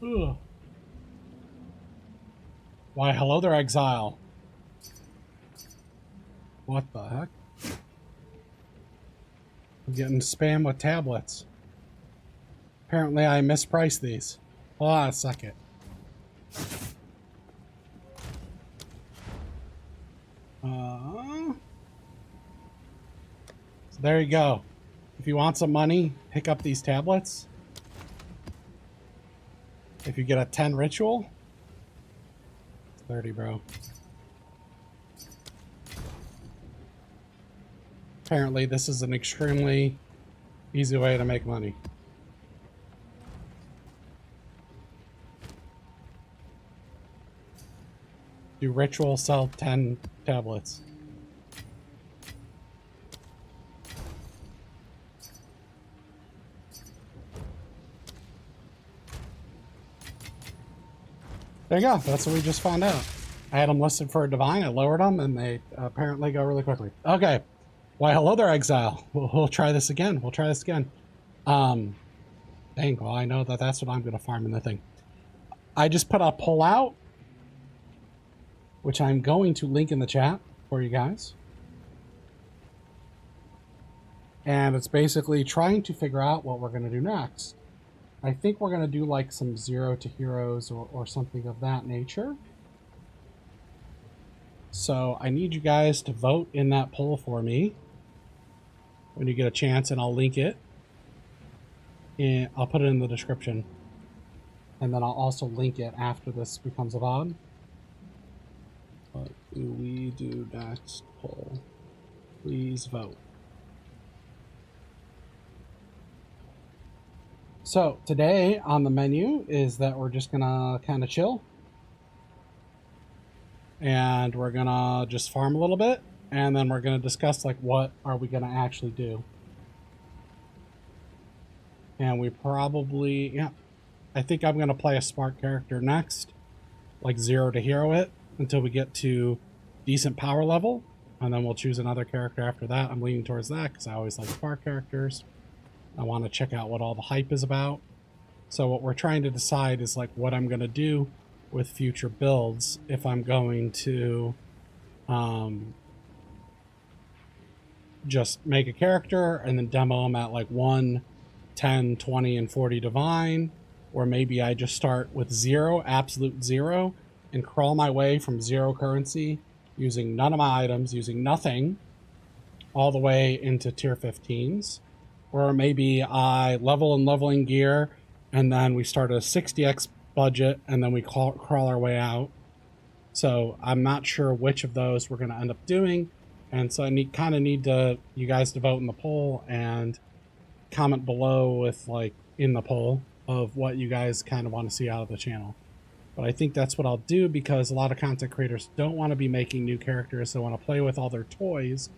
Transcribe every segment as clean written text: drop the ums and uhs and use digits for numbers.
Ugh. Why, hello there, Exile. What the heck? I'm getting spam with tablets. Apparently I mispriced these. Hold on a second. So there you go. If you want some money, pick up these tablets. If you get a 10 ritual, it's 30, bro. Apparently this is an extremely easy way to make money. Do ritual, sell 10 tablets. There you go. That's what we just found out. I had them listed for a divine. I lowered them, and they apparently go really quickly. Okay. Why, hello there, Exile. We'll try this again. We'll try this again. Dang, well, I know that that's what I'm going to farm in the thing. I just put a pull out, which I'm going to link in the chat for you guys. And it's basically trying to figure out what we're going to do next. I think we're going to do like some 0 to heroes or something of that nature. So I need you guys to vote in that poll for me when you get a chance, and I'll link it. And I'll put it in the description. And then I'll also link it after this becomes a VOD. What do we do next poll? Please vote. So today on the menu is that we're just gonna kind of chill. And we're gonna just farm a little bit. And then we're gonna discuss like what are we gonna actually do. And we probably, yeah, I think I'm gonna play a smart character next. Like 0 to hero it until we get to decent power level. And then we'll choose another character after that. I'm leaning towards that because I always like spark characters. I want to check out what all the hype is about. So what we're trying to decide is like what I'm going to do with future builds. If I'm going to just make a character and then demo them at like 1, 10, 20, and 40 divine. Or maybe I just start with 0, absolute 0, and crawl my way from 0 currency using none of my items, using nothing, all the way into tier 15s. Or maybe I level and leveling gear, and then we start a 60x budget, and then we crawl our way out. So I'm not sure which of those we're going to end up doing, and so I kind of need you guys to vote in the poll and comment below with like in the poll of what you guys kind of want to see out of the channel. But I think that's what I'll do because a lot of content creators don't want to be making new characters. They want to play with all their toys,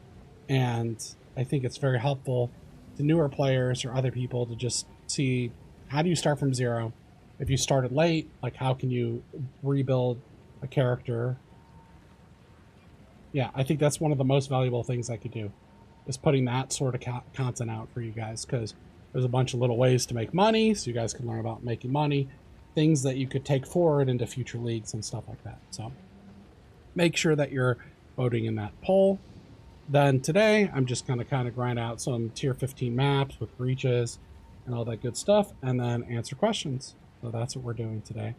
and I think it's very helpful to newer players or other people to just see how do you start from 0. If you started late, like how can you rebuild a character? Yeah, I think that's one of the most valuable things I could do, is putting that sort of content out for you guys, because there's a bunch of little ways to make money, so you guys can learn about making money, things that you could take forward into future leagues and stuff like that. So make sure that you're voting in that poll. Then today, I'm just going to kind of grind out some tier 15 maps with breaches and all that good stuff, and then answer questions. So that's what we're doing today.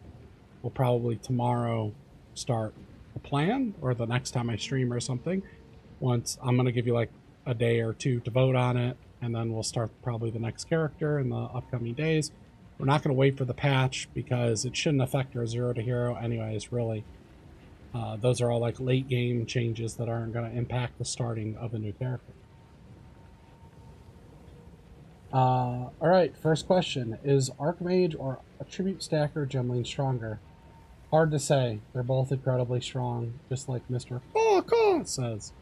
We'll probably tomorrow start a plan, or the next time I stream or something. Once I'm going to give you like a day or two to vote on it, and then we'll start probably the next character in the upcoming days. We're not going to wait for the patch because it shouldn't affect our 0 to hero anyways, really. Those are all like late game changes that aren't going to impact the starting of a new character. All right, first question. Is Archmage or Attribute Stacker Gemling stronger? Hard to say. They're both incredibly strong, just like Mr. says.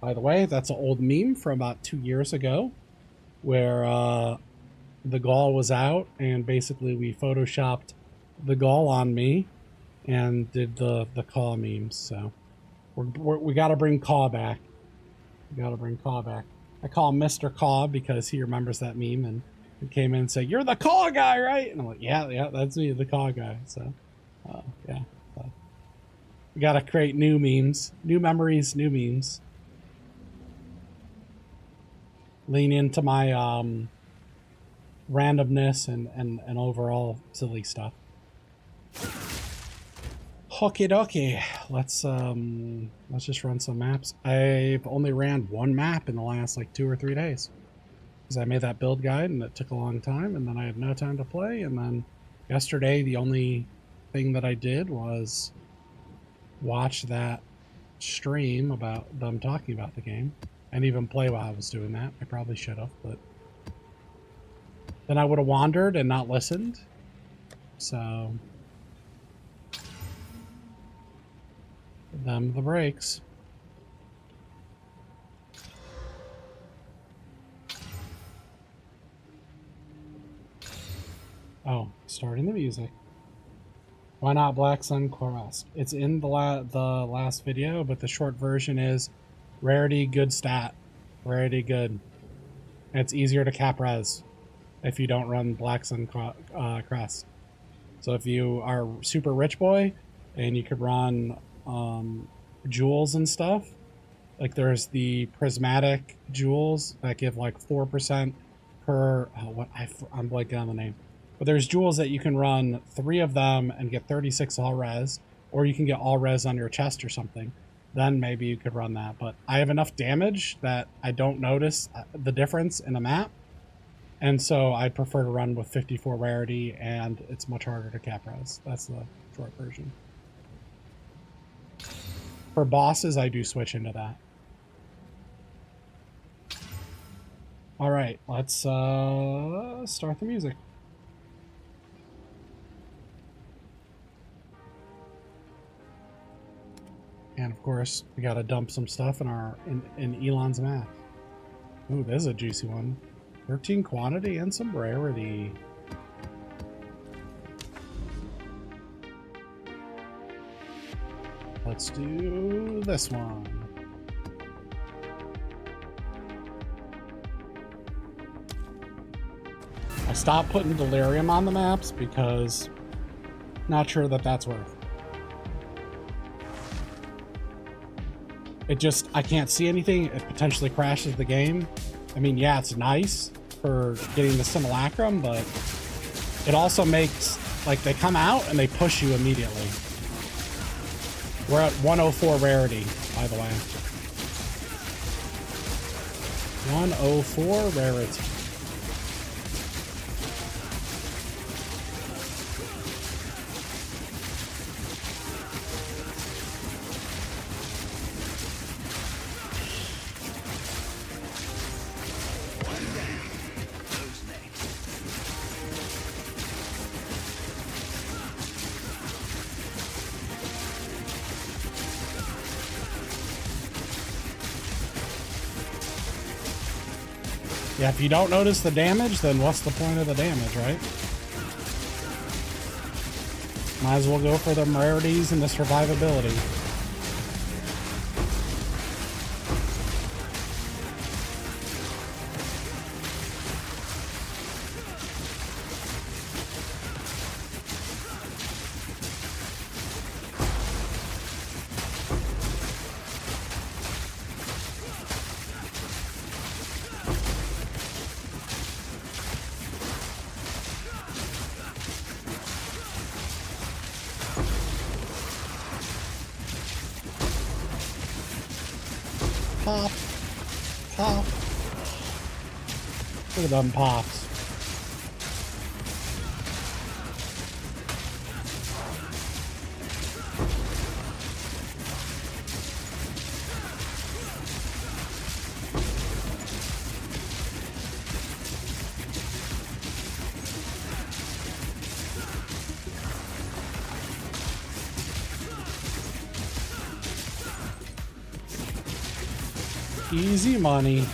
By the way, that's an old meme from about 2 years ago where the Gaul was out, and basically we photoshopped the Gaul on me and did the Caw memes. So we got to bring Caw back. We got to bring Caw back. I call him Mr. Caw because he remembers that meme, and He came in and said, "You're the call guy, right?" And I'm like, yeah, that's me, the call guy. So, yeah. We gotta create new memes, new memories, new memes. Lean into my randomness and overall silly stuff. Okie dokie. Let's just run some maps. I've only ran one map in the last like 2 or 3 days. Because I made that build guide and it took a long time, and then I had no time to play, and then yesterday the only thing that I did was watch that stream about them talking about the game and even play while I was doing that. I probably should have, but then I would have wandered and not listened. So them the breaks. Oh, starting the music. Why not Black Sun Quest? It's in the last video, but the short version is rarity good stat. Rarity good. And it's easier to cap res if you don't run Black Sun Crest. So if you are super rich boy and you could run jewels and stuff, like there's the prismatic jewels that give like 4% per, I'm blanking on the name. But there's jewels that you can run 3 of them and get 36 all res, or you can get all res on your chest or something. Then maybe you could run that. But I have enough damage that I don't notice the difference in a map. And so I prefer to run with 54 rarity, and it's much harder to cap res. That's the short version. For bosses, I do switch into that. All right, let's start the music. And of course, we gotta dump some stuff in Elon's map. Ooh, this is a juicy one. 13 quantity and some rarity. Let's do this one. I stopped putting delirium on the maps because not sure that that's worth. It just, I can't see anything. It potentially crashes the game. I mean, yeah, it's nice for getting the simulacrum, but it also makes, like, they come out and they push you immediately. We're at 104 rarity, by the way. 104 rarity. Yeah, if you don't notice the damage, then what's the point of the damage, right? Might as well go for the rarities and the survivability. Pop. Pop. Look at them pops. Easy money.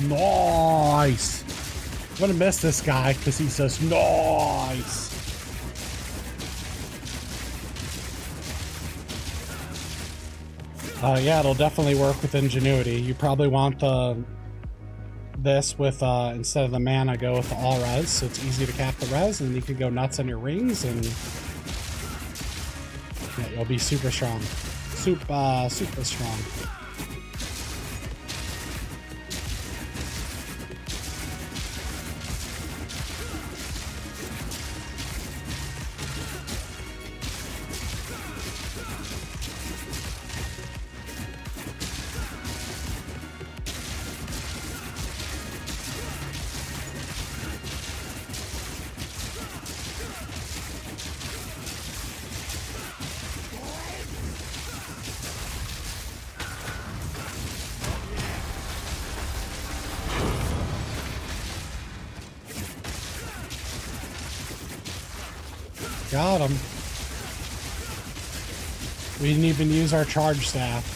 Nice. I'm gonna miss this guy because he says nice. Yeah, it'll definitely work with ingenuity. You probably want this with instead of the mana, go with the all res, so it's easy to cap the res, and you can go nuts on your rings, and yeah, you'll be super strong, super strong. Got him. We didn't even use our charge staff.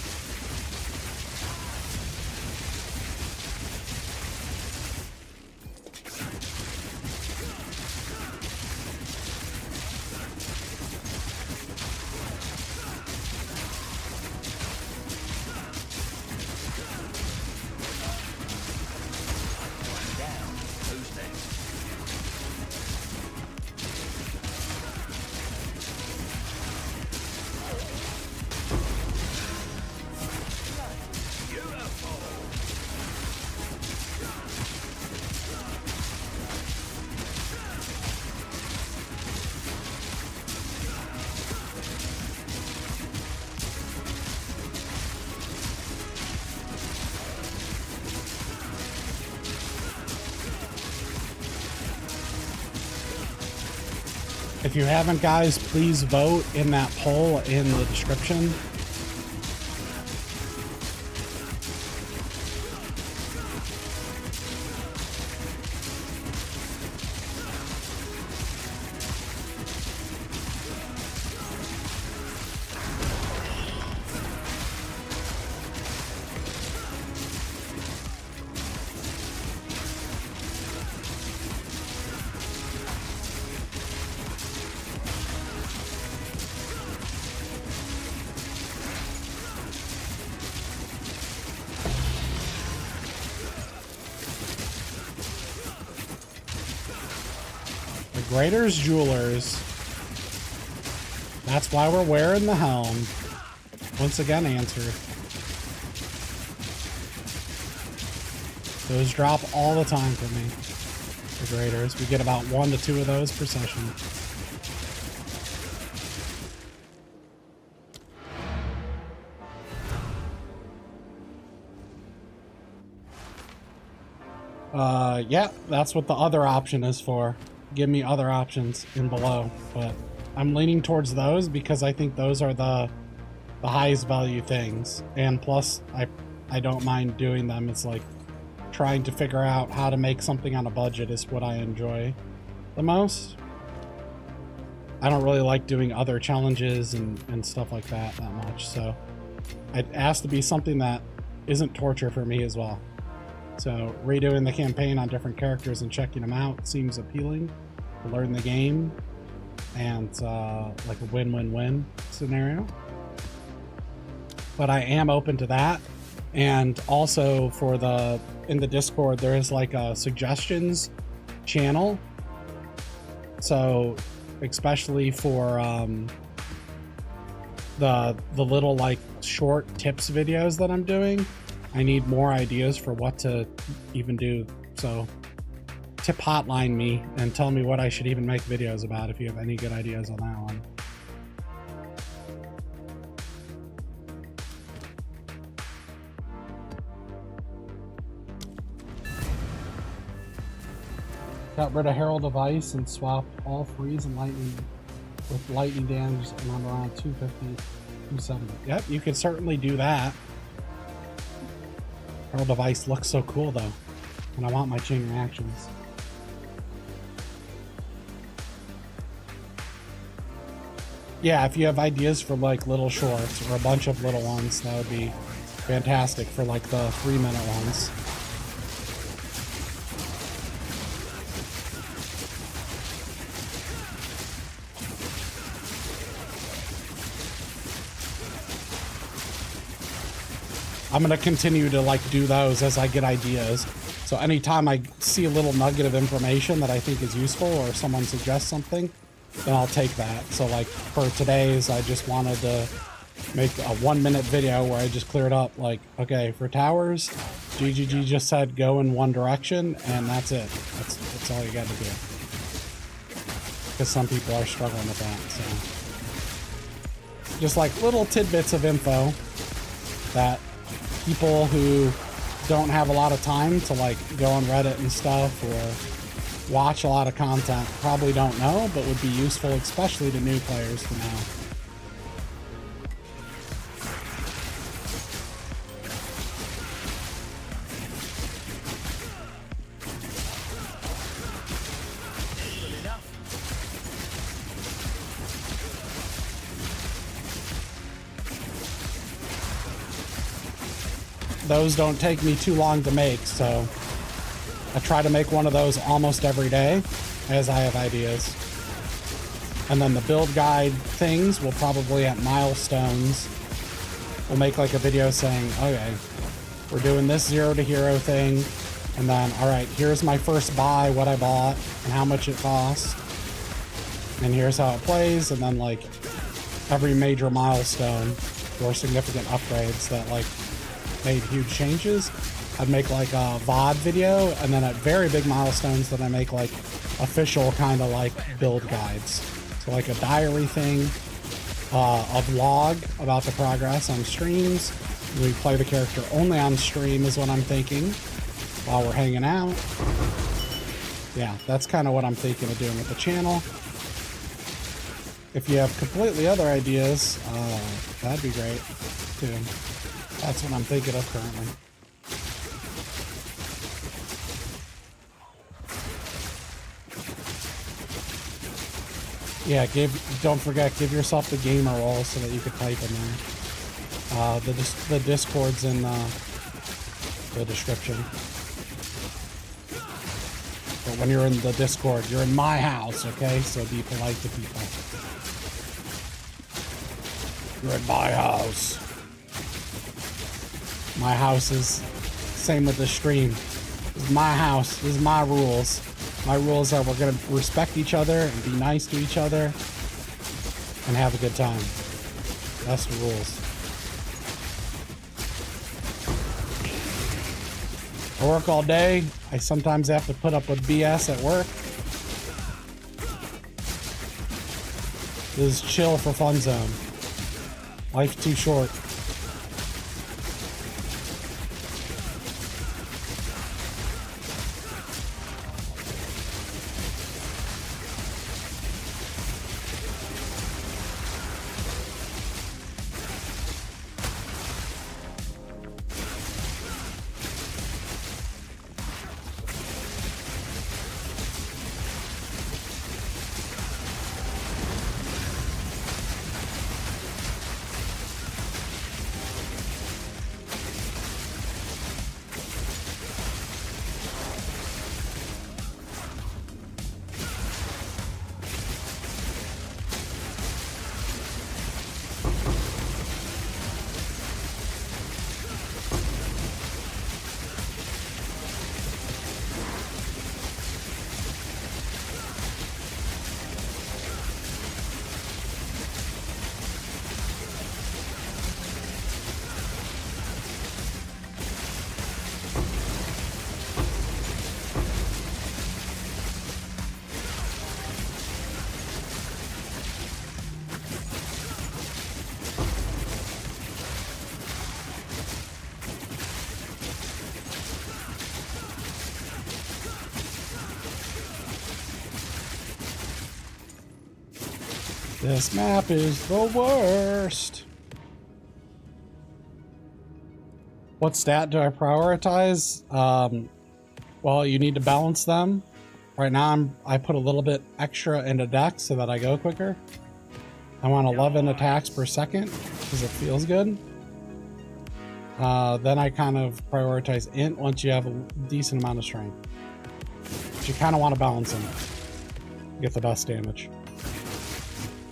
If you haven't, guys, please vote in that poll in the description. Raiders Jewelers. That's why we're wearing the helm. Once again, answered. Those drop all the time for me. The Raiders. We get about 1 to 2 of those per session. Yeah, that's what the other option is for. Give me other options in below, but I'm leaning towards those because I think those are the highest value things, and plus I don't mind doing them. It's like trying to figure out how to make something on a budget is what I enjoy the most. I don't really like doing other challenges and stuff like that much, so it has to be something that isn't torture for me as well. So redoing the campaign on different characters and checking them out seems appealing to learn the game, and like a win-win-win scenario. But I am open to that. And also for in the Discord, there is like a suggestions channel. So especially for the little like short tips videos that I'm doing, I need more ideas for what to even do. So tip hotline me and tell me what I should even make videos about if you have any good ideas on that one. Got rid of Herald of Ice and swapped all freeze and lightning with lightning damage, and I'm around 250, 270. Yep, you could certainly do that. Herald of Ice looks so cool though, and I want my chain reactions. Yeah, if you have ideas for like little shorts or a bunch of little ones, that would be fantastic for like the 3-minute ones. I'm gonna continue to like do those as I get ideas. So anytime I see a little nugget of information that I think is useful or someone suggests something, then I'll take that. So like for today's, I just wanted to make a 1-minute video where I just cleared up like, okay, for towers, GGG just said go in one direction, and that's it. That's all you got to do. Because some people are struggling with that, so. Just like little tidbits of info that people who don't have a lot of time to like go on Reddit and stuff or watch a lot of content probably don't know, but would be useful, especially to new players to know. Those don't take me too long to make, so I try to make one of those almost every day as I have ideas. And then the build guide things will probably at milestones, we'll make like a video saying, okay, we're doing this 0 to hero thing, and then, all right, here's my first buy, what I bought, and how much it cost, and here's how it plays, and then like every major milestone or significant upgrades that like made huge changes, I'd make like a VOD video, and then at very big milestones then I make like official kind of like build guides. So like a diary thing, a vlog about the progress on streams. We play the character only on stream is what I'm thinking while we're hanging out. Yeah, that's kind of what I'm thinking of doing with the channel. If you have completely other ideas, that'd be great too. That's what I'm thinking of currently. Yeah, don't forget, give yourself the gamer role so that you could type in there. The Discord's in the description. But when you're in the Discord, you're in my house, okay? So be polite to people. You're in my house. My house is same with the stream. This is my house. This is my rules. My rules are we're gonna respect each other and be nice to each other and have a good time. That's the rules. I work all day. I sometimes have to put up with BS at work. This is chill for fun zone. Life's too short. This map is the worst. What stat do I prioritize? Well, you need to balance them. Right now I put a little bit extra into dex so that I go quicker. I want 11 attacks per second because it feels good. Then I kind of prioritize int once you have a decent amount of strength. But you kind of want to balance them to get the best damage.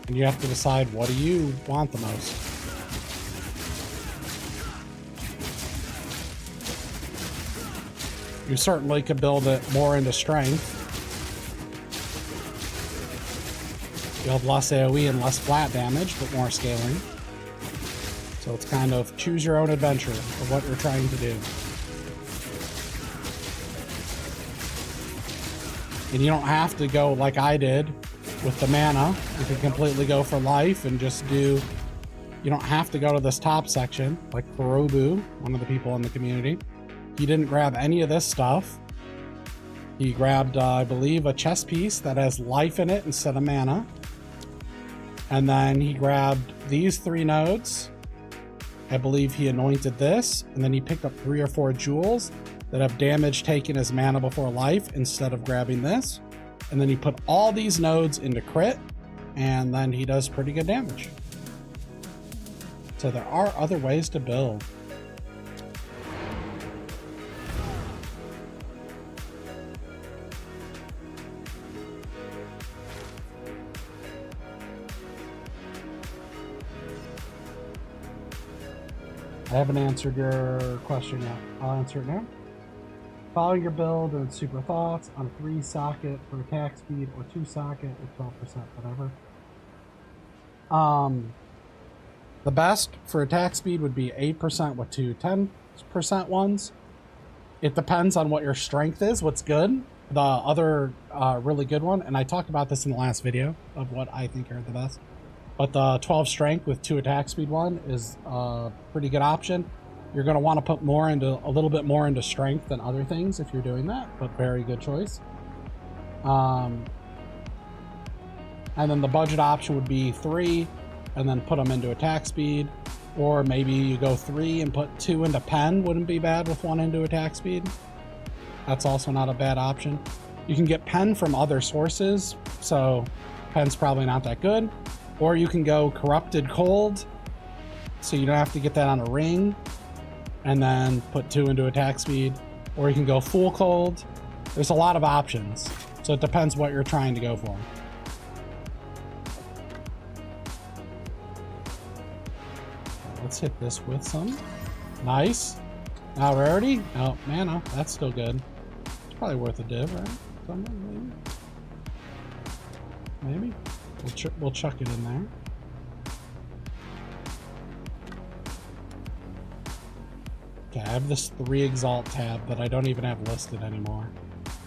And you have to decide, what do you want the most? You certainly could build it more into strength. You'll have less AoE and less flat damage, but more scaling. So it's kind of choose your own adventure of what you're trying to do. And you don't have to go like I did with the mana. You can completely go for life and just do... You don't have to go to this top section, like Kurobu, one of the people in the community. He didn't grab any of this stuff. He grabbed, I believe, a chess piece that has life in it instead of mana. And then he grabbed these 3 nodes. I believe he anointed this, and then he picked up 3 or 4 jewels that have damage taken as mana before life instead of grabbing this. And then he put all these nodes into crit, and then he does pretty good damage. So there are other ways to build. I haven't answered your question yet. I'll answer it now. Follow your build and super thoughts on 3 socket for attack speed or 2 socket with 12%, whatever. The best for attack speed would be 8% with 2 10% ones. It depends on what your strength is, what's good. The other really good one, and I talked about this in the last video of what I think are the best. But the 12 strength with 2 attack speed one is a pretty good option. You're going to want to put a little bit more into strength than other things if you're doing that, but very good choice. And then the budget option would be 3, and then put them into attack speed. Or maybe you go 3 and put 2 into pen, wouldn't be bad with 1 into attack speed. That's also not a bad option. You can get pen from other sources, so pen's probably not that good. Or you can go corrupted cold, so you don't have to get that on a ring, and then put 2 into attack speed. Or you can go full cold. There's a lot of options, so it depends what you're trying to go for. Let's hit this with some. Nice. Now rarity? Oh, mana. That's still good. It's probably worth a div, right? Something, maybe? Maybe? We'll chuck it in there. Okay, I have this 3 Exalt tab that I don't even have listed anymore.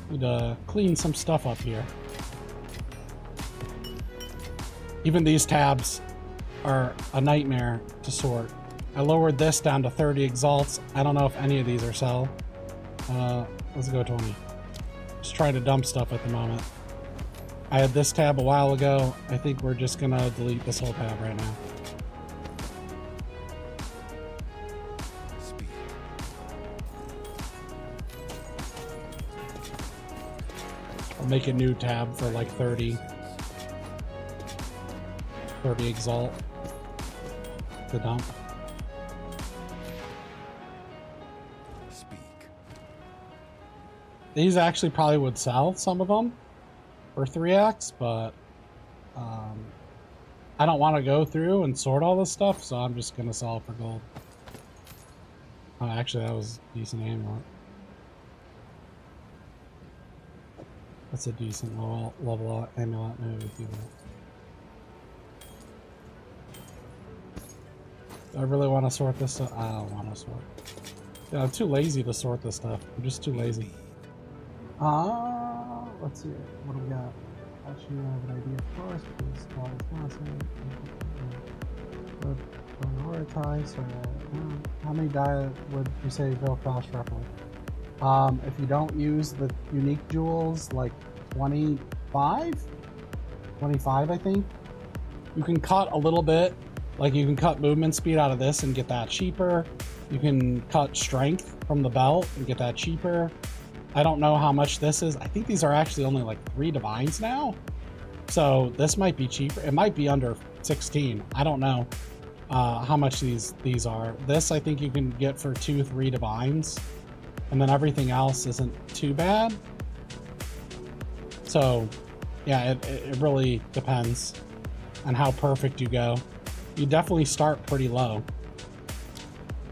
Need to clean some stuff up here. Even these tabs are a nightmare to sort. I lowered this down to 30 Exalts. I don't know if any of these are sell. Let's go 20. Just trying to dump stuff at the moment. I had this tab a while ago. I think we're just gonna delete this whole tab right now. I'll make a new tab for like 30 Exalt to dump. These actually probably would sell, some of them, for 3x, but I don't want to go through and sort all this stuff, so I'm just going to sell it for gold. Oh, actually, that was a decent amulet. That's a decent level amulet. Maybe we do that. Do I really want to sort this stuff? I don't want to sort. Yeah, I'm too lazy to sort this stuff. I'm just too lazy. Let's see. What do we got? Actually, I have an idea, of course, because prioritize. How many die would you say go cross roughly? If you don't use the unique jewels, like 25, I think. You can cut a little bit. Like you can cut movement speed out of this and get that cheaper. You can cut strength from the belt and get that cheaper. I don't know how much this is. I think these are actually only like 3 divines now. So this might be cheaper. It might be under 16. I don't know how much these are. This I think you can get for 2-3 divines. And then everything else isn't too bad. So yeah, it really depends on how perfect you go. You definitely start pretty low.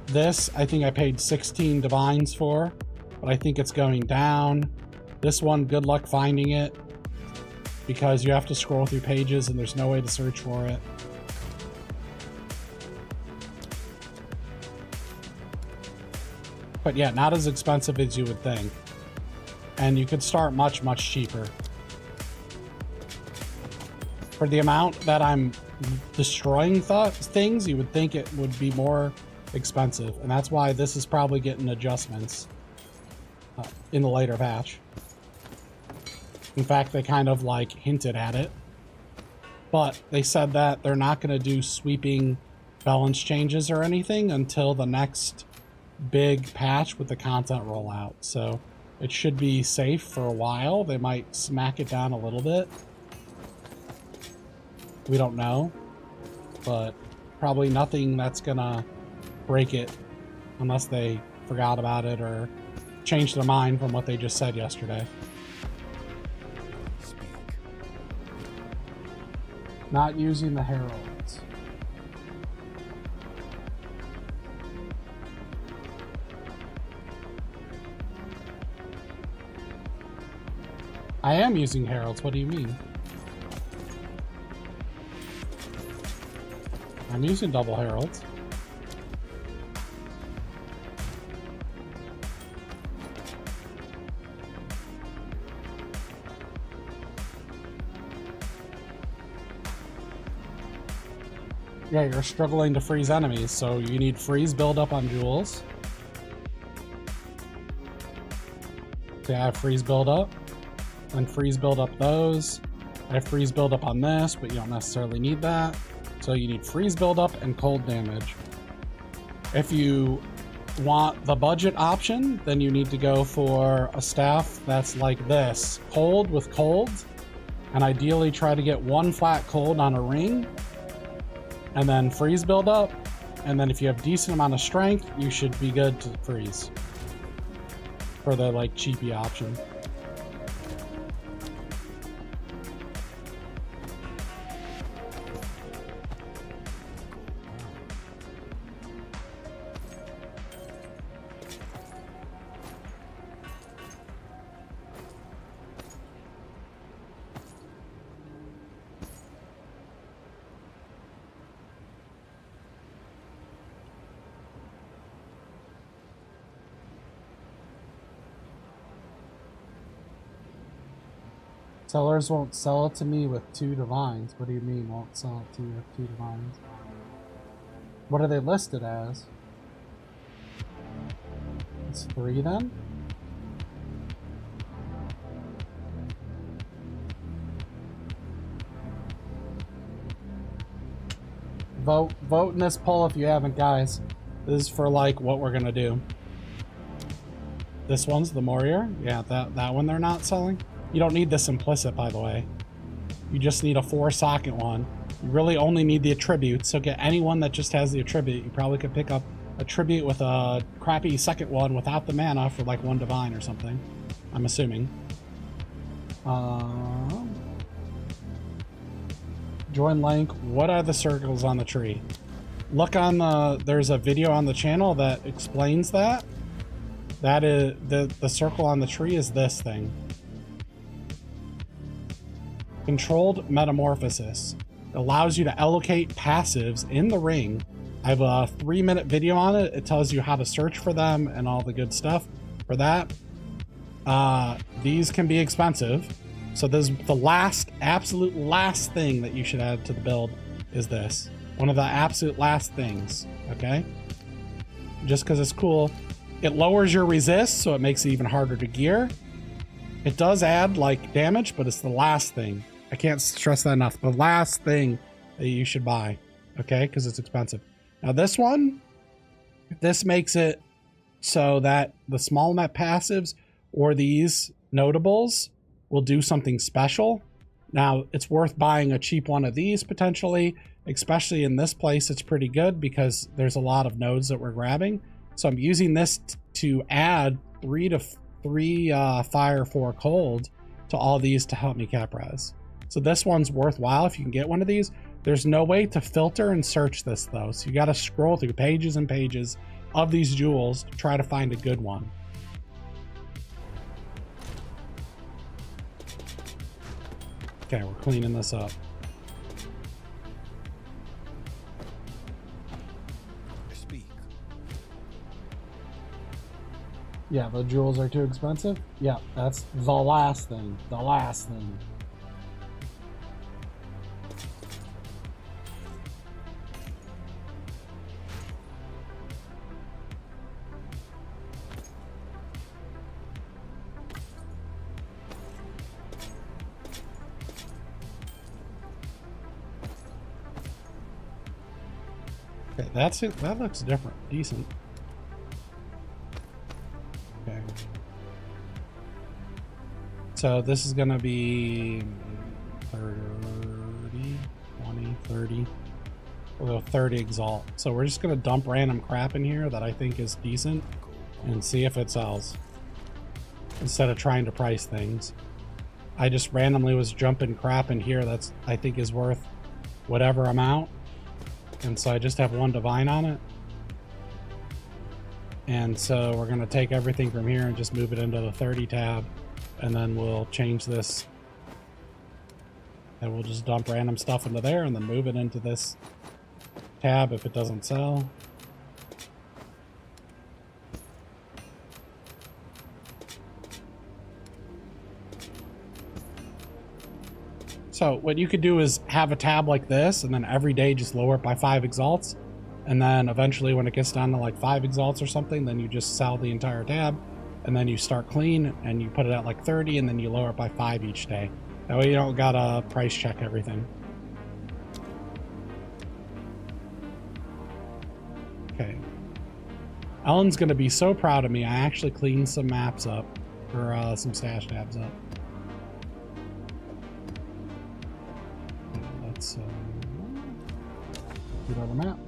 This, I think I paid 16 divines for. but I think it's going down. This one, good luck finding it, because you have to scroll through pages and there's no way to search for it. But yeah, not as expensive as you would think. And you could start much, much cheaper. For the amount that I'm destroying things, you would think it would be more expensive. And that's why this is probably getting adjustments in the later patch. In fact, they kind of like hinted at it. But they said that they're not going to do sweeping balance changes or anything until the next big patch with the content rollout. So it should be safe for a while. They might smack it down a little bit. We don't know, but probably nothing that's gonna break it unless they forgot about it or changed their mind from what they just said yesterday. Not using the heralds. I am using heralds. What do you mean? I'm using double heralds. Yeah, you're struggling to freeze enemies, so you need freeze buildup on jewels. Okay, I have freeze buildup. And freeze buildup those. I have freeze buildup on this, but you don't necessarily need that. So you need freeze buildup and cold damage. If you want the budget option, then you need to go for a staff that's like this. Cold with cold. And ideally try to get one flat cold on a ring. And then freeze buildup. And then if you have decent amount of strength, you should be good to freeze. For the like cheapy option. Sellers won't sell it to me with 2 divines. What do you mean won't sell it to you with 2 divines? What are they listed as? It's 3 then? Vote in this poll if you haven't, guys. This is for like what we're gonna do. This one's the Warrior. Yeah, that one they're not selling. You don't need this implicit, by the way. You just need a 4-socket one. You really only need the attribute, so get anyone that just has the attribute. You probably could pick up a tribute with a crappy second one without the mana for like 1 divine or something. I'm assuming. Join link. What are the circles on the tree? Look on there's a video on the channel that explains that. That is the circle on the tree is this thing. Controlled Metamorphosis. It allows you to allocate passives in the ring. I have a 3-minute video on it. It tells you how to search for them and all the good stuff for that. These can be expensive. So this is the absolute last thing that you should add to the build is this. One of the absolute last things, okay? Just because it's cool. It lowers your resist, so it makes it even harder to gear. It does add like damage, but it's the last thing. I can't stress that enough. The last thing that you should buy, okay? Because it's expensive. Now this one, this makes it so that the small net passives or these notables will do something special. Now it's worth buying a cheap one of these potentially, especially in this place. It's pretty good because there's a lot of nodes that we're grabbing. So I'm using this to add 3 fire, 4 cold to all these to help me cap res. So this one's worthwhile if you can get one of these. There's no way to filter and search this though. So you got to scroll through pages and pages of these jewels to try to find a good one. Okay, we're cleaning this up. Speak. Yeah, the jewels are too expensive. Yeah, that's the last thing. The last thing. Okay, that's it. That looks different. Decent. Okay. So this is gonna be 30, 20, 30. We'll go 30 exalt. So we're just gonna dump random crap in here that I think is decent and see if it sells. Instead of trying to price things. I just randomly was jumping crap in here that's I think is worth whatever amount. And so I just have one divine on it. And so we're going to take everything from here and just move it into the 30 tab. And then we'll change this. And we'll just dump random stuff into there and then move it into this tab if it doesn't sell. So what you could do is have a tab like this and then every day just lower it by 5 exalts. And then eventually when it gets down to like 5 exalts or something, then you just sell the entire tab and then you start clean and you put it at like 30 and then you lower it by 5 each day. That way you don't gotta price check everything. Okay. Ellen's gonna be so proud of me. I actually cleaned some maps up, or some stash tabs up. Let's get on the map.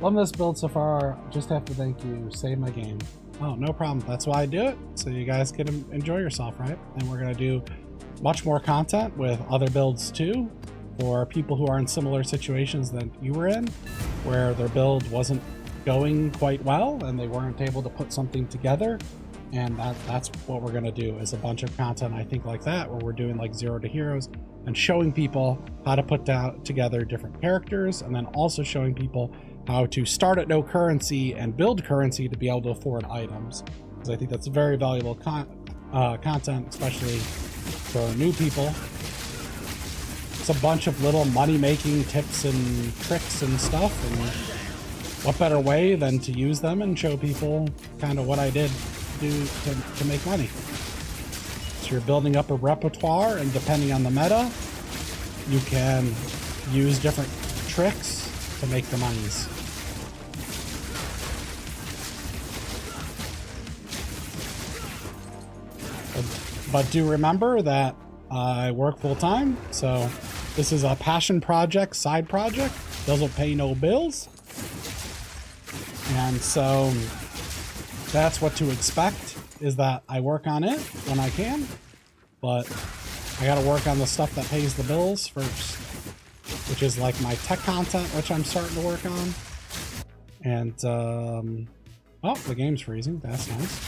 Love this build so far. Just have to thank you. Save my game. Oh, no problem. That's why I do it. So you guys can enjoy yourself, right? And we're going to do much more content with other builds too for people who are in similar situations that you were in, where their build wasn't going quite well and they weren't able to put something together. And that's what we're going to do, is a bunch of content, I think, like that, where we're doing like 0 to heroes and showing people how to put together different characters, and then also showing people how to start at no currency and build currency to be able to afford items. Because I think that's very valuable content, especially for new people. It's a bunch of little money-making tips and tricks and stuff, and what better way than to use them and show people kind of what I did to make money. So you're building up a repertoire, and depending on the meta, you can use different tricks to make the monies. But do remember that I work full-time, so this is a passion project, side project, doesn't pay no bills. And so that's what to expect, is that I work on it when I can, but I gotta work on the stuff that pays the bills first, which is like my tech content, which I'm starting to work on. And, oh, the game's freezing. That's nice.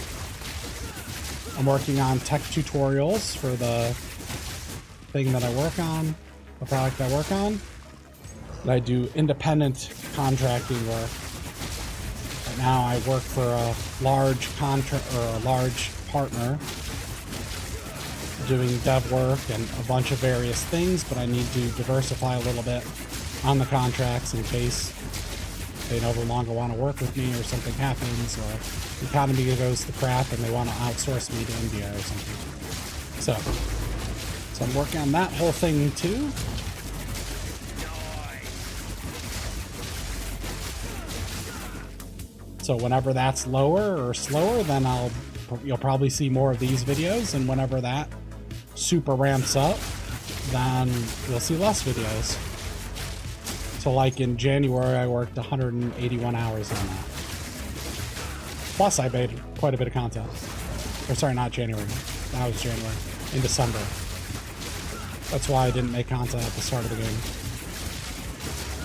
I'm working on tech tutorials for the thing that I work on, the product I work on. I do independent contracting work. Right now I work for a large large partner doing dev work and a bunch of various things, but I need to diversify a little bit on the contracts in case they no longer want to work with me or something happens, or the economy goes to crap and they want to outsource me to India or something. So I'm working on that whole thing too. So whenever that's lower or slower, then you'll probably see more of these videos, and whenever that super ramps up, then you'll see less videos. So like in January, I worked 181 hours on that. Plus I made quite a bit of content. Or sorry, not January. That was January. In December. That's why I didn't make content at the start of the game.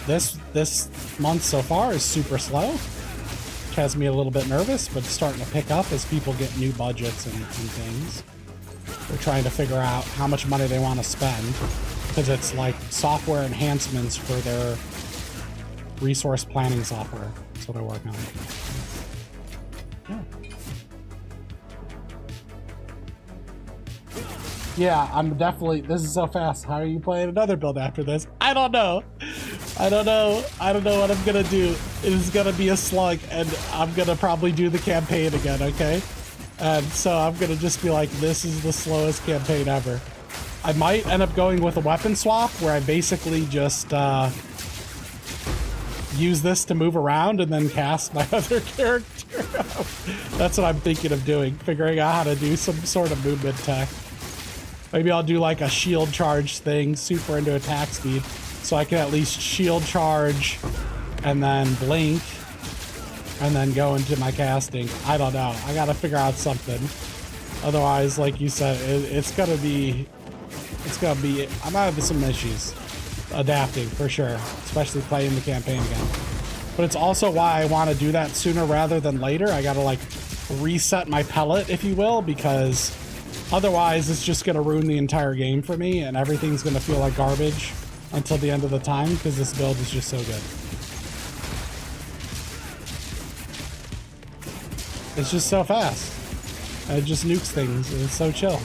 This month so far is super slow, which has me a little bit nervous, but it's starting to pick up as people get new budgets and things. They're trying to figure out how much money they want to spend, because it's like software enhancements for their resource planning software. That's what they're working on. Yeah, I'm definitely, this is so fast. How are you playing another build after this? I don't know. I don't know what I'm gonna do. It is gonna be a slug, and I'm gonna probably do the campaign again, okay? And so I'm gonna just be like, this is the slowest campaign ever. I might end up going with a weapon swap where I basically just use this to move around and then cast my other character. That's what I'm thinking of doing, figuring out how to do some sort of movement tech. Maybe I'll do like a shield charge thing, super into attack speed, so I can at least shield charge and then blink and then go into my casting. I don't know. I gotta figure out something. Otherwise, like you said, it's gonna be, I'm having some issues adapting for sure, especially playing the campaign again. But it's also why I want to do that sooner rather than later. I gotta like reset my pellet, if you will, because otherwise it's just gonna ruin the entire game for me and everything's gonna feel like garbage until the end of the time, because this build is just so good. It's just so fast. It just nukes things. It's so chill.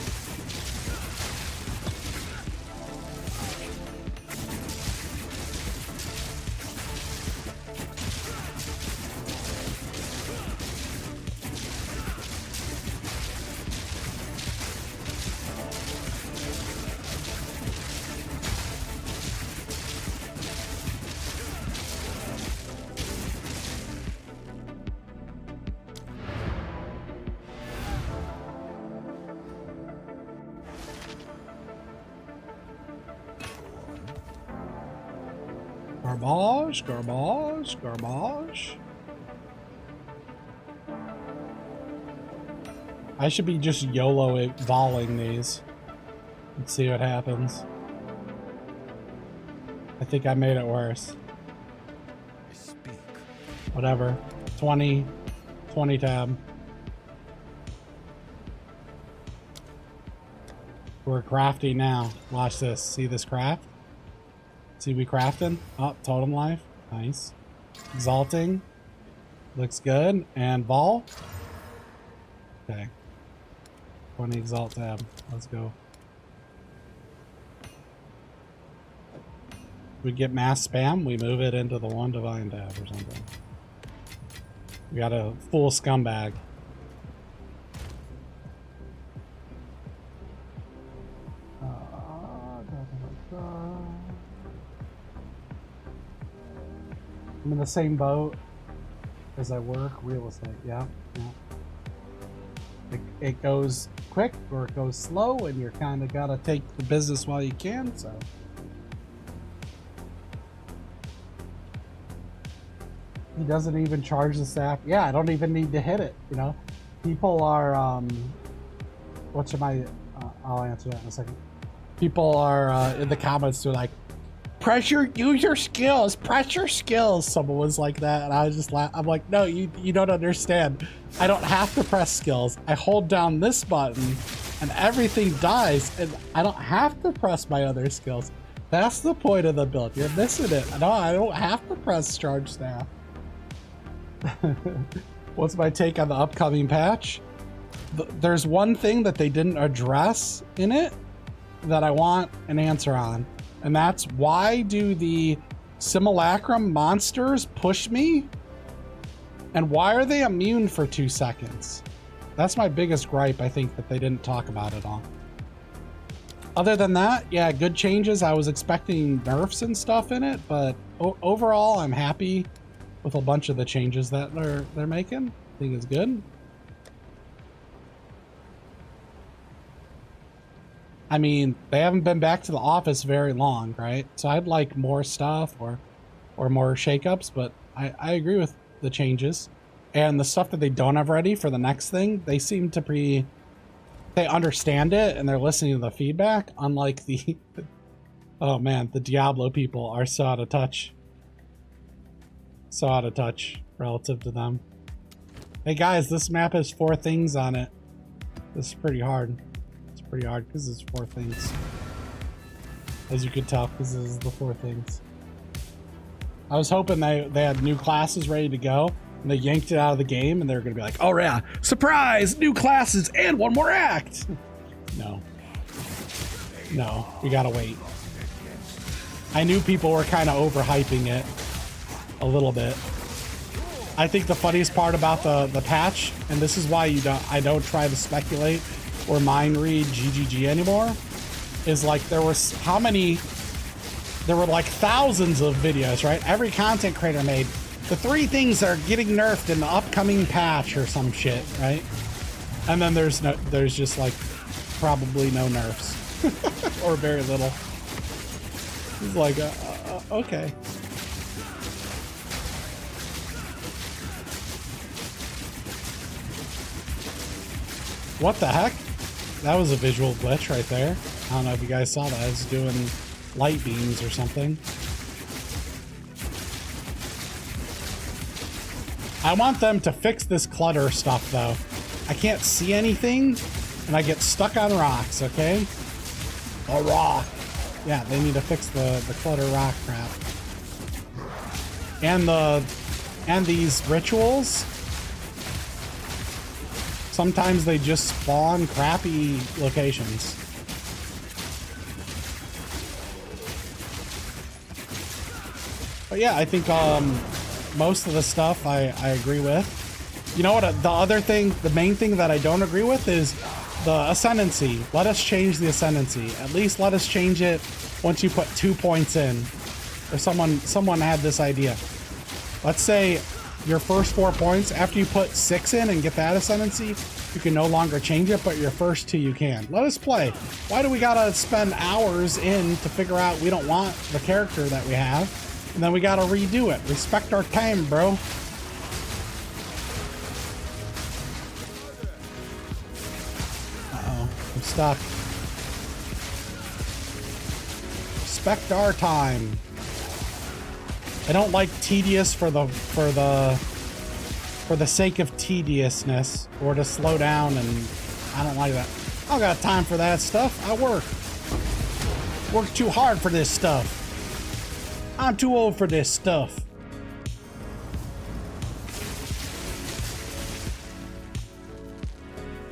Garbage, garbage, garbage. I should be just YOLO volleying these. Let's see what happens. I think I made it worse. Whatever. 20 tab. We're crafty now. Watch this. See this craft? See we crafting? Oh, totem life. Nice. Exalting. Looks good. And ball. Okay. 20 exalt tab. Let's go. We get mass spam, we move it into the one divine tab or something. We got a full scumbag. I'm in the same boat as I work real estate. Yeah. It goes quick or it goes slow, and you're kind of gotta take the business while you can. So he doesn't even charge the staff. Yeah, I don't even need to hit it. You know, people are I'll answer that in a second. People are in the comments. They're like, use your skills, press your skills. Someone was like that, and I was just I'm like, no, you don't understand. I don't have to press skills. I hold down this button and everything dies, and I don't have to press my other skills. That's the point of the build. You're missing it. No, I don't have to press charge staff. What's my take on the upcoming patch? There's one thing that they didn't address in it that I want an answer on. And that's, why do the simulacrum monsters push me? And why are they immune for 2 seconds? That's my biggest gripe, I think, that they didn't talk about at all. Other than that, yeah, good changes. I was expecting nerfs and stuff in it, but overall, I'm happy with a bunch of the changes that they're making. I think it's good. I mean, they haven't been back to the office very long, right? So I'd like more stuff or more shakeups, but I agree with the changes. And the stuff that they don't have ready for the next thing, they seem to they understand it and they're listening to the feedback, unlike the oh man, the Diablo people are so out of touch. So out of touch relative to them. Hey guys, this map has 4 things on it. This is pretty hard. It's pretty hard because it's 4 things. As you could tell, because this is the 4 things. I was hoping they had new classes ready to go, and they yanked it out of the game, and they're going to be like, oh yeah, surprise, new classes and 1 more act. No. No, we gotta wait. I knew people were kind of overhyping it a little bit. I think the funniest part about the patch, and this is why I don't try to speculate or mind read GGG anymore, is like there were like thousands of videos, right? Every content creator made the 3 things that are getting nerfed in the upcoming patch or some shit, right? And then there's just like probably no nerfs or very little. It's like okay. What the heck? That was a visual glitch right there. I don't know if you guys saw that. I was doing light beams or something. I want them to fix this clutter stuff though. I can't see anything and I get stuck on rocks, okay? A rock. Yeah, they need to fix the clutter rock crap. And these rituals, sometimes they just spawn crappy locations. But yeah, I think most of the stuff I agree with. You know what? The other thing, the main thing that I don't agree with is the ascendancy. Let us change the ascendancy. At least let us change it once you put 2 points in. Or someone had this idea. Let's say your first 4 points, after you put 6 in and get that ascendancy, you can no longer change it, but your first 2 you can. Let us play. Why do we gotta spend hours in to figure out we don't want the character that we have, and then we gotta redo it? Respect our time, bro. Uh-oh, I'm stuck. Respect our time. I don't like tedious for the sake of tediousness or to slow down, and I don't like that. I don't got time for that stuff. I work too hard for this stuff. I'm too old for this stuff.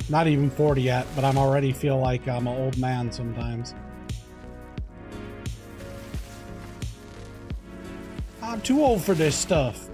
Not even 40 yet, but I'm already feel like I'm an old man sometimes. I'm too old for this stuff.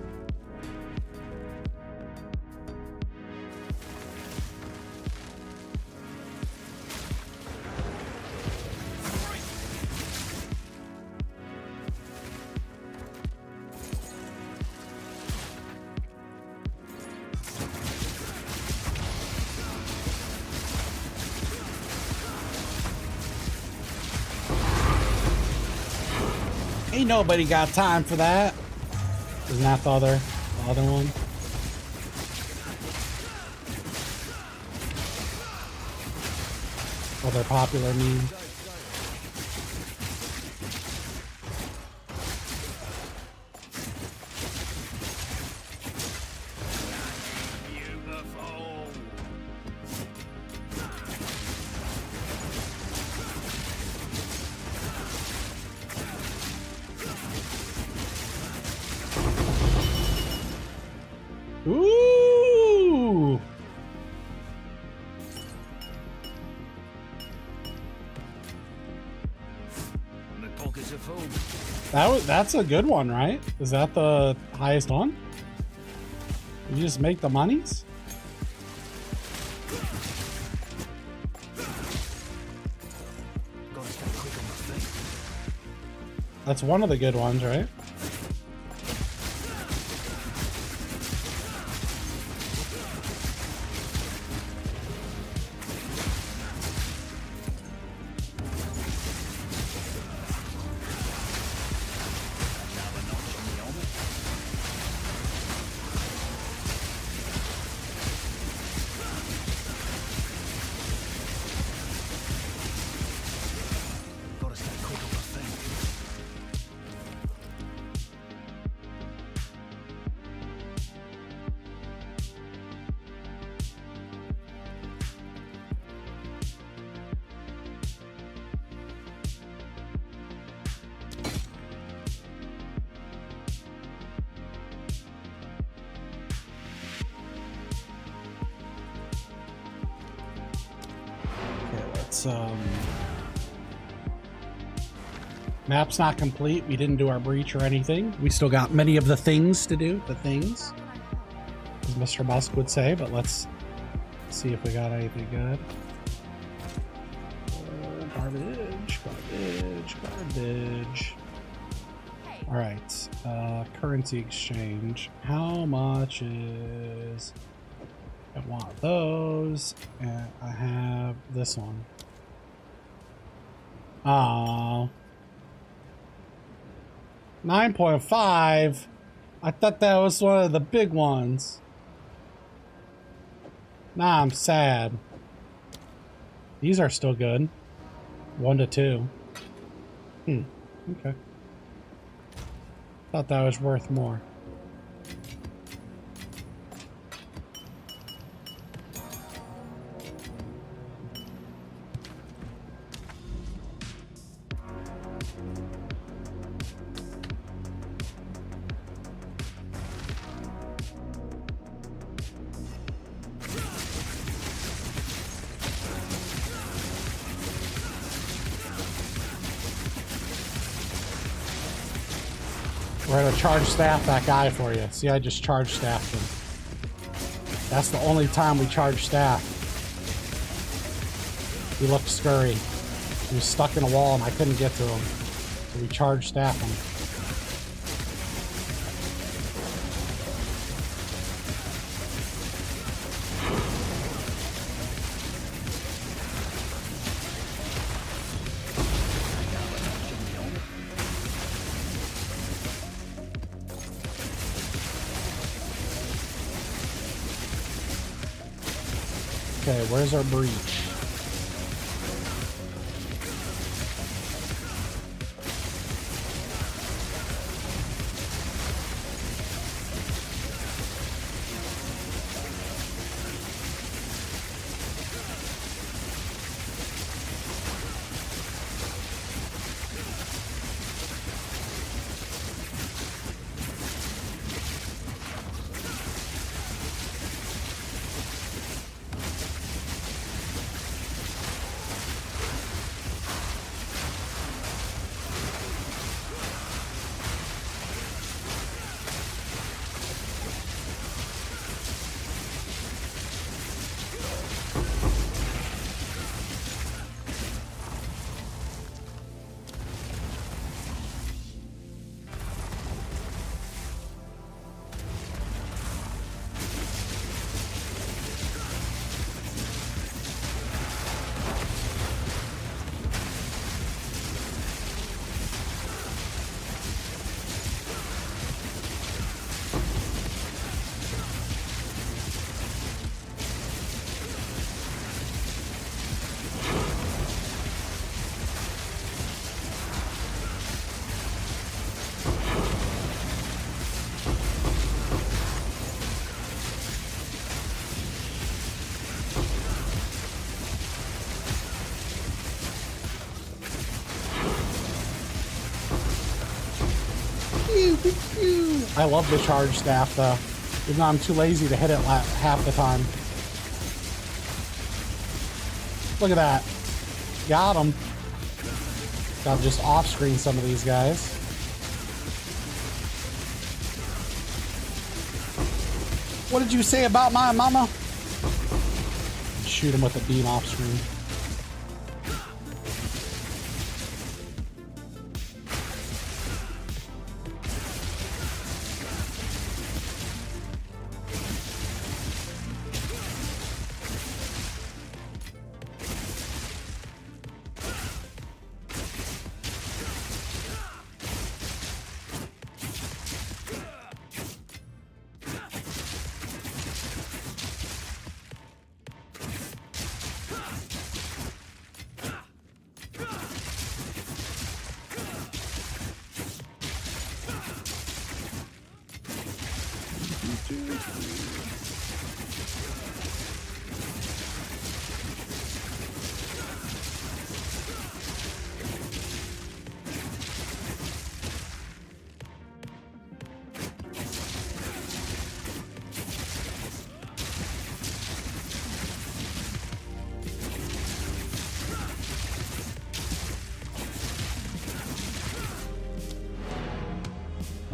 Ain't nobody got time for that. Isn't that the other one? Other popular meme. Ooh! That's a good one, right? Is that the highest one? You just make the monies? That's one of the good ones, right? Let's map's not complete. We didn't do our breach or anything. We still got many of the things to do. The things, as Mr. Musk would say. But let's see if we got anything good. Garbage, garbage, garbage. All right, currency exchange. How much is? I want those, and I have this one. Oh, 9.5. I thought that was one of the big ones. Nah, I'm sad. These are still good. 1 to 2. Okay. Thought that was worth more. We're gonna charge staff that guy for you. See, I just charge staffed him. That's the only time we charge staff. He looked scurry. He was stuck in a wall and I couldn't get to him. So we charge staff him. Okay, where's our breach? I love the charge staff though, even though I'm too lazy to hit it half the time. Look at that. Got him. Gotta just off-screen some of these guys. What did you say about my mama? Shoot him with a beam off-screen.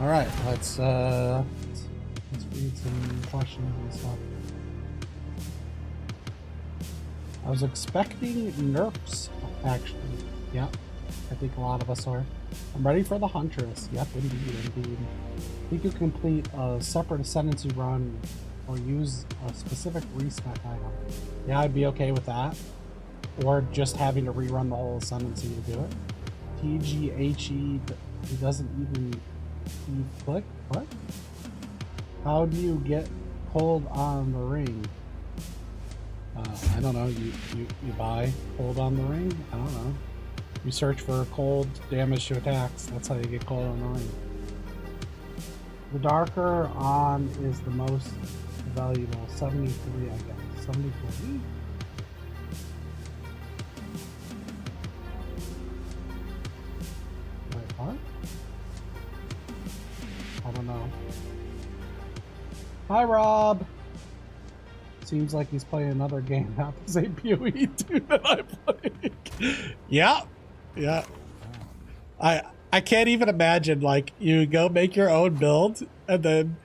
All right, let's read some questions and stuff. I was expecting nerfs, actually. Yep, I think a lot of us are. I'm ready for the Huntress. Yep, indeed. I think you complete a separate Ascendancy run or use a specific respec item. Yeah, I'd be okay with that. Or just having to rerun the whole Ascendancy to do it. TGHE, it doesn't even click. What? How do you get cold on the ring? I don't know. You buy cold on the ring? I don't know. You search for cold damage to attacks. That's how you get cold on the ring. The darker on is the most valuable. 73, I guess. 73? Wait, what? I don't know. Hi, Rob! Seems like he's playing another game, not the same POE2 that I played. Yeah. I can't even imagine, like, you go make your own build, and then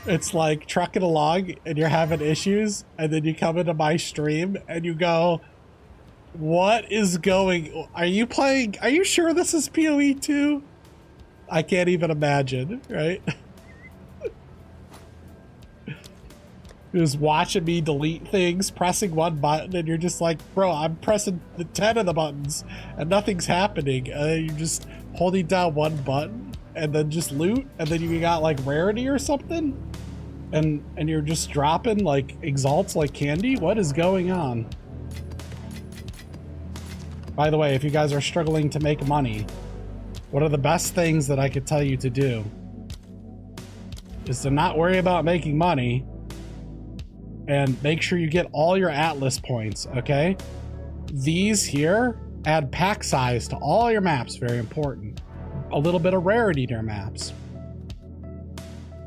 it's like trucking along, and you're having issues, and then you come into my stream, and you go, what is going... Are you sure this is POE2? I can't even imagine, right? Just watching me delete things, pressing one button, and you're just like, bro, I'm pressing the 10 of the buttons and nothing's happening. You're just holding down one button and then just loot, and then you got like rarity or something, and you're just dropping like exalts like candy. What is going on? By the way, if you guys are struggling to make money, one of the best things that I could tell you to do is to not worry about making money and make sure you get all your Atlas points, okay? These here add pack size to all your maps, very important. A little bit of rarity to your maps.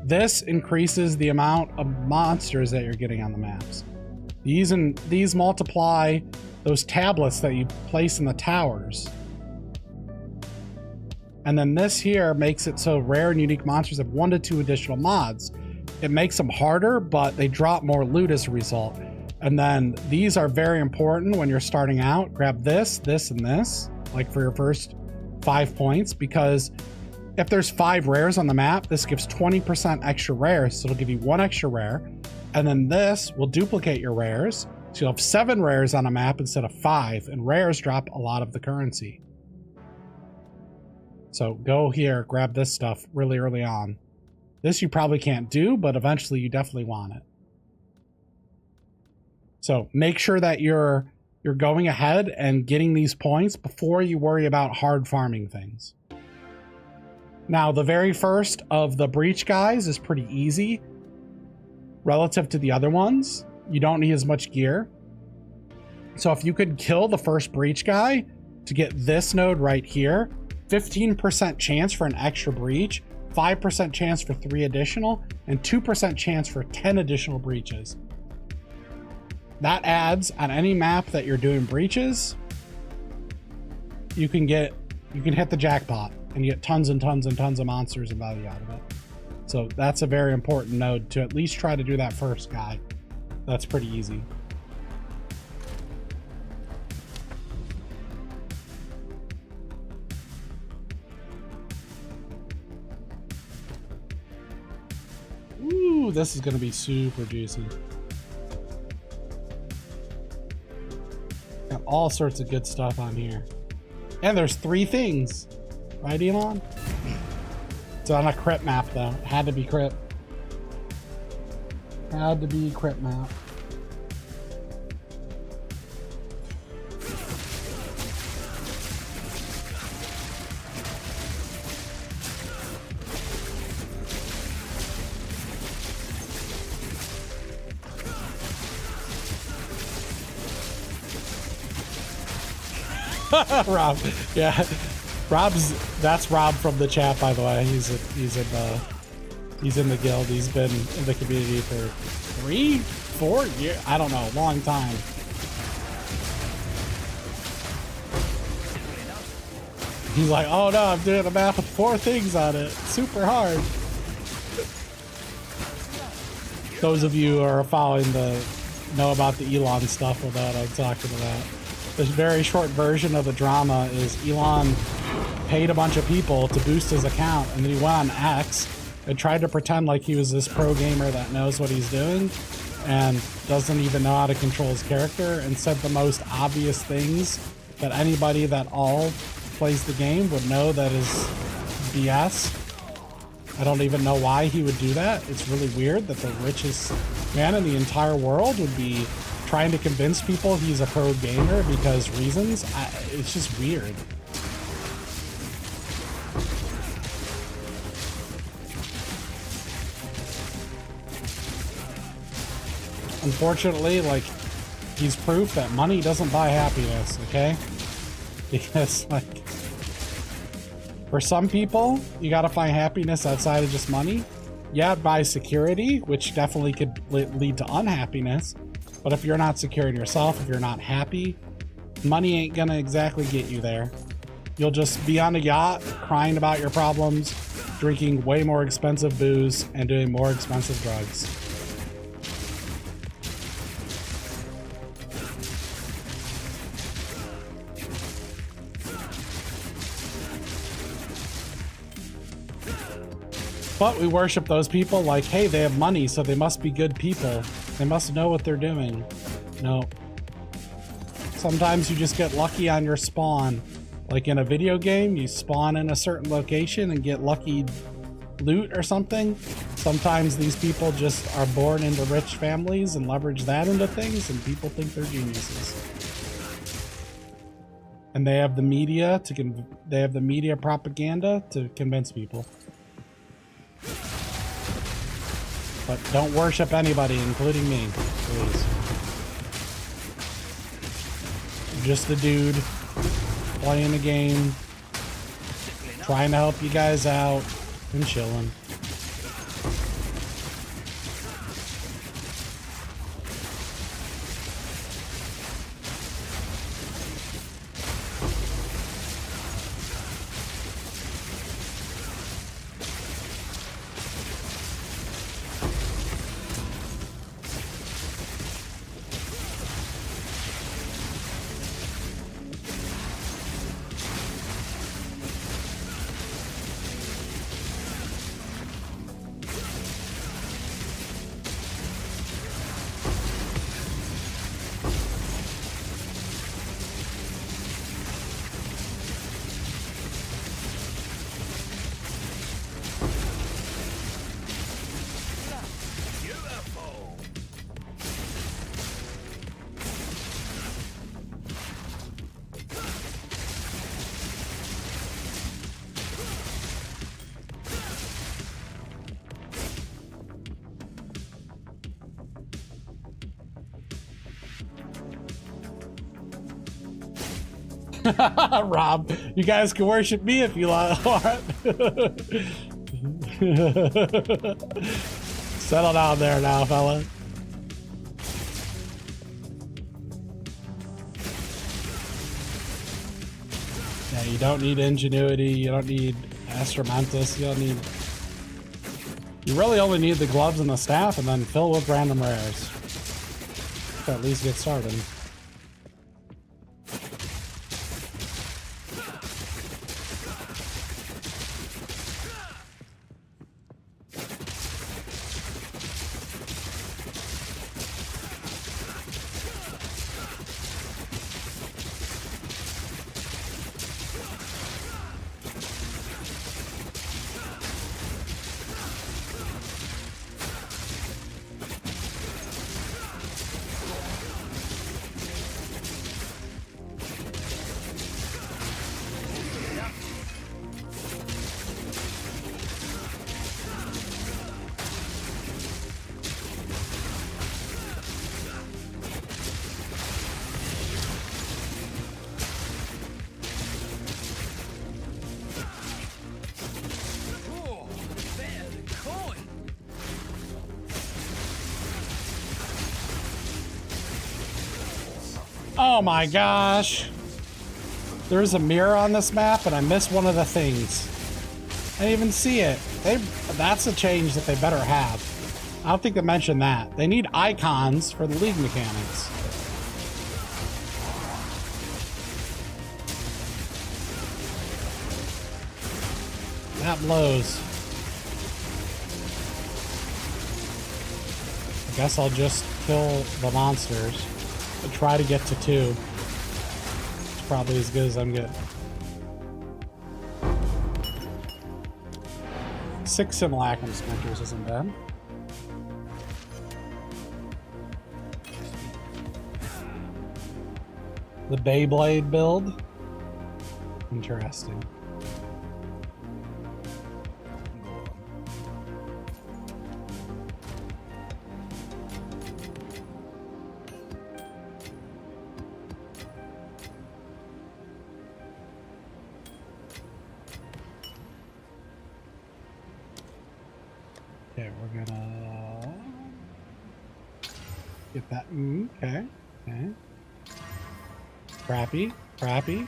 This increases the amount of monsters that you're getting on the maps. These multiply those tablets that you place in the towers. And then this here makes it so rare and unique monsters have 1 to 2 additional mods. It makes them harder, but they drop more loot as a result. And then these are very important when you're starting out. Grab this, this, and this, like for your first 5 points, because if there's 5 rares on the map, this gives 20% extra rares, so it'll give you 1 extra rare. And then this will duplicate your rares, so you'll have 7 rares on a map instead of 5, and rares drop a lot of the currency. So go here, grab this stuff really early on. This you probably can't do, but eventually you definitely want it. So make sure that you're going ahead and getting these points before you worry about hard farming things. Now, the very first of the breach guys is pretty easy relative to the other ones. You don't need as much gear. So if you could kill the first breach guy to get this node right here, 15% chance for an extra breach, 5% chance for 3 additional, and 2% chance for 10 additional breaches. That adds on any map that you're doing breaches, you can hit the jackpot and you get tons and tons and tons of monsters and value out of it. So that's a very important node to at least try to do that first guy. That's pretty easy. Ooh, this is going to be super juicy. Got all sorts of good stuff on here. And there's 3 things. Right, Elon? It's on a crypt map, though. It had to be crypt. Had to be crypt map. Rob, yeah, that's Rob from the chat, by the way. He's in the guild. He's been in the community for 3, 4 years. I don't know, a long time. He's like, oh no, I'm doing a map with 4 things on it. Super hard. Those of you who are following know about the Elon stuff with that I'm talking about. This very short version of the drama is Elon paid a bunch of people to boost his account, and then he went on X and tried to pretend like he was this pro gamer that knows what he's doing and doesn't even know how to control his character, and said the most obvious things that anybody that all plays the game would know that is BS. I don't even know why he would do that. It's really weird that the richest man in the entire world would be trying to convince people he's a pro gamer because reasons. It's just weird. Unfortunately, like, he's proof that money doesn't buy happiness, okay? Because, like, for some people, you gotta find happiness outside of just money. Yeah, it buys security, which definitely could lead to unhappiness. But if you're not secure in yourself, if you're not happy, money ain't gonna exactly get you there. You'll just be on a yacht, crying about your problems, drinking way more expensive booze, and doing more expensive drugs. But we worship those people like, hey, they have money, so they must be good people. They must know what they're doing. No. Sometimes you just get lucky on your spawn. Like in a video game, you spawn in a certain location and get lucky loot or something. Sometimes these people just are born into rich families and leverage that into things, and people think they're geniuses. And they have the media they have the media propaganda to convince people. But don't worship anybody, including me, please. I'm just a dude playing a game, trying to help you guys out, and chilling. Rob, you guys can worship me if you want. Settle down there now, fella. Yeah, you don't need ingenuity, you don't need Astromantis, you don't need... You really only need the gloves and the staff, and then fill with random rares. To at least get started. Oh my gosh. There's a mirror on this map, and I missed one of the things. I didn't even see it. That's a change that they better have. I don't think they mentioned that. They need icons for the league mechanics. That blows. I guess I'll just kill the monsters and try to get to 2. It's probably as good as I'm getting. 6 simulacrum splinters isn't bad. The Beyblade build. Interesting. Okay, we're gonna get that. Okay, okay. Crappy, crappy,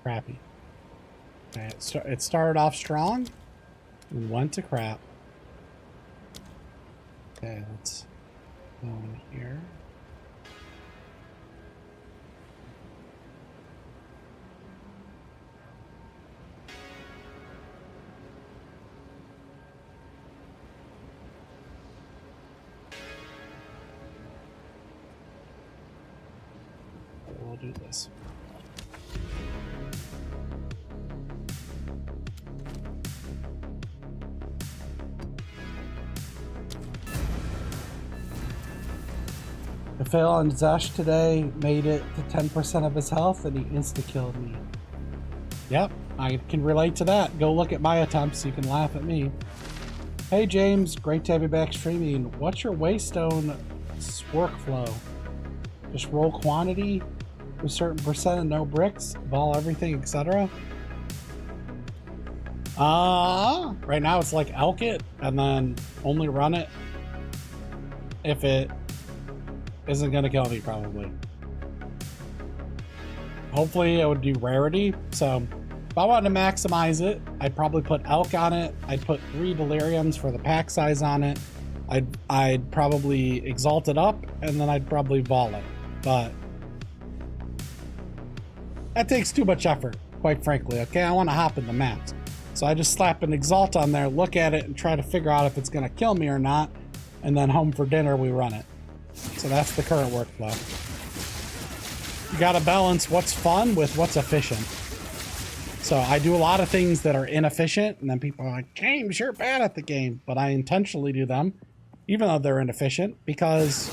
crappy. Okay, it started off strong and went to crap. Okay, let's go in here. We'll do this. The fail on Xesth today made it to 10% of his health and he insta-killed me. Yep, I can relate to that. Go look at my attempts, you can laugh at me. Hey James, great to have you back streaming. What's your Waystone workflow? Just roll quantity, a certain percent and no bricks, ball everything, etc. Right now it's like elk it and then only run it if it isn't gonna kill me, probably. Hopefully it would do rarity. So if I wanted to maximize it, I'd probably put elk on it. I'd put 3 deliriums for the pack size on it. I'd probably exalt it up and then I'd probably vol it. But that takes too much effort, quite frankly. Okay, I want to hop in the maps. So I just slap an exalt on there, look at it, and try to figure out if it's going to kill me or not. And then home for dinner, we run it. So that's the current workflow. You got to balance what's fun with what's efficient. So I do a lot of things that are inefficient, and then people are like, James, you're bad at the game. But I intentionally do them, even though they're inefficient, because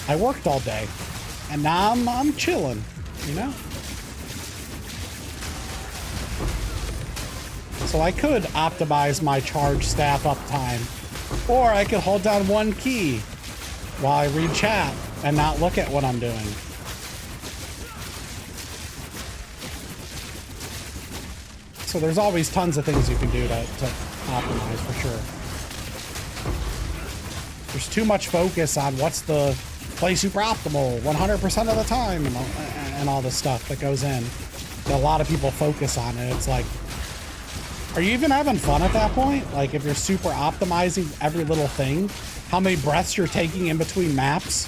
I worked all day. And now I'm chilling, you know? So I could optimize my charge staff uptime, or I could hold down one key while I read chat and not look at what I'm doing. So there's always tons of things you can do to optimize for sure. There's too much focus on what's the play super optimal 100% of the time and all this stuff that goes in. A lot of people focus on it. It's like, are you even having fun at that point? Like if you're super optimizing every little thing, how many breaths you're taking in between maps?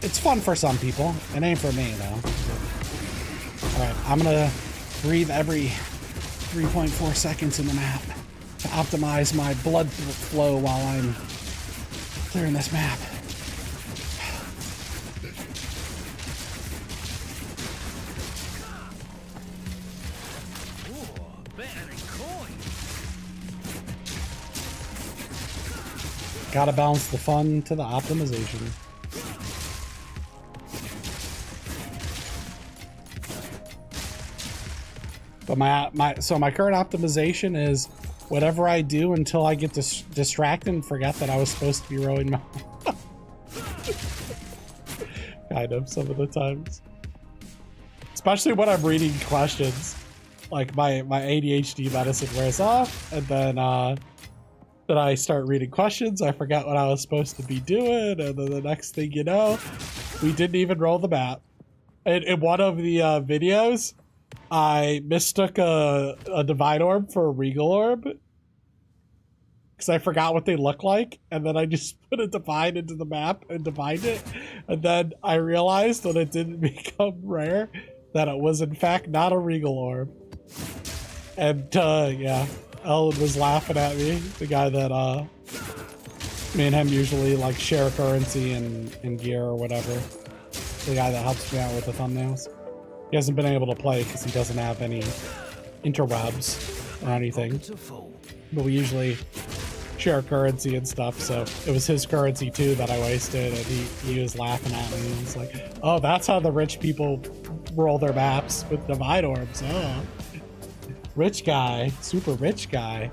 It's fun for some people. It ain't for me though. All right, I'm gonna breathe every 3.4 seconds in the map to optimize my blood flow while I'm clearing this map. Gotta balance the fun to the optimization. But my current optimization is whatever I do until I get distracted and forget that I was supposed to be rowing my kind of some of the times. Especially when I'm reading questions. Like my ADHD medicine wears off and then Then I start reading questions. I forgot what I was supposed to be doing. And then the next thing you know, we didn't even roll the map. In one of the videos, I mistook a Divine Orb for a Regal Orb. Because I forgot what they look like. And then I just put a Divine into the map and divined it. And then I realized when it didn't become rare that it was in fact not a Regal Orb. And yeah, Ellen was laughing at me. The guy that me and him usually like share currency and gear or whatever. The guy that helps me out with the thumbnails. He hasn't been able to play because he doesn't have any interwebs or anything. But we usually share currency and stuff, so it was his currency too that I wasted, and he was laughing at me. He's like, oh, that's how the rich people roll their maps with Divine Orbs. Oh. Rich guy. Super rich guy.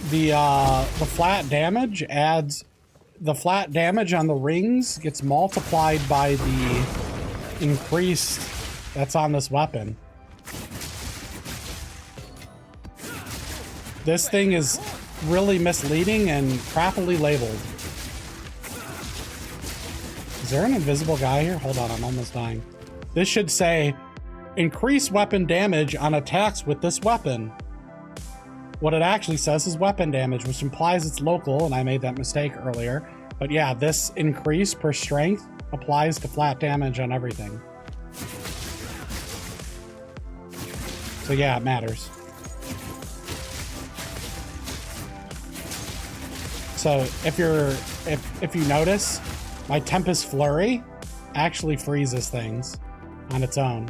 The flat damage adds, the flat damage on the rings gets multiplied by the increased that's on this weapon. This thing is really misleading and crappily labeled. Is there an invisible guy here? Hold on, I'm almost dying. This should say, increase weapon damage on attacks with this weapon. What it actually says is weapon damage, which implies it's local, and I made that mistake earlier. But yeah, this increase per strength applies to flat damage on everything. So yeah, it matters. So if you notice, my Tempest Flurry actually freezes things on its own,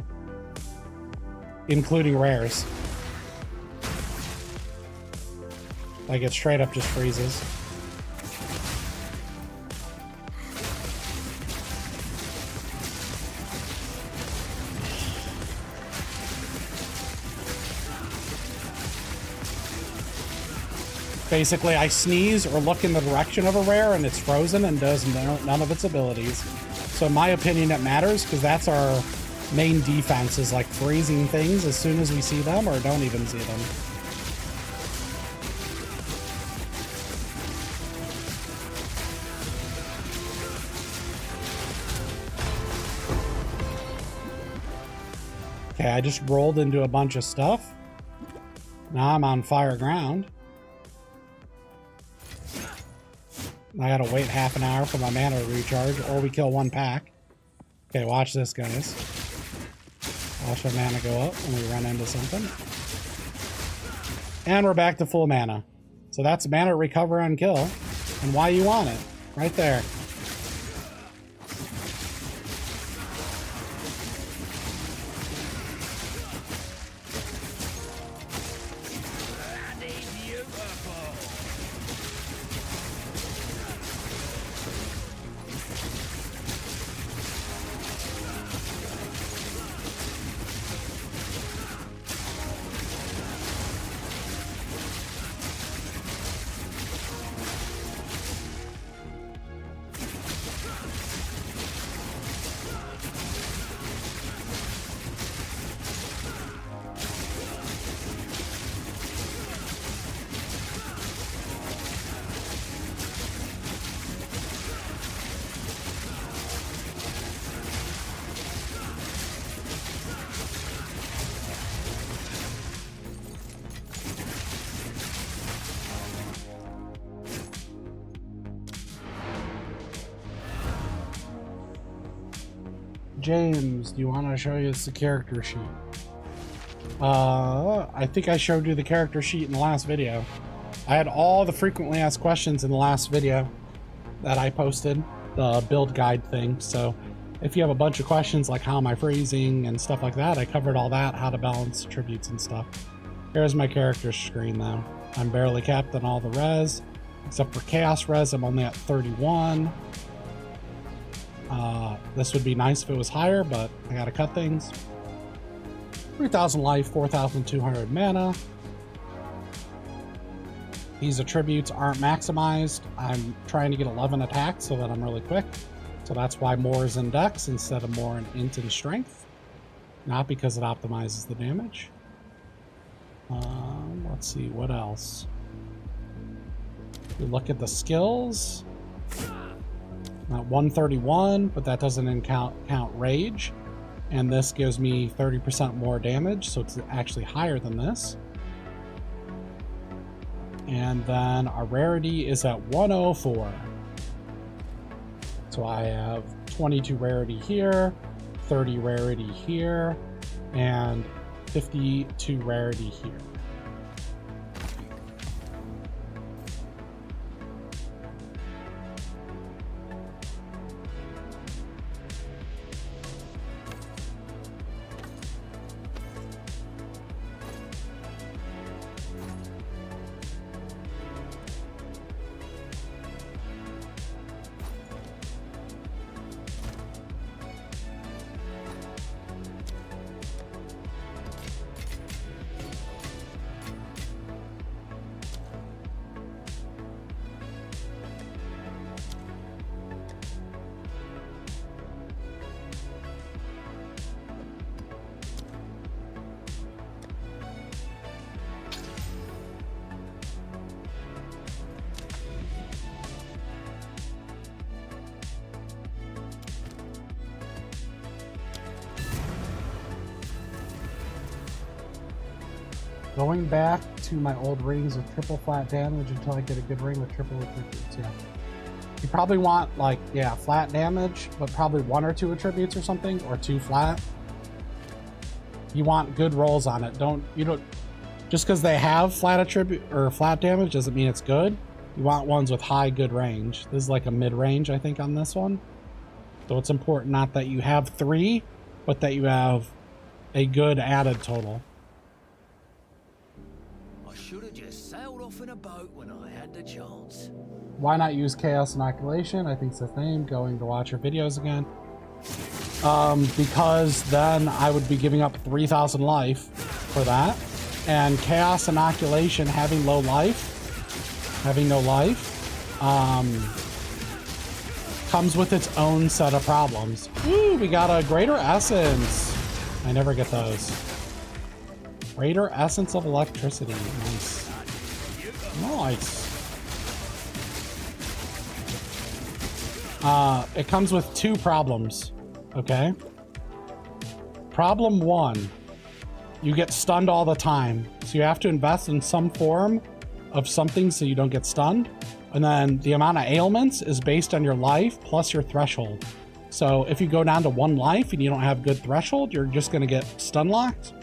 including rares. Like it straight up just freezes. Basically, I sneeze or look in the direction of a rare and it's frozen and does none of its abilities. So in my opinion, it matters because that's our main defense, is like freezing things as soon as we see them or don't even see them. Okay, I just rolled into a bunch of stuff. Now I'm on fire ground. I gotta wait half an hour for my mana to recharge, or we kill one pack. Okay, watch this, guys. Watch our mana go up when we run into something. And we're back to full mana. So that's mana recover and kill, and why you want it. Right there. James, do you want to show you the character sheet? I think I showed you the character sheet in the last video. I had all the frequently asked questions in the last video that I posted, the build guide thing. So if you have a bunch of questions like how am I phrasing and stuff like that, I covered all that, how to balance attributes and stuff. Here's my character screen though. I'm barely capped on all the res, except for chaos res, I'm only at 31. This would be nice if it was higher, but I gotta cut things. 3,000 life, 4,200 mana. These attributes aren't maximized. I'm trying to get 11 attacks so that I'm really quick. So that's why more is in dex instead of more in int and strength. Not because it optimizes the damage. Let's see, what else? We look at the skills. At 131, but that doesn't count rage. And this gives me 30% more damage, so it's actually higher than this. And then our rarity is at 104. So I have 22 rarity here, 30 rarity here, and 52 rarity here. Going back to my old rings with triple flat damage until I get a good ring with triple attributes, yeah. You probably want, like, yeah, flat damage, but probably 1 or 2 attributes or something, or 2 flat. You want good rolls on it. You don't, just because they have flat attribute or flat damage doesn't mean it's good. You want ones with high good range. This is like a mid-range, I think, on this one. So it's important not that you have 3, but that you have a good added total. Should have just sailed off in a boat when I had the chance. Why not use Chaos Inoculation? I think it's the thing. Going to watch your videos again. Because then I would be giving up 3,000 life for that. And Chaos Inoculation, having no life, comes with its own set of problems. Ooh, we got a Greater Essence. I never get those. Greater Essence of Electricity. Nice. Nice. It comes with 2 problems. Okay. Problem 1. You get stunned all the time. So you have to invest in some form of something so you don't get stunned. And then the amount of ailments is based on your life plus your threshold. So if you go down to 1 life and you don't have good threshold, you're just going to get stun locked.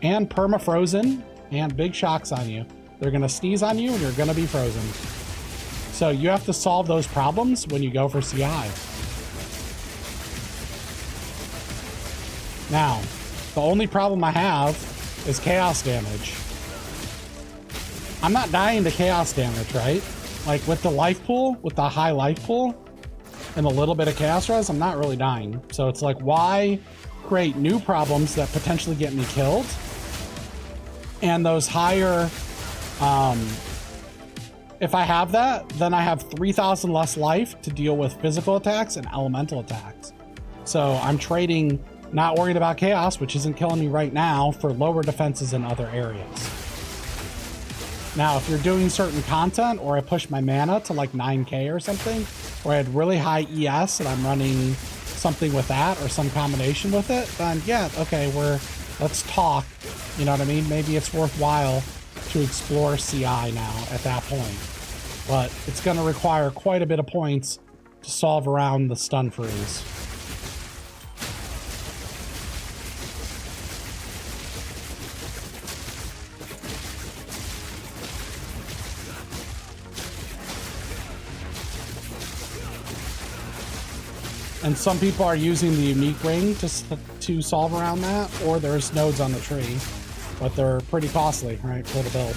And perma-frozen, and big shocks on you. They're gonna sneeze on you, and you're gonna be frozen. So you have to solve those problems when you go for CI. Now, the only problem I have is chaos damage. I'm not dying to chaos damage, right? Like with the life pool, with the high life pool, and a little bit of chaos res, I'm not really dying. So it's like, why create new problems that potentially get me killed? And those higher, if I have that, then I have 3,000 less life to deal with physical attacks and elemental attacks. So I'm trading, not worried about chaos, which isn't killing me right now, for lower defenses in other areas. Now, if you're doing certain content, or I push my mana to like 9k or something, or I had really high ES and I'm running something with that or some combination with it, then yeah, okay, let's talk. You know what I mean? Maybe it's worthwhile to explore CI now at that point. But it's going to require quite a bit of points to solve around the stun freeze. And some people are using the unique ring to solve around that, or there's nodes on the tree, but they're pretty costly, right, for the build.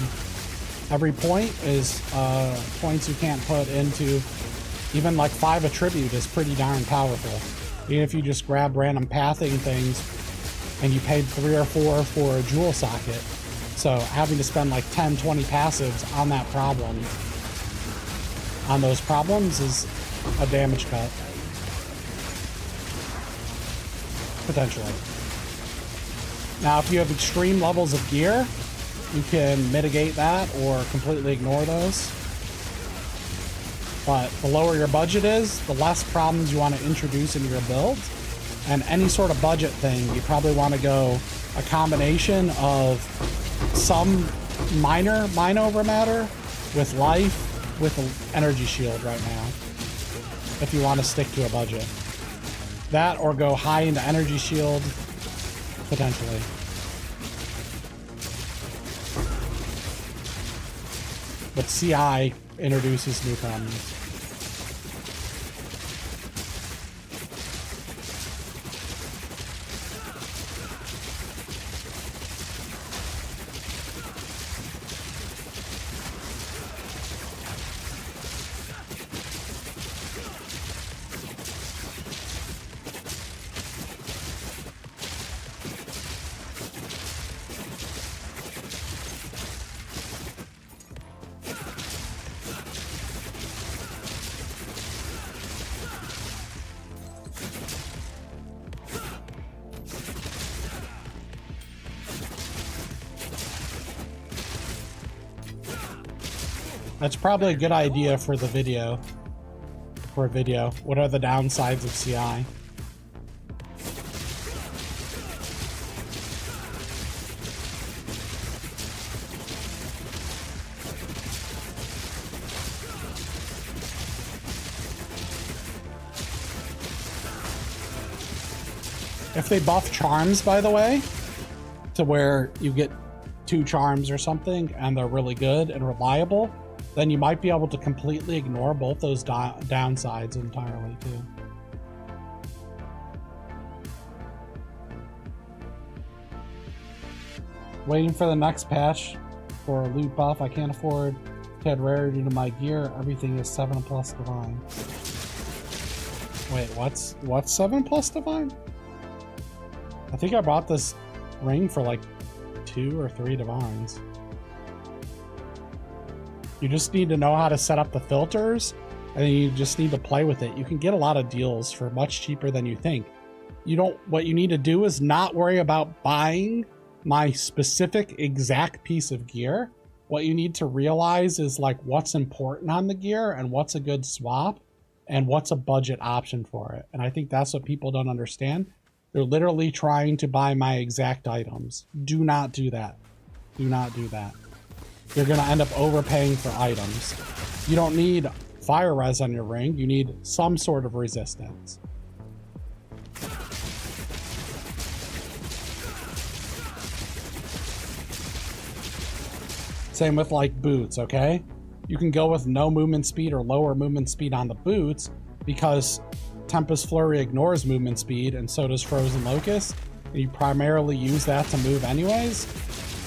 Every point is points you can't put into. Even like 5 attribute is pretty darn powerful. Even if you just grab random pathing things and you paid 3 or 4 for a jewel socket. So having to spend like 10, 20 passives on that problem, on those problems, is a damage cut. Potentially. Now, if you have extreme levels of gear, you can mitigate that or completely ignore those. But the lower your budget is, the less problems you want to introduce into your build. And any sort of budget thing, you probably want to go a combination of some minor mind over matter with life, with an energy shield right now, if you want to stick to a budget. That, or go high into energy shield, potentially. But CI introduces new problems. That's probably a good idea for the video. For a video. What are the downsides of CI? If they buff charms, by the way, to where you get 2 charms or something and they're really good and reliable, then you might be able to completely ignore both those downsides entirely too. Waiting for the next patch for a loot buff. I can't afford to add rarity to my gear. Everything is 7+ divine. Wait, what's 7+ divine? I think I bought this ring for like 2 or 3 divines. You just need to know how to set up the filters, and you just need to play with it. You can get a lot of deals for much cheaper than you think. What you need to do is not worry about buying my specific exact piece of gear. What you need to realize is like what's important on the gear and what's a good swap and what's a budget option for it. And I think that's what people don't understand. They're literally trying to buy my exact items. Do not do that. Do not do that. You're going to end up overpaying for items. You don't need fire res on your ring. You need some sort of resistance. Same with like boots, okay? You can go with no movement speed or lower movement speed on the boots because Tempest Flurry ignores movement speed and so does Frozen Locust. And you primarily use that to move anyways.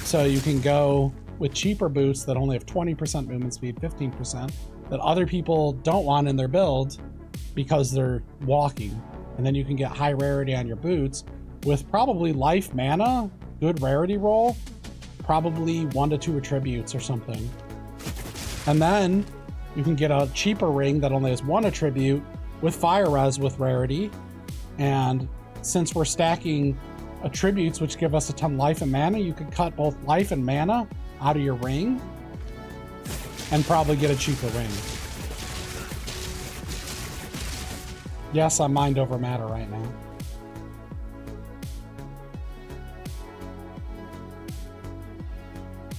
So you can go with cheaper boots that only have 20% movement speed, 15%, that other people don't want in their build because they're walking. And then you can get high rarity on your boots with probably life mana, good rarity roll, probably 1 to 2 attributes or something. And then you can get a cheaper ring that only has 1 attribute with fire res with rarity. And since we're stacking attributes which give us a ton of life and mana, you could cut both life and mana out of your ring and probably get a cheaper ring. Yes, I'm mind over matter right now.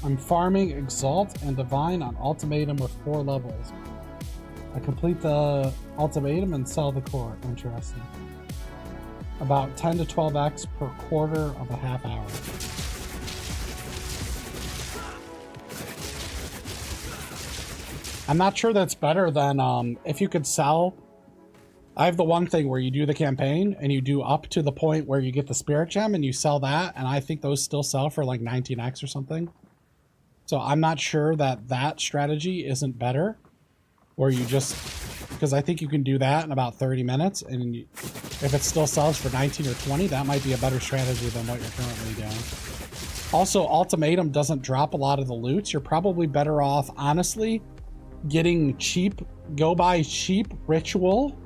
I'm farming Exalt and Divine on Ultimatum with 4 levels. I complete the Ultimatum and sell the core. Interesting. About 10 to 12x per quarter of a half hour. I'm not sure that's better than if you could sell I have the one thing where you do the campaign and you do up to the point where you get the spirit gem and you sell that, and I think those still sell for like 19x or something. So I'm not sure that that strategy isn't better, where you just, because I think you can do that in about 30 minutes, and you, if it still sells for 19 or 20, that might be a better strategy than what you're currently doing. Also, Ultimatum doesn't drop a lot of the loots. You're probably better off, honestly, getting cheap, go buy cheap ritual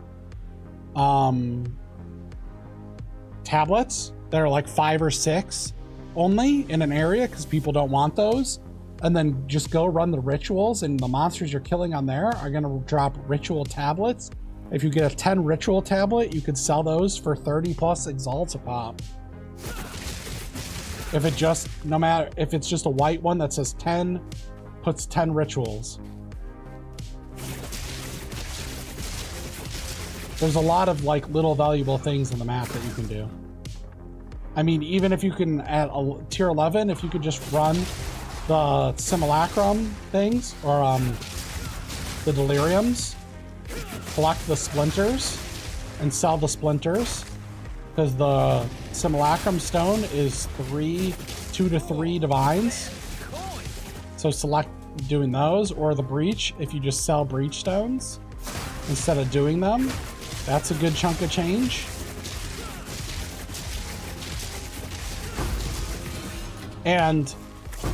tablets that are like 5 or 6 only in an area because people don't want those, and then just go run the rituals, and the monsters you're killing on there are going to drop ritual tablets. If you get a 10 ritual tablet, you could sell those for 30 plus exalts a pop. If it just, no matter if it's just a white one that says 10, puts 10 rituals. There's a lot of like little valuable things in the map that you can do. I mean, even if you can at a tier 11, if you could just run the simulacrum things or the deliriums, collect the splinters and sell the splinters, because the simulacrum stone is 2 to 3 divines. So select doing those, or the breach if you just sell breach stones instead of doing them. That's a good chunk of change. And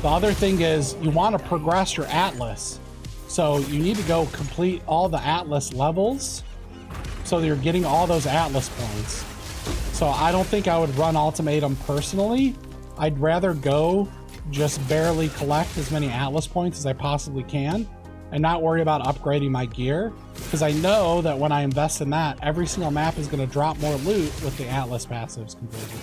the other thing is you want to progress your Atlas. So you need to go complete all the Atlas levels so that you're getting all those Atlas points. So I don't think I would run Ultimatum personally. I'd rather go just barely collect as many Atlas points as I possibly can and not worry about upgrading my gear, because I know that when I invest in that, every single map is going to drop more loot with the Atlas passives completed.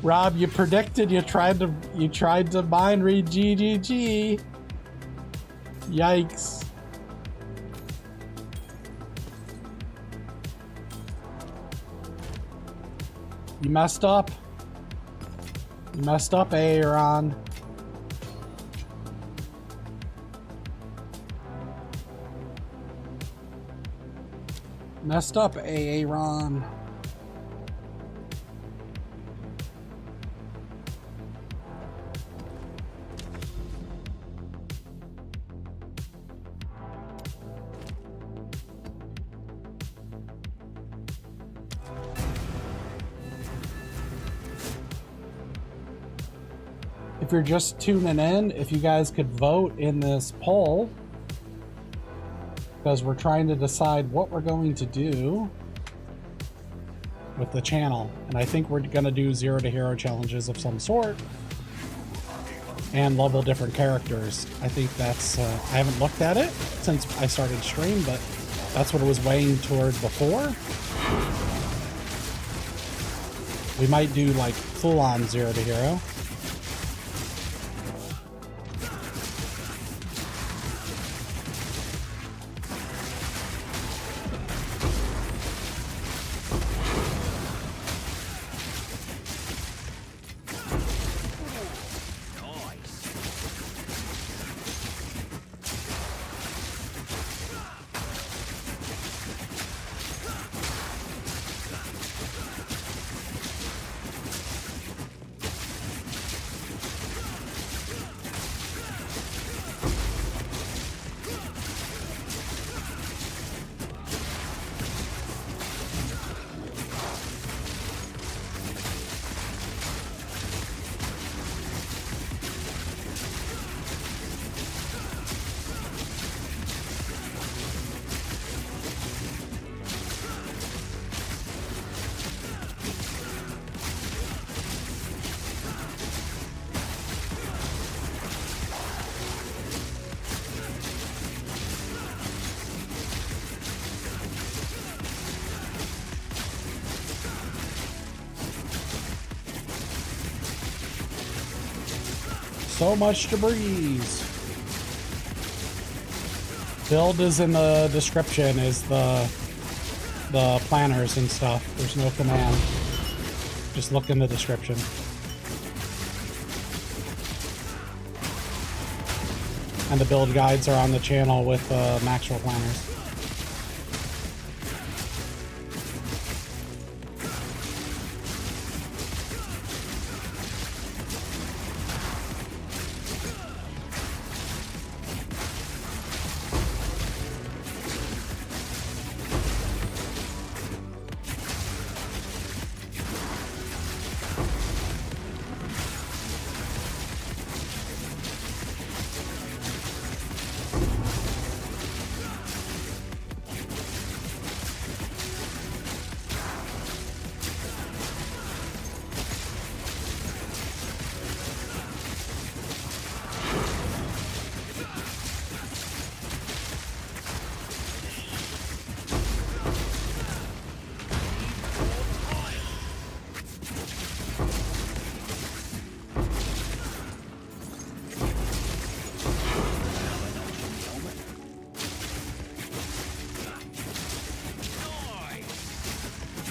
Rob, you predicted, you tried to mind read GGG. Yikes. You messed up. You messed up, Aaron. Messed up, Aaron. If you're just tuning in, if you guys could vote in this poll, because we're trying to decide what we're going to do with the channel. And I think we're going to do 0 to hero challenges of some sort and level different characters. I think that's, I haven't looked at it since I started stream, but that's what it was weighing toward before. We might do like full-on 0 to hero. So much to breeze. Build is in the description, is the planners and stuff. There's no command. Just look in the description. And the build guides are on the channel with actual planners.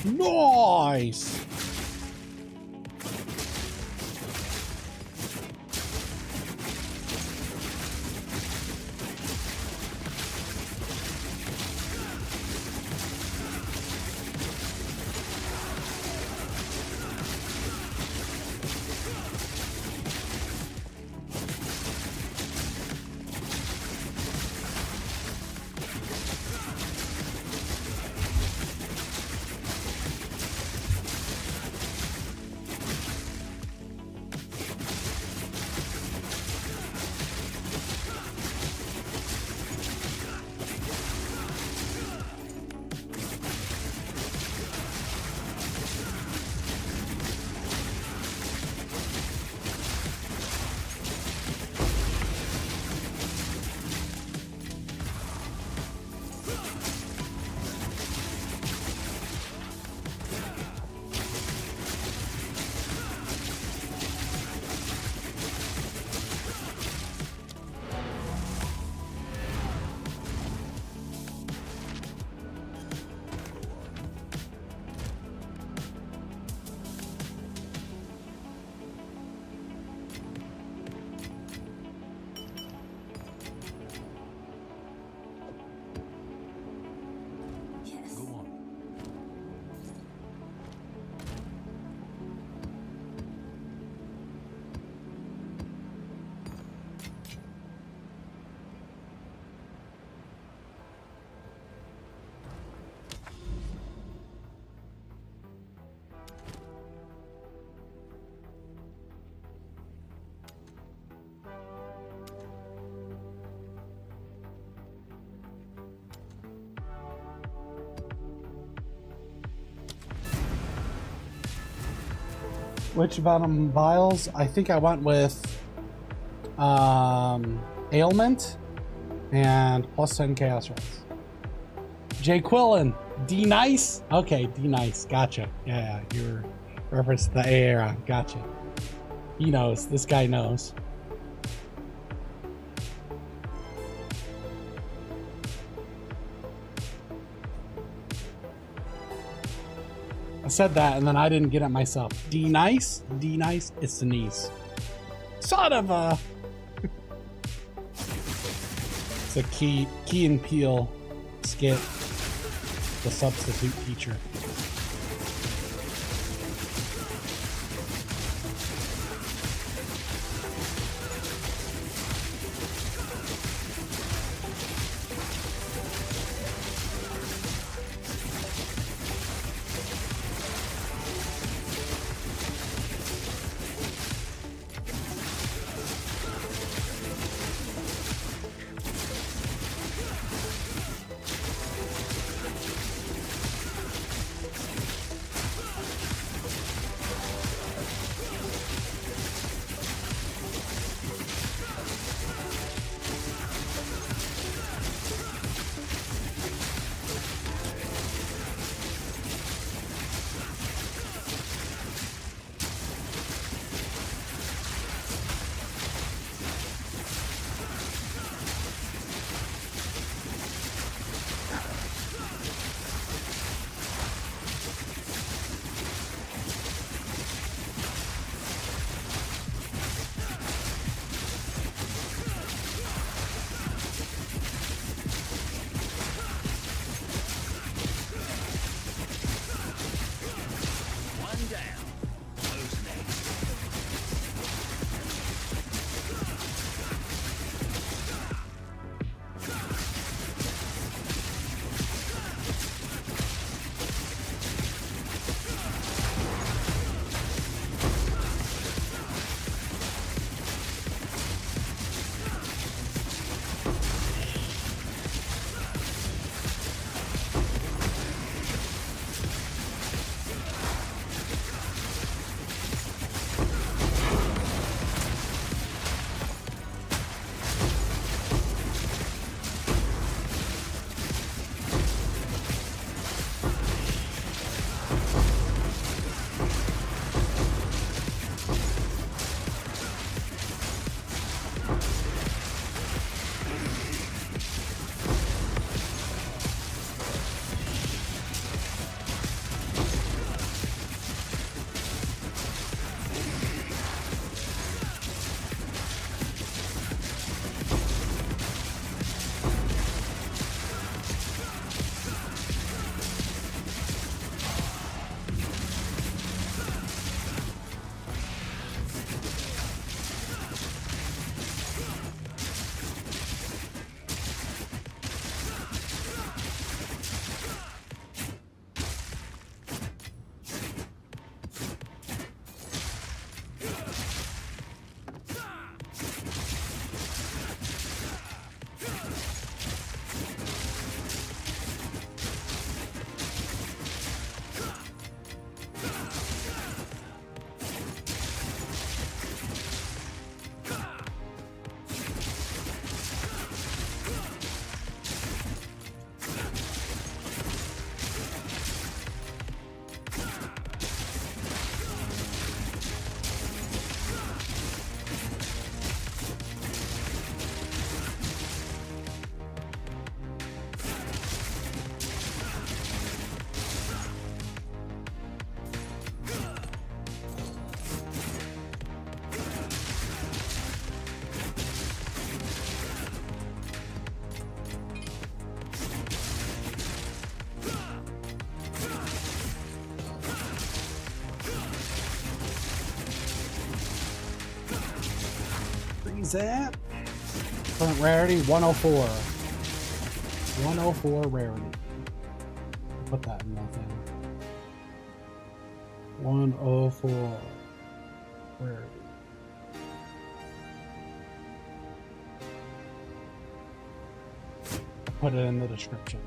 Nice! Which Venom Vials? I think I went with Ailment and plus 10 Chaos Rays. Jay Quillen, D Nice? Okay, D Nice, gotcha. Yeah, your reference to the A era, gotcha. He knows, this guy knows. I said that and then I didn't get it myself. D Nice? D Nice? It's Denise. Son of a... It's a Key and Peele skit. The substitute teacher. is at? Current rarity 104. 104 rarity. Put that in that thing. 104 rarity. Put it in the description.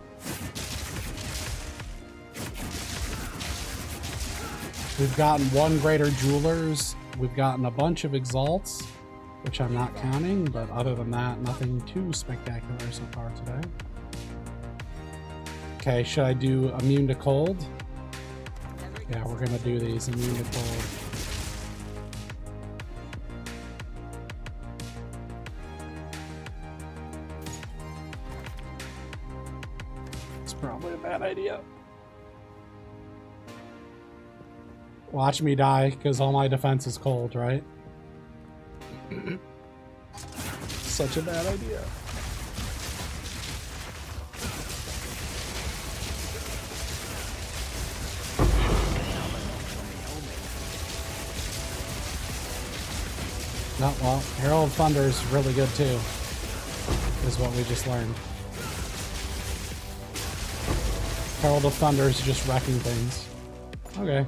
We've gotten 1 Greater Jewelers. We've gotten a bunch of Exalts, which I'm not counting, but other than that, nothing too spectacular so far today. Okay, should I do Immune to Cold? Yeah, we're gonna do these Immune to Cold. It's probably a bad idea. Watch me die, because all my defense is cold, right? Such a bad idea. No, well, Herald of Thunder is really good too, is what we just learned. Herald of Thunder is just wrecking things. Okay.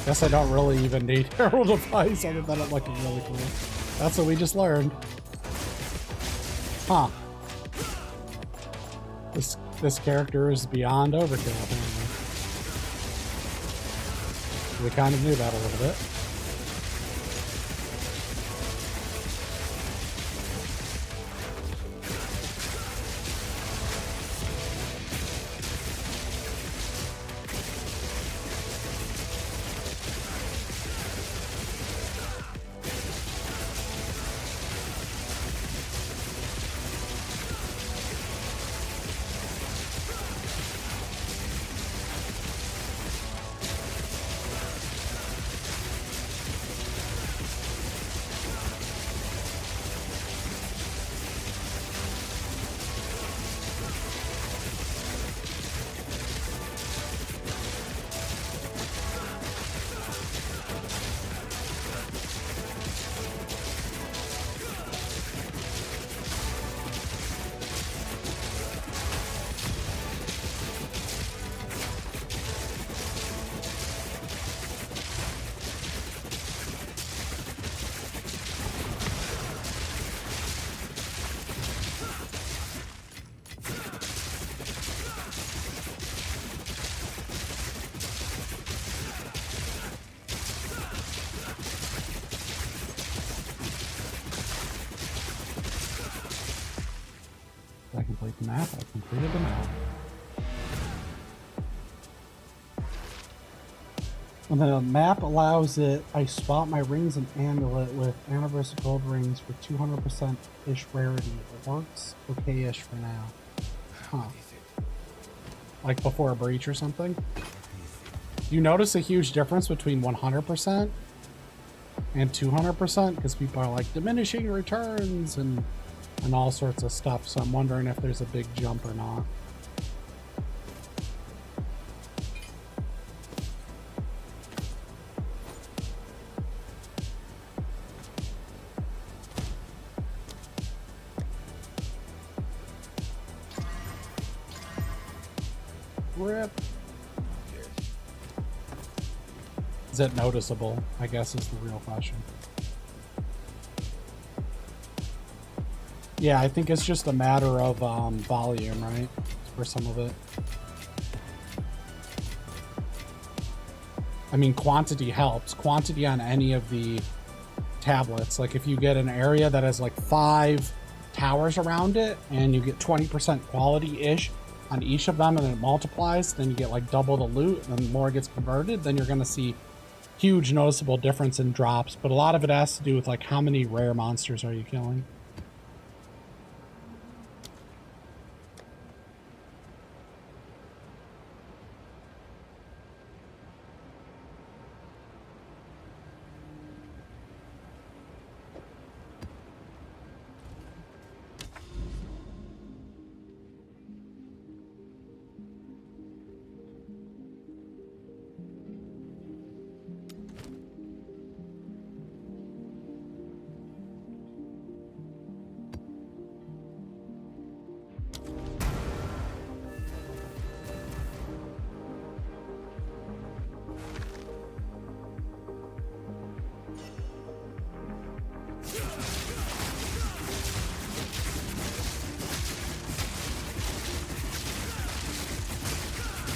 Guess I don't really even need Herald of Ice other than it looking really cool. That's what we just learned. Huh. This character is beyond overkill, apparently. We kind of knew that a little bit. I complete the map. I completed the map. When the map allows it, I swap my rings and amulet with Anniversary Gold rings for 200%-ish rarity. It works okay-ish for now. Huh. Like before a breach or something? You notice a huge difference between 100% and 200%? Because people are like, diminishing returns and all sorts of stuff, so I'm wondering if there's a big jump or not. Rip. Is it noticeable? I guess is the real question. Yeah, I think it's just a matter of volume, right? For some of it. I mean, quantity helps. Quantity on any of the tablets. Like if you get an area that has like 5 towers around it and you get 20% quality-ish on each of them and it multiplies, then you get like double the loot and then more gets converted, then you're going to see huge noticeable difference in drops. But a lot of it has to do with like how many rare monsters are you killing.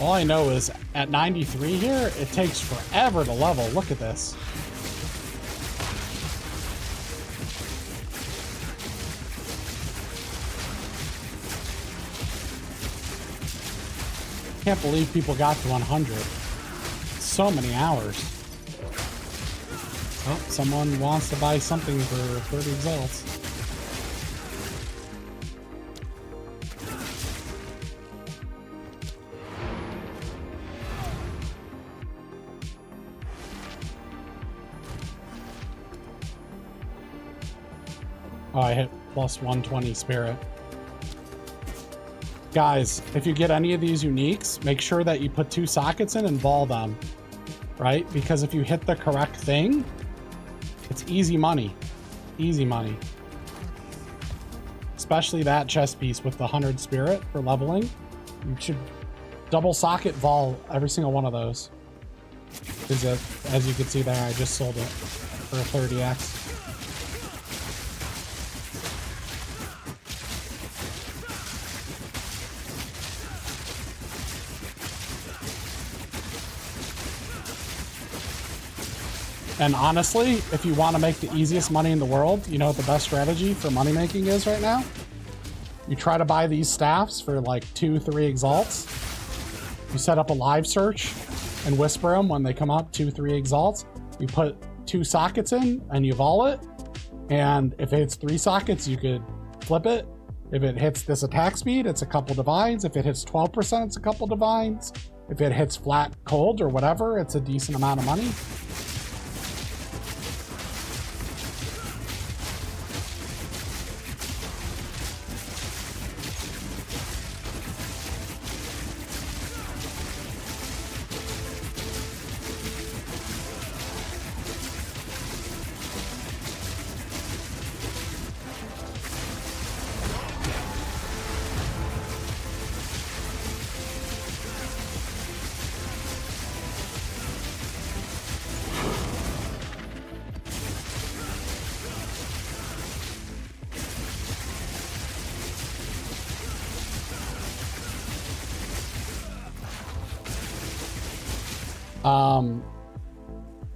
All I know is at 93 here, it takes forever to level. Look at this. Can't believe people got to 100. So many hours. Oh, someone wants to buy something for 30 exalts. Oh, I hit plus 120 spirit. Guys, if you get any of these uniques, make sure that you put 2 sockets in and ball them, right? Because if you hit the correct thing, it's easy money. Easy money. Especially that chest piece with the 100 spirit for leveling. You should double socket vol every single one of those. Because as you can see there, I just sold it for a 30x. And honestly, if you want to make the easiest money in the world, you know what the best strategy for money making is right now? You try to buy these staffs for like 2-3 exalts. You set up a live search and whisper them when they come up, 2-3 exalts. You put 2 sockets in and you vol it. And if it hits 3 sockets, you could flip it. If it hits this attack speed, it's a couple divines. If it hits 12%, it's a couple divines. If it hits flat cold or whatever, it's a decent amount of money.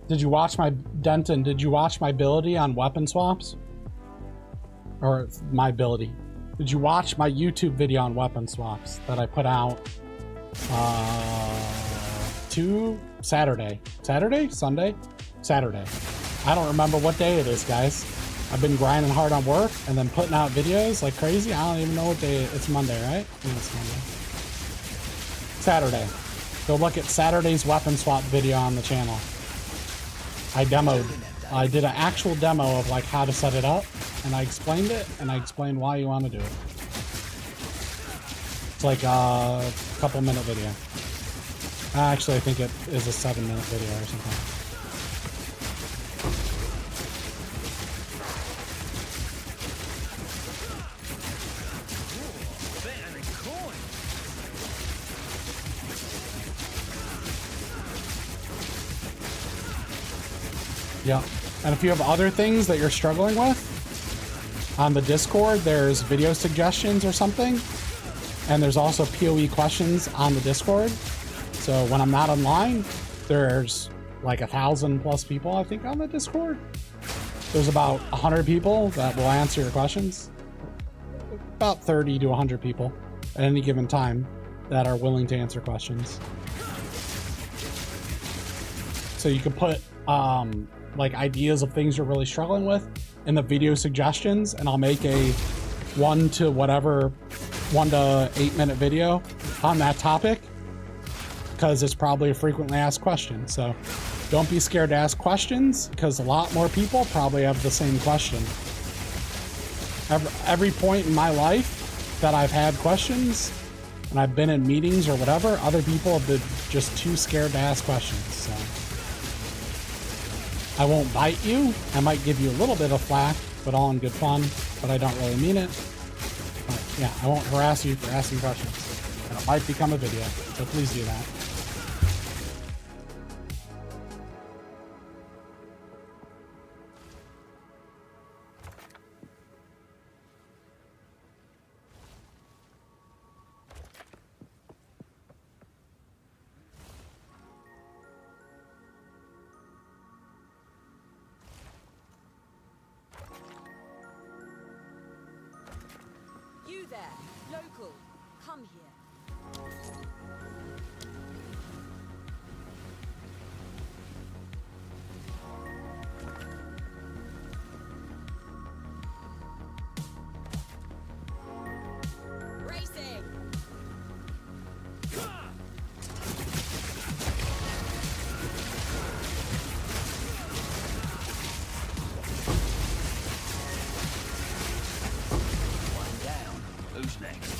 Did you watch my Denton? Did you watch my ability on weapon swaps? Or my ability? Did you watch my YouTube video on weapon swaps that I put out Saturday? Sunday? Saturday. I don't remember what day it is, guys. I've been grinding hard on work and then putting out videos like crazy. I don't even know what day it's Monday, right? Yeah, it's Monday. Saturday. Go look at Saturday's weapon swap video on the channel. I did an actual demo of like how to set it up, and I explained it, and I explained why you want to do it. It's like a couple minute video. Actually, I think it is a 7-minute video or something. Yeah, and if you have other things that you're struggling with, on the Discord, there's video suggestions or something, and there's also POE questions on the Discord. So when I'm not online, there's like 1,000+ people, I think, on the Discord. There's about 100 people that will answer your questions. About 30 to 100 people at any given time that are willing to answer questions. So you can put like ideas of things you're really struggling with in the video suggestions, and I'll make a 1 to 8 minute video on that topic, because it's probably a frequently asked question. So don't be scared to ask questions, because a lot more people probably have the same question. Every point in my life that I've had questions and I've been in meetings or whatever, other people have been just too scared to ask questions. So I won't bite you. I might give you a little bit of flack, but all in good fun, but I don't really mean it. But yeah, I won't harass you for asking questions. And it might become a video, so please do that. there, local, come here. Racing! One down. Who's next?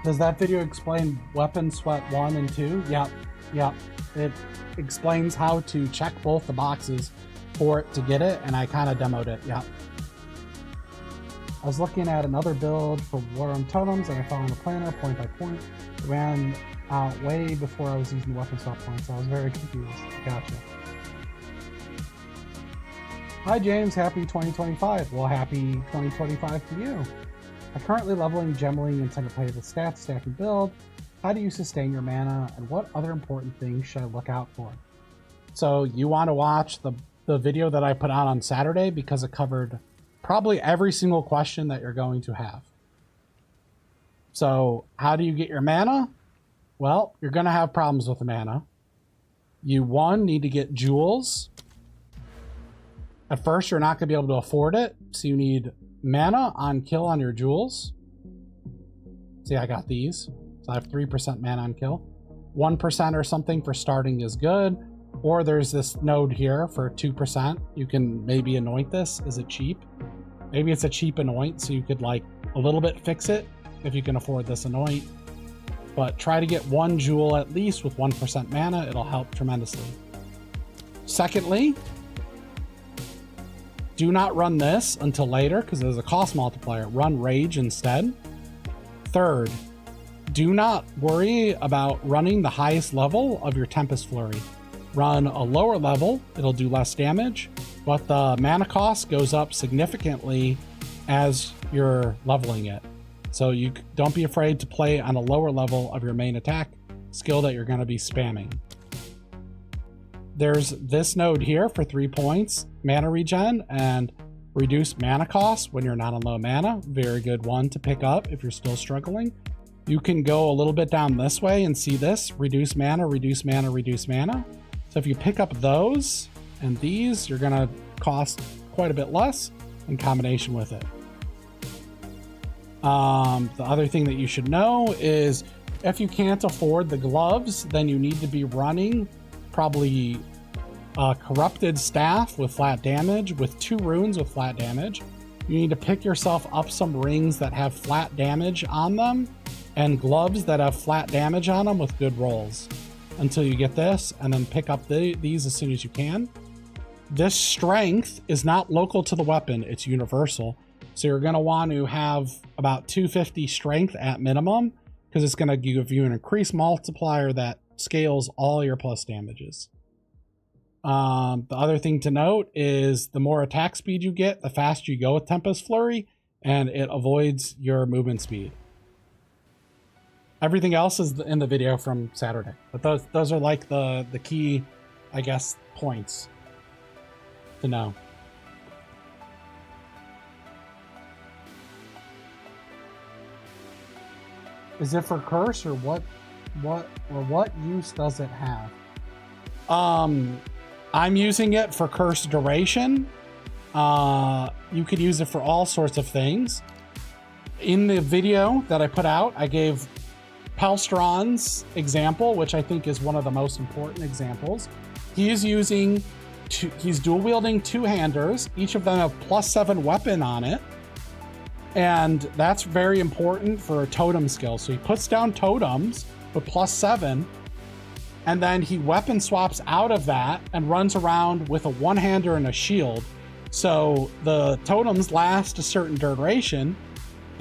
Does that video explain weapon sweat 1 and 2? Yep, yep. It explains how to check both the boxes for it to get it, and I kind of demoed it, yep. I was looking at another build for War on Totems, and I followed the planner point by point. It ran out way before I was using the weapon swap points, so I was very confused. Gotcha. Hi James, happy 2025. Well, happy 2025 to you. I'm currently leveling Gemling and tend to play the stats, stack, and build. How do you sustain your mana, and what other important things should I look out for? So you want to watch the video that I put out on Saturday because it covered probably every single question that you're going to have. So how do you get your mana? Well, you're going to have problems with the mana. You, need to get jewels. At first, you're not going to be able to afford it, so you need mana on kill on your jewels. See, I got these. So I have 3% mana on kill. 1% or something for starting is good. Or there's this node here for 2%. You can maybe anoint this. Is it cheap? Maybe it's a cheap anoint, so you could like a little bit fix it if you can afford this anoint. But try to get 1 jewel at least with 1% mana. It'll help tremendously. Secondly, do not run this until later because there's a cost multiplier. Run Rage instead. Third, do not worry about running the highest level of your Tempest Flurry. Run a lower level, it'll do less damage, but the mana cost goes up significantly as you're leveling it. So you don't be afraid to play on a lower level of your main attack skill that you're going to be spamming. There's this node here for 3 points, mana regen and reduce mana cost when you're not on low mana. Very good one to pick up if you're still struggling. You can go a little bit down this way and see this, reduce mana, reduce mana, reduce mana. So if you pick up those and these, you're gonna cost quite a bit less in combination with it. The other thing that you should know is if you can't afford the gloves, then you need to be running probably a corrupted staff with flat damage with 2 runes with flat damage. You need to pick yourself up some rings that have flat damage on them and gloves that have flat damage on them with good rolls until you get this, and then pick up these as soon as you can. This strength is not local to the weapon, it's universal. So you're going to want to have about 250 strength at minimum because it's going to give you an increased multiplier that scales all your plus damages. The other thing to note is the more attack speed you get, the faster you go with Tempest Flurry, and it avoids your movement speed. Everything else is in the video from Saturday, but those are like the key, I guess, points to know. Is it for curse or what use does it have? I'm using it for curse duration. You could use it for all sorts of things. In the video that I put out, I gave Pelstron's example, which I think is one of the most important examples. He's dual wielding 2-handers. Each of them have +7 weapon on it. And that's very important for a totem skill. So he puts down totems with +7, and then he weapon swaps out of that and runs around with a 1-hander and a shield. So the totems last a certain duration,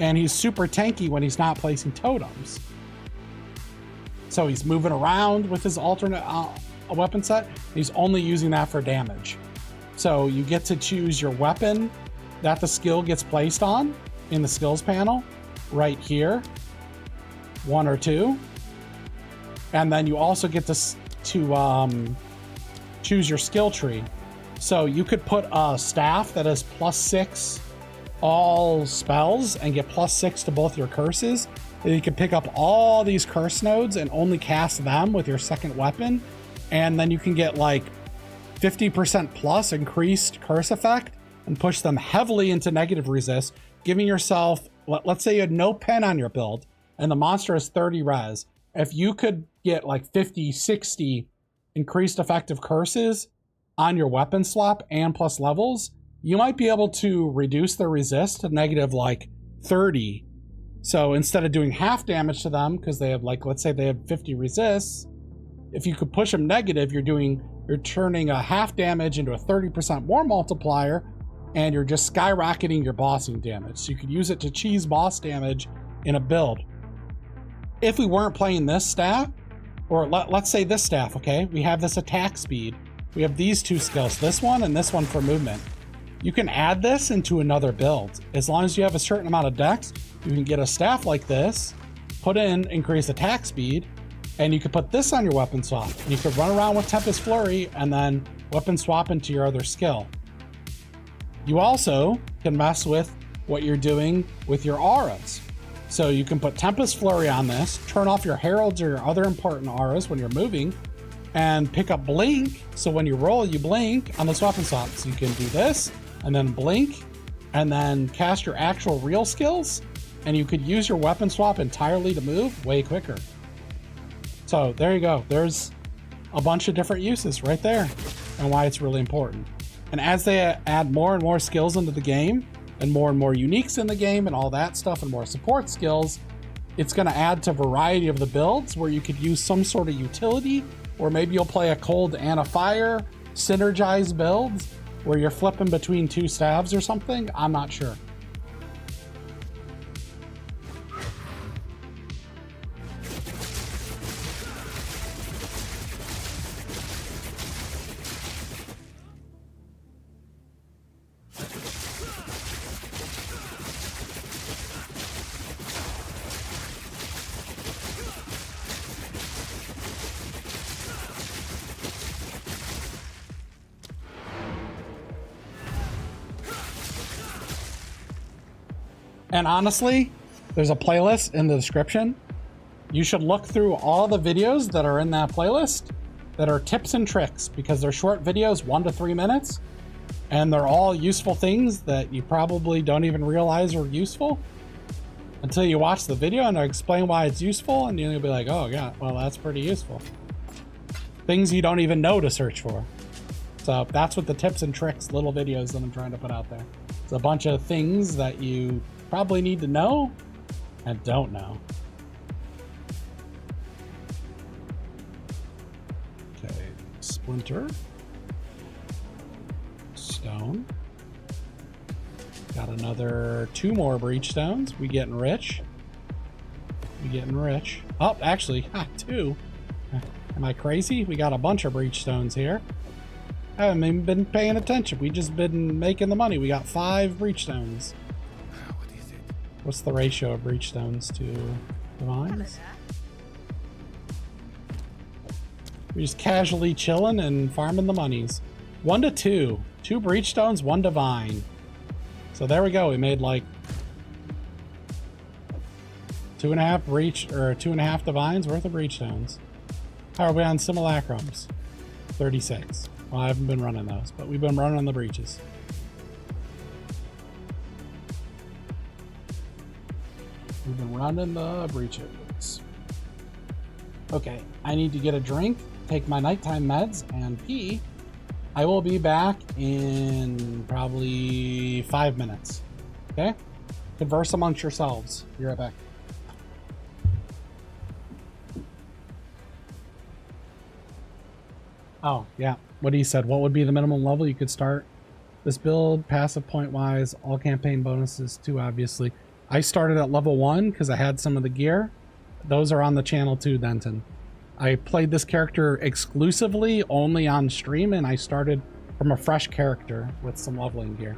And he's super tanky when he's not placing totems. So he's moving around with his alternate weapon set. He's only using that for damage. So you get to choose your weapon that the skill gets placed on in the skills panel right here, 1 or 2. And then you also get to choose your skill tree. So you could put a staff that has +6 all spells and get +6 to both your curses. And you can pick up all these curse nodes and only cast them with your second weapon. And then you can get like 50% plus increased curse effect and push them heavily into negative resist, giving yourself, let's say you had no pen on your build and the monster has 30 res. If you could get like 50, 60 increased effective curses on your weapon swap and plus levels, you might be able to reduce their resist to negative like 30. So instead of doing half damage to them, because they have like, let's say they have 50 resists, if you could push them negative, you're turning a half damage into a 30% more multiplier, and you're just skyrocketing your bossing damage. So you could use it to cheese boss damage in a build. If we weren't playing this staff, or let's say this staff, okay? We have this attack speed. We have these two skills, this one and this one for movement. You can add this into another build. As long as you have a certain amount of dex, you can get a staff like this, put in increased attack speed, and you could put this on your weapon swap. You could run around with Tempest Flurry and then weapon swap into your other skill. You also can mess with what you're doing with your auras. So you can put Tempest Flurry on this, turn off your heralds or your other important auras when you're moving, and pick up blink. So when you roll, you blink on the swap and swap. So you can do this and then blink and then cast your actual real skills. And you could use your weapon swap entirely to move way quicker. So there you go. There's a bunch of different uses right there and why it's really important. And as they add more and more skills into the game and more uniques in the game and all that stuff and more support skills, it's going to add to variety of the builds where you could use some sort of utility, or maybe you'll play a cold and a fire synergized builds where you're flipping between two staves or something. I'm not sure. And honestly, there's a playlist in the description. You should look through all the videos that are in that playlist that are tips and tricks, because they're short videos, 1 to 3 minutes, and they're all useful things that you probably don't even realize are useful until you watch the video and I explain why it's useful, and you'll be like, oh yeah, well that's pretty useful. Things you don't even know to search for. So that's what the tips and tricks little videos that I'm trying to put out there. It's a bunch of things that you probably need to know and don't know. Okay, splinter, stone. Got another 2 more breach stones. We getting rich. We getting rich. Oh, actually, 2. Am I crazy? We got a bunch of breach stones here. I haven't even been paying attention. We just been making the money. We got 5 breach stones. What's the ratio of breach stones to divines? We're just casually chilling and farming the monies. 1 to 2. 2 breach stones, 1 divine. So there we go. We made like 2.5 breach, or 2.5 divines worth of breach stones. How are we on simulacrums? 36. Well, I haven't been running those, but we've been running the breaches. We've been running the breaches. Okay, I need to get a drink, take my nighttime meds, and pee. I will be back in probably 5 minutes. Okay? Converse amongst yourselves. Be right back. Oh, yeah. What he said. What would be the minimum level you could start this build? Passive point wise, all campaign bonuses, 2 obviously. I started at level 1 because I had some of the gear. Those are on the channel too, Denton. I played this character exclusively only on stream, and I started from a fresh character with some leveling gear.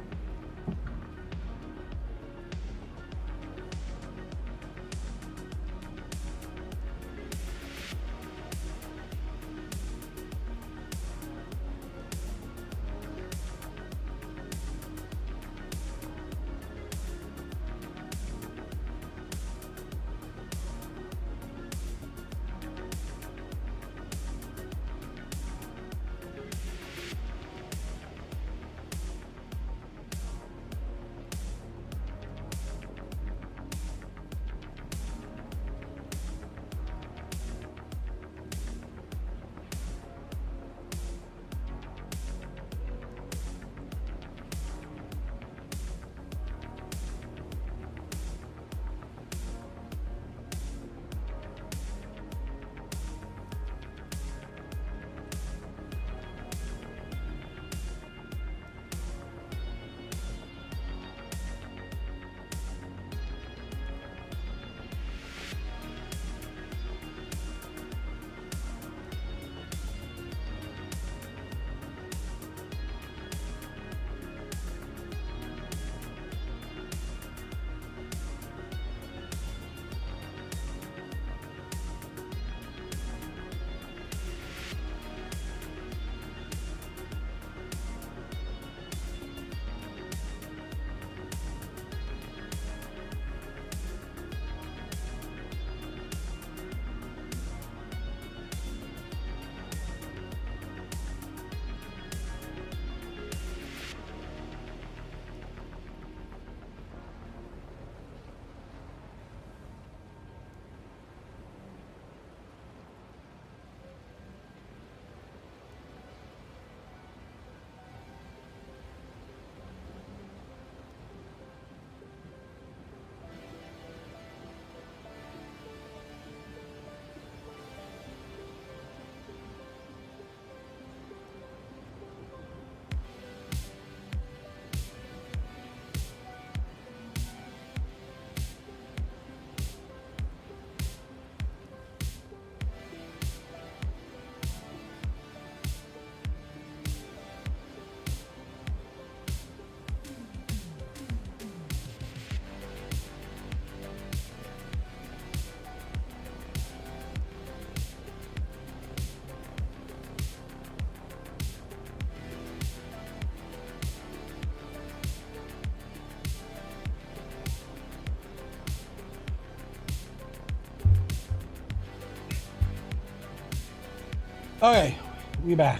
Okay, we back.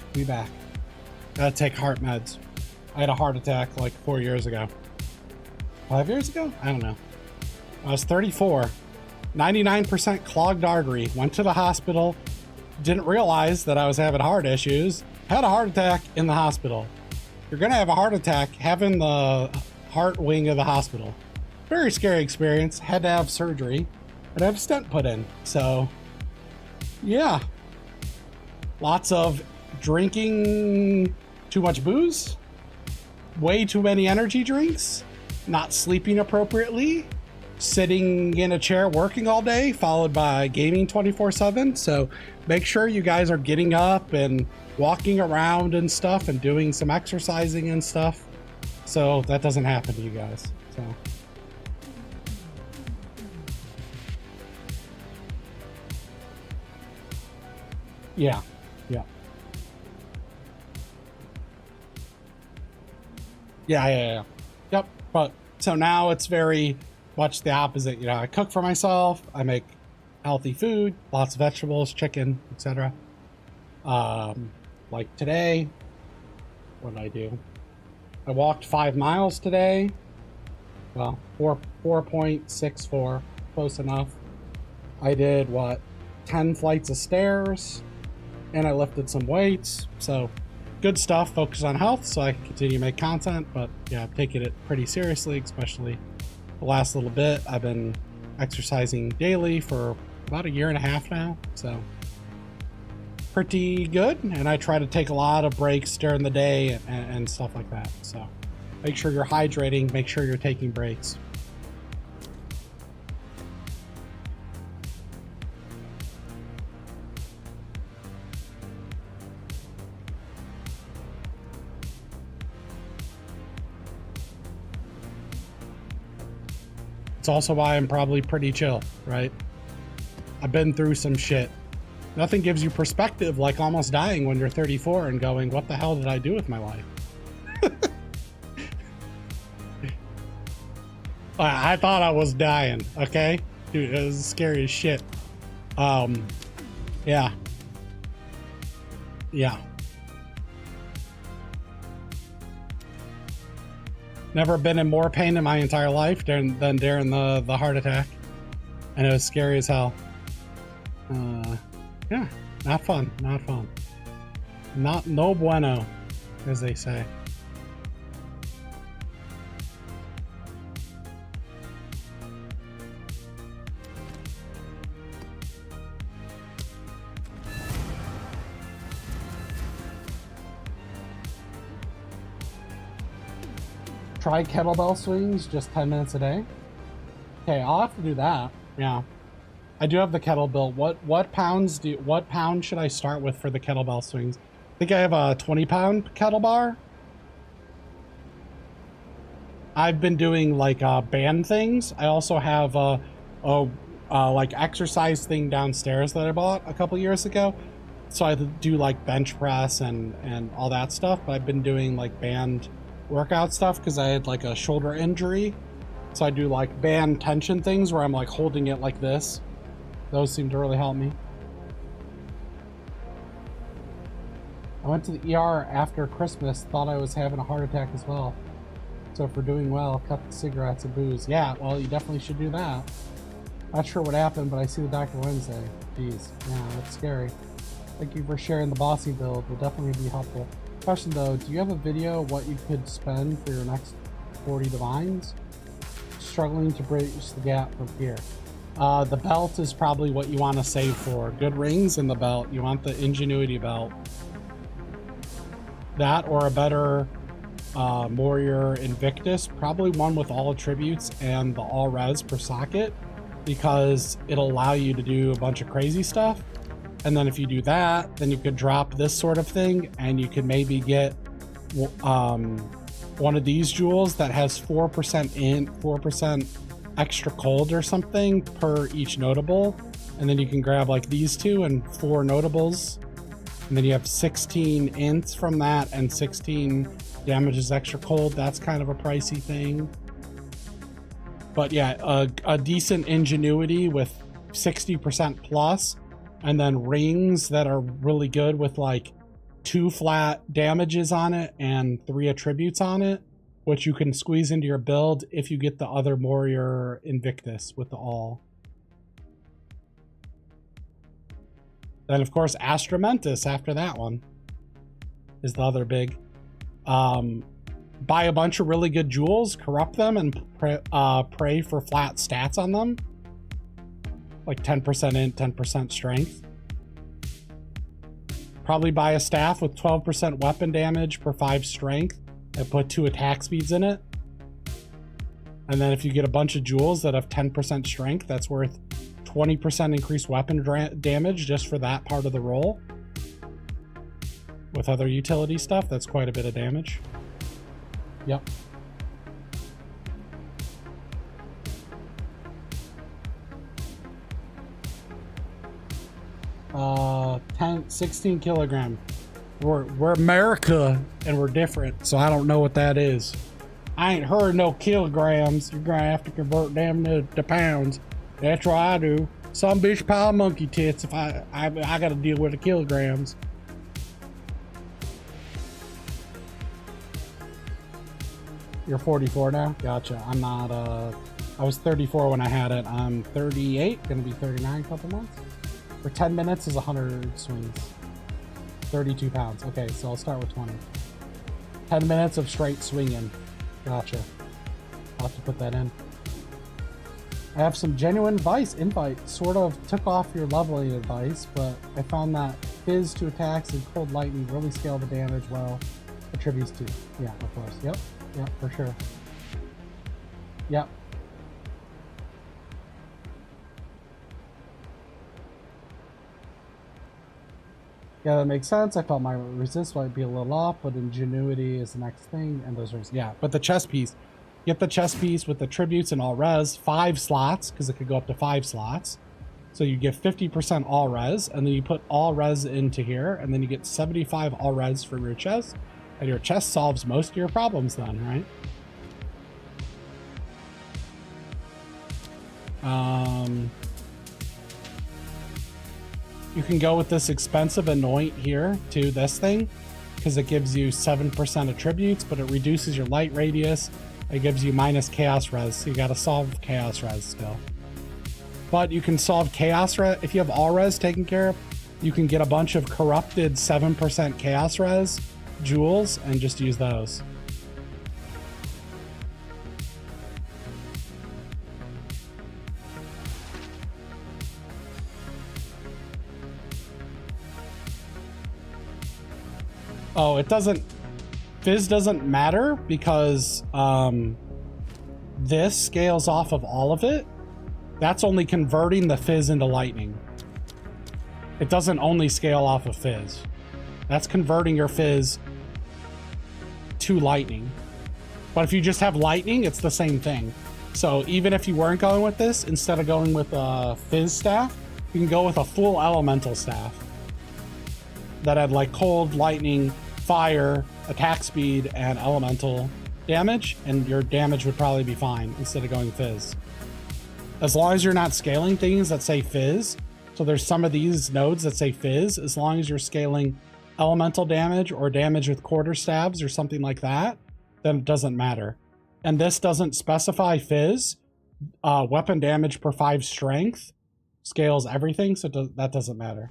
Gotta take heart meds. I had a heart attack like 4 years ago. 5 years ago? I don't know. I was 34. 99% clogged artery. Went to the hospital. Didn't realize that I was having heart issues. Had a heart attack in the hospital. You're gonna have a heart attack having the heart wing of the hospital. Very scary experience. Had to have surgery. And have a stent put in. So, yeah. Lots of drinking too much booze, way too many energy drinks, not sleeping appropriately, sitting in a chair working all day, followed by gaming 24/7. So make sure you guys are getting up and walking around and stuff and doing some exercising and stuff so that doesn't happen to you guys. So yeah. Yeah. Yep. But so now it's very much the opposite. You know, I cook for myself. I make healthy food, lots of vegetables, chicken, etc. Like today, what did I do? I walked 5 miles today. Well, 4.64, close enough. I did 10 flights of stairs, and I lifted some weights. So good stuff. Focus on health so I can continue to make content. But yeah, I'm taking it pretty seriously, especially the last little bit. I've been exercising daily for about 1.5 years now, so pretty good. And I try to take a lot of breaks during the day and stuff like that. So make sure you're hydrating, make sure you're taking breaks. It's also why I'm probably pretty chill, right? I've been through some shit. Nothing gives you perspective like almost dying when you're 34 and going, what the hell did I do with my life? I thought I was dying, okay? Dude, it was scary as shit. Yeah. Yeah. Never been in more pain in my entire life than during the heart attack. And it was scary as hell. Yeah, not fun, not fun. No bueno, as they say. Try kettlebell swings just 10 minutes a day. Okay, I'll have to do that. Yeah. I do have the kettlebell. What pound should I start with for the kettlebell swings? I think I have a 20-pound kettlebell. I've been doing like band things. I also have a like exercise thing downstairs that I bought a couple years ago. So I do like bench press and all that stuff. But I've been doing like band workout stuff because I had like a shoulder injury. So I do like band tension things where I'm like holding it like this. Those seem to really help me. I went to the ER after Christmas, thought I was having a heart attack as well. So if we're doing well, cut the cigarettes and booze. Yeah, well, you definitely should do that. Not sure what happened, but I see the doctor Wednesday. Jeez, yeah, that's scary. Thank you for sharing the bossy build. Will definitely be helpful. Question though, do you have a video of what you could spend for your next 40 divines? Struggling to bridge the gap from here. The belt is probably what you want to save for. Good rings and the belt. You want the ingenuity belt. That or a better Warrior Invictus. Probably one with all attributes and the all res per socket, because it'll allow you to do a bunch of crazy stuff. And then if you do that, then you could drop this sort of thing and you could maybe get one of these jewels that has 4% in, 4% extra cold or something per each notable, and then you can grab like these two and 4 notables, and then you have 16 ints from that and 16 damages extra cold. That's kind of a pricey thing, but yeah, a decent ingenuity with 60% plus, and then rings that are really good with like 2 flat damages on it and 3 attributes on it, which you can squeeze into your build if you get the other Warrior Invictus with the all. Then of course Astramentus after that one is the other big. Buy a bunch of really good jewels, corrupt them, and pray for flat stats on them. Like 10% int, 10% strength. Probably buy a staff with 12% weapon damage per 5 strength and put 2 attack speeds in it. And then if you get a bunch of jewels that have 10% strength, that's worth 20% increased weapon damage just for that part of the roll. With other utility stuff, that's quite a bit of damage. Yep. Uh, 16 kilogram. We're America and we're different, so I don't know what that is. I ain't heard no kilograms. You're gonna have to convert them to pounds. That's what I do. Some bitch pile monkey tits if I gotta deal with the kilograms. You're 44 now? Gotcha. I'm not, I was 34 when I had it. I'm 38, gonna be 39 in a couple months. For 10 minutes is 100 swings. 32 pounds. Okay, so I'll start with 20. 10 minutes of straight swinging. Gotcha. I'll have to put that in. I have some genuine advice. Invite sort of took off your leveling advice, but I found that fizz to attacks and cold lightning really scale the damage well. Attributes to. Yeah, of course. Yep. Yep, for sure. Yep. Yeah, that makes sense. I felt my resist might be a little off, but ingenuity is the next thing, and those are, yeah. But the chess piece, Get the chest piece with the tributes and all res, 5 slots, because it could go up to 5 slots. So you get 50% all res, and then you put all res into here, and then you get 75 all res from your chest, and your chest solves most of your problems then, right? You can go with this expensive anoint here to this thing, because it gives you 7% attributes, but it reduces your light radius. It gives you minus chaos res, so you gotta solve chaos res still. But you can solve chaos res, if you have all res taken care of, you can get a bunch of corrupted 7% chaos res jewels and just use those. Oh, it doesn't, Fizz doesn't matter because this scales off of all of it. That's only converting the Fizz into lightning. It doesn't only scale off of Fizz. That's converting your Fizz to lightning. But if you just have lightning, it's the same thing. So even if you weren't going with this, instead of going with a Fizz staff, you can go with a full elemental staff that had like cold, lightning, fire, attack speed, and elemental damage, and your damage would probably be fine instead of going Fizz. As long as you're not scaling things that say Fizz, so there's some of these nodes that say Fizz, as long as you're scaling elemental damage or damage with quarter stabs or something like that, then it doesn't matter. And this doesn't specify Fizz. Weapon damage per 5 strength scales everything, so that doesn't matter.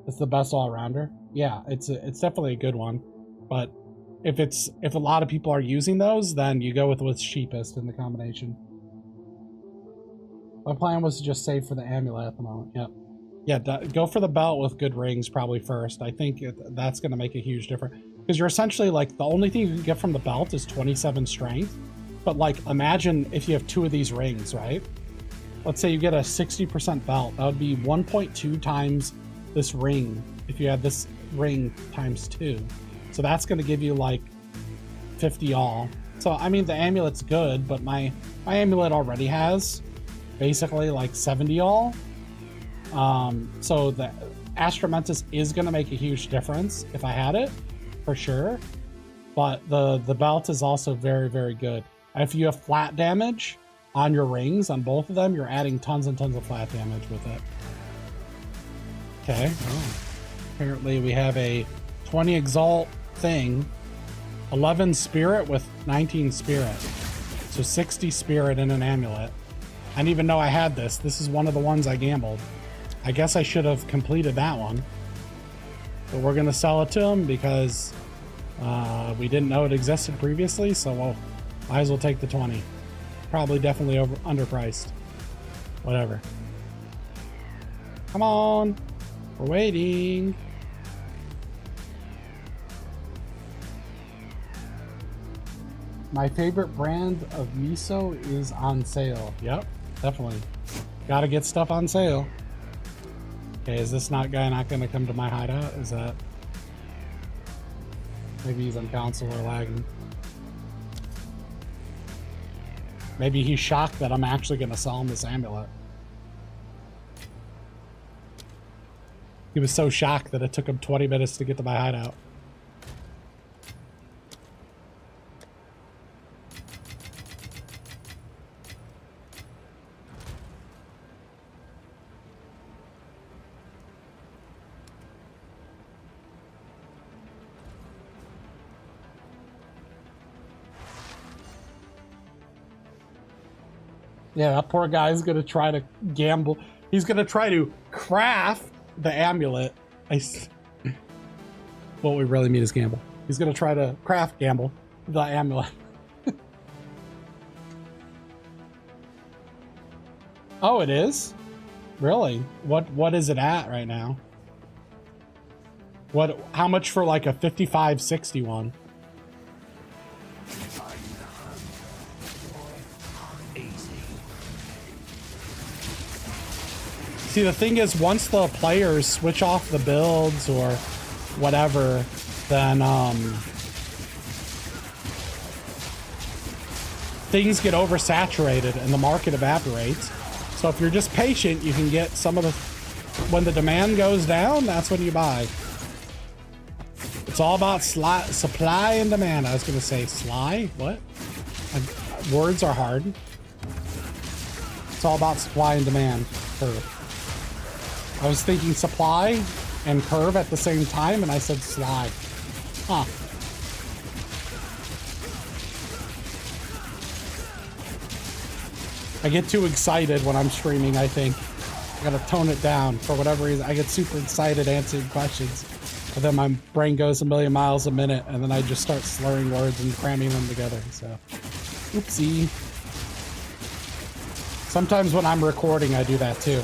It's the best all-rounder. Yeah, it's definitely a good one. But if a lot of people are using those, then you go with what's cheapest in the combination. My plan was to just save for the amulet at the moment. Yep. Yeah, go for the belt with good rings probably first. I think that's going to make a huge difference. Because you're essentially like, the only thing you can get from the belt is 27 strength. But like, imagine if you have 2 of these rings, right? Let's say you get a 60% belt. That would be 1.2 times this ring if you had this ring times 2. So that's going to give you like 50 all. So I mean, the amulet's good, but my amulet already has basically like 70 all. So the Astromentus is going to make a huge difference if I had it, for sure. But the belt is also very, very good. If you have flat damage on your rings, on both of them, you're adding tons and tons of flat damage with it. Okay. Oh. Apparently we have a 20 exalt thing, 11 spirit with 19 spirit. So 60 spirit in an amulet. I didn't even know I had this. This is one of the ones I gambled. I guess I should have completed that one. But we're going to sell it to him because we didn't know it existed previously. So we'll might as well take the 20. Probably definitely underpriced. Whatever. Come on. We're waiting. My favorite brand of miso is on sale. Yep, definitely. Gotta get stuff on sale. Okay, is this guy not gonna come to my hideout? Is that... Maybe he's on console or lagging. Maybe he's shocked that I'm actually gonna sell him this amulet. He was so shocked that it took him 20 minutes to get to my hideout. Yeah, that poor guy's gonna try to gamble. He's gonna try to craft the amulet. What we really mean is gamble. He's gonna try to craft gamble the amulet. Oh, it is? Really? What is it at right now? How much for like a 5561? See, the thing is, once the players switch off the builds or whatever, then things get oversaturated and the market evaporates. So if you're just patient, you can get some of the... When the demand goes down, that's when you buy. It's all about supply and demand. I was going to say sly. What? Words are hard. It's all about supply and demand. Curve. I was thinking supply and curve at the same time, and I said sly. Huh. I get too excited when I'm streaming, I think. I gotta tone it down for whatever reason. I get super excited answering questions, and then my brain goes a million miles a minute, and then I just start slurring words and cramming them together, so. Oopsie. Sometimes when I'm recording, I do that too.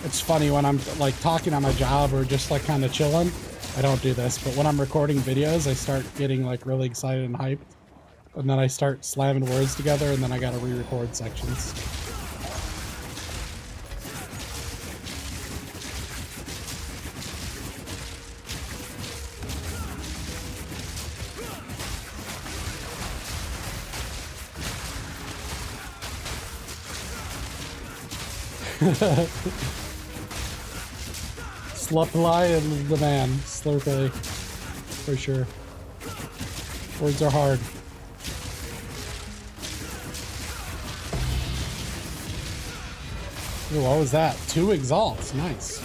It's funny when I'm like talking on my job or just like kind of chilling, I don't do this, but when I'm recording videos, I start getting like really excited and hyped, and then I start slamming words together, and then I gotta re-record sections. Supply and demand, slurpily, for sure. Words are hard. Ooh, what was that? 2 exalts, nice.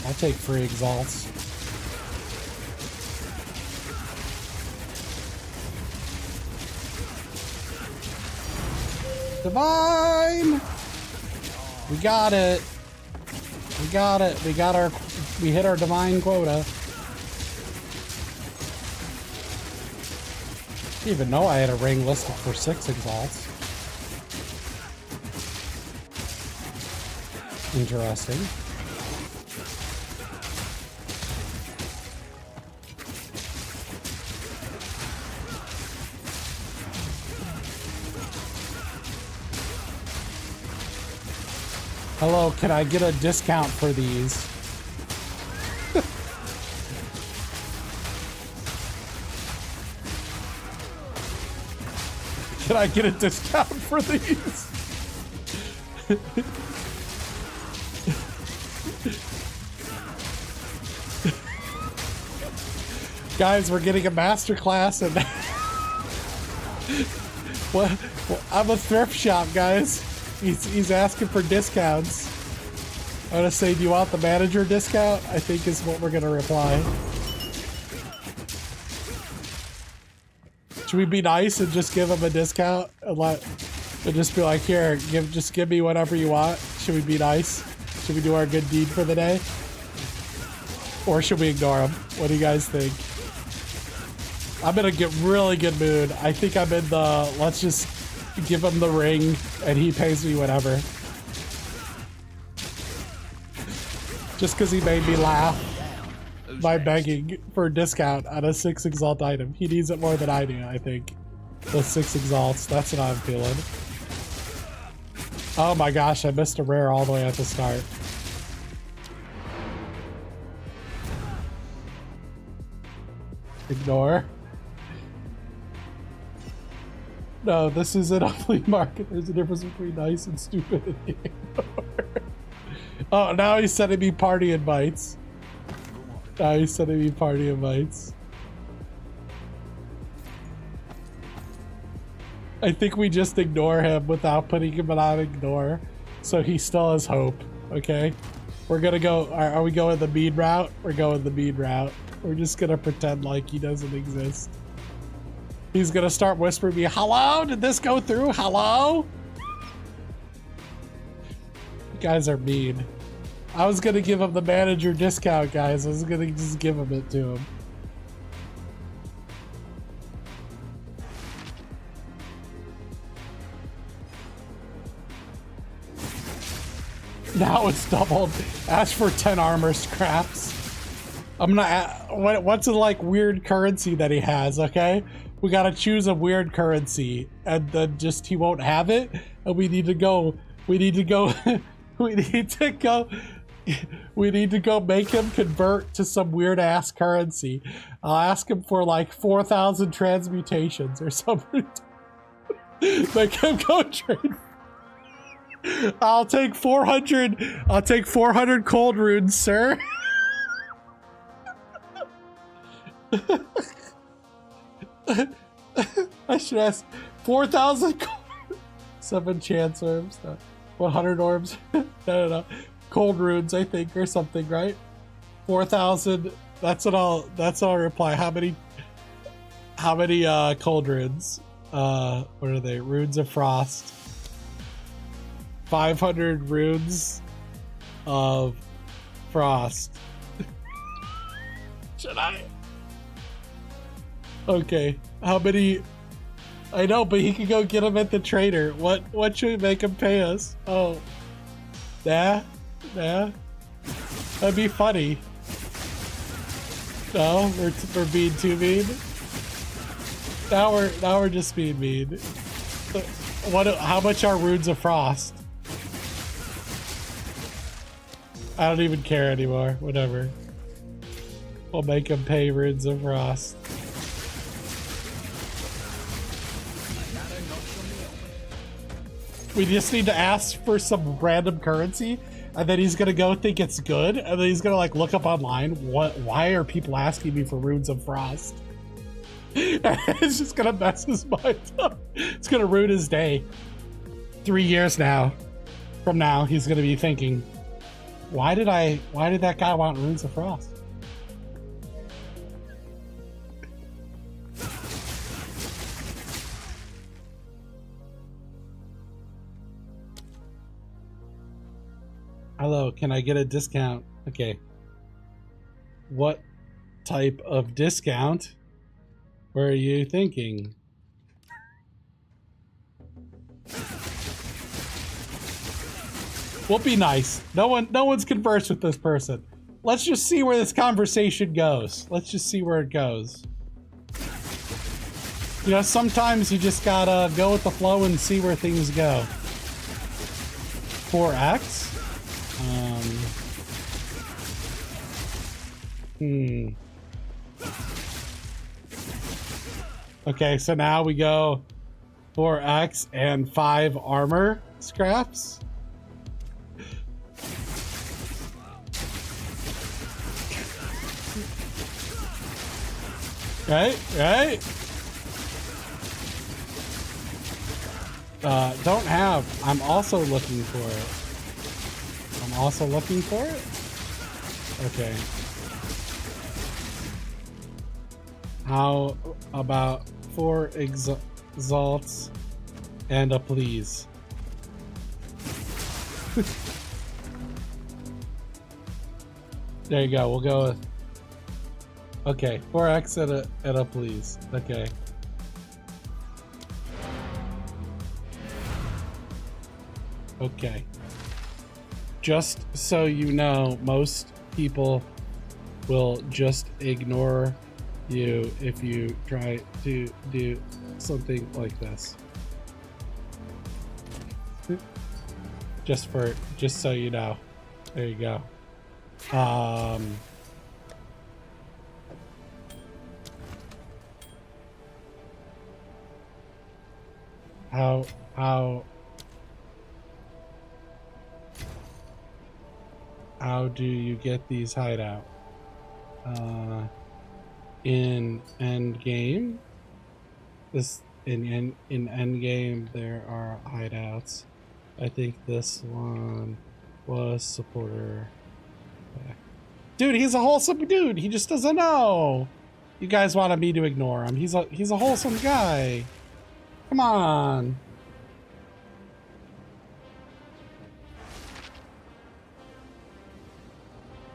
I'll take 3 exalts. Divine! We got it. We got it. We hit our divine quota. Didn't even know I had a ring listed for 6 exalts. Interesting. Hello, can I get a discount for these? Can I get a discount for these? Guys, we're getting a masterclass and what? Well, I'm a thrift shop, guys. He's asking for discounts. I'm gonna say, do you want the manager discount? I think is what we're gonna reply. Should we be nice and just give him a discount and just be like, here, just give me whatever you want? Should we be nice? Should we do our good deed for the day? Or should we ignore him? What do you guys think? I'm in a really good mood. I think I'm in the let's just give him the ring and he pays me whatever. Just because he made me laugh by begging for a discount on a 6 exalt item. He needs it more than I do, I think. The 6 exalts, that's what I'm feeling. Oh my gosh, I missed a rare all the way at the start. Ignore. No, this isn't a flea market. There's a difference between nice and stupid. Oh, now he's sending me party invites. Now he's sending me party invites. I think we just ignore him without putting him on ignore. So he still has hope, okay? We're gonna go, are we going the mean route? We're going the mean route. We're just gonna pretend like he doesn't exist. He's gonna start whispering me, hello? Did this go through? Hello? You guys are mean. I was gonna give him the manager discount, guys. I was gonna just give him it to him. Now it's doubled. Ask for 10 armor scraps. I'm gonna, what's the like weird currency that he has, okay? We gotta choose a weird currency, and then just he won't have it, and we need to go. We need to go. We need to go. We need to go make him convert to some weird ass currency. I'll ask him for like 4,000 transmutations or something. Make him go trade. I'll take 400. I'll take 400 cold runes, sir. I should ask 4,000 7 chance orbs, 100 orbs. No. Cold runes, I think, or something, right? 4,000. That's what I'll reply. How many cold runes? What are they? Runes of frost. 500 runes of frost. Should I? Okay. How many? I know, but he can go get them at the trader. What should we make him pay us? Oh. Nah. That'd be funny. No, we're being too mean. Now we're just being mean. How much are runes of frost? I don't even care anymore. Whatever. We'll make him pay runes of frost. We just need to ask for some random currency, and then he's gonna go think it's good, and then he's gonna like look up online, why are people asking me for runes of frost? It's just gonna mess his mind up. It's gonna ruin his day. 3 years from now, he's gonna be thinking, why did that guy want runes of frost? Hello, can I get a discount? Okay. What type of discount were you thinking? We'll be nice. No one's conversed with this person. Let's just see where this conversation goes. Let's just see where it goes. You know, sometimes you just gotta go with the flow and see where things go. 4x? Okay, so now we go 4x and 5 armor scraps. Right? Don't have. I'm also looking for it. Okay. How about 4 exalts and a please? There you go. We'll go with. Okay, 4x and a please. Okay. Okay. Just so you know, most people will just ignore you if you try to do something like this. Just so you know. There you go. How do you get these hideout? In endgame, in endgame there are hideouts. I think this one was supporter. Dude, he's a wholesome dude. He just doesn't know. You guys wanted me to ignore him. He's a wholesome guy. Come on.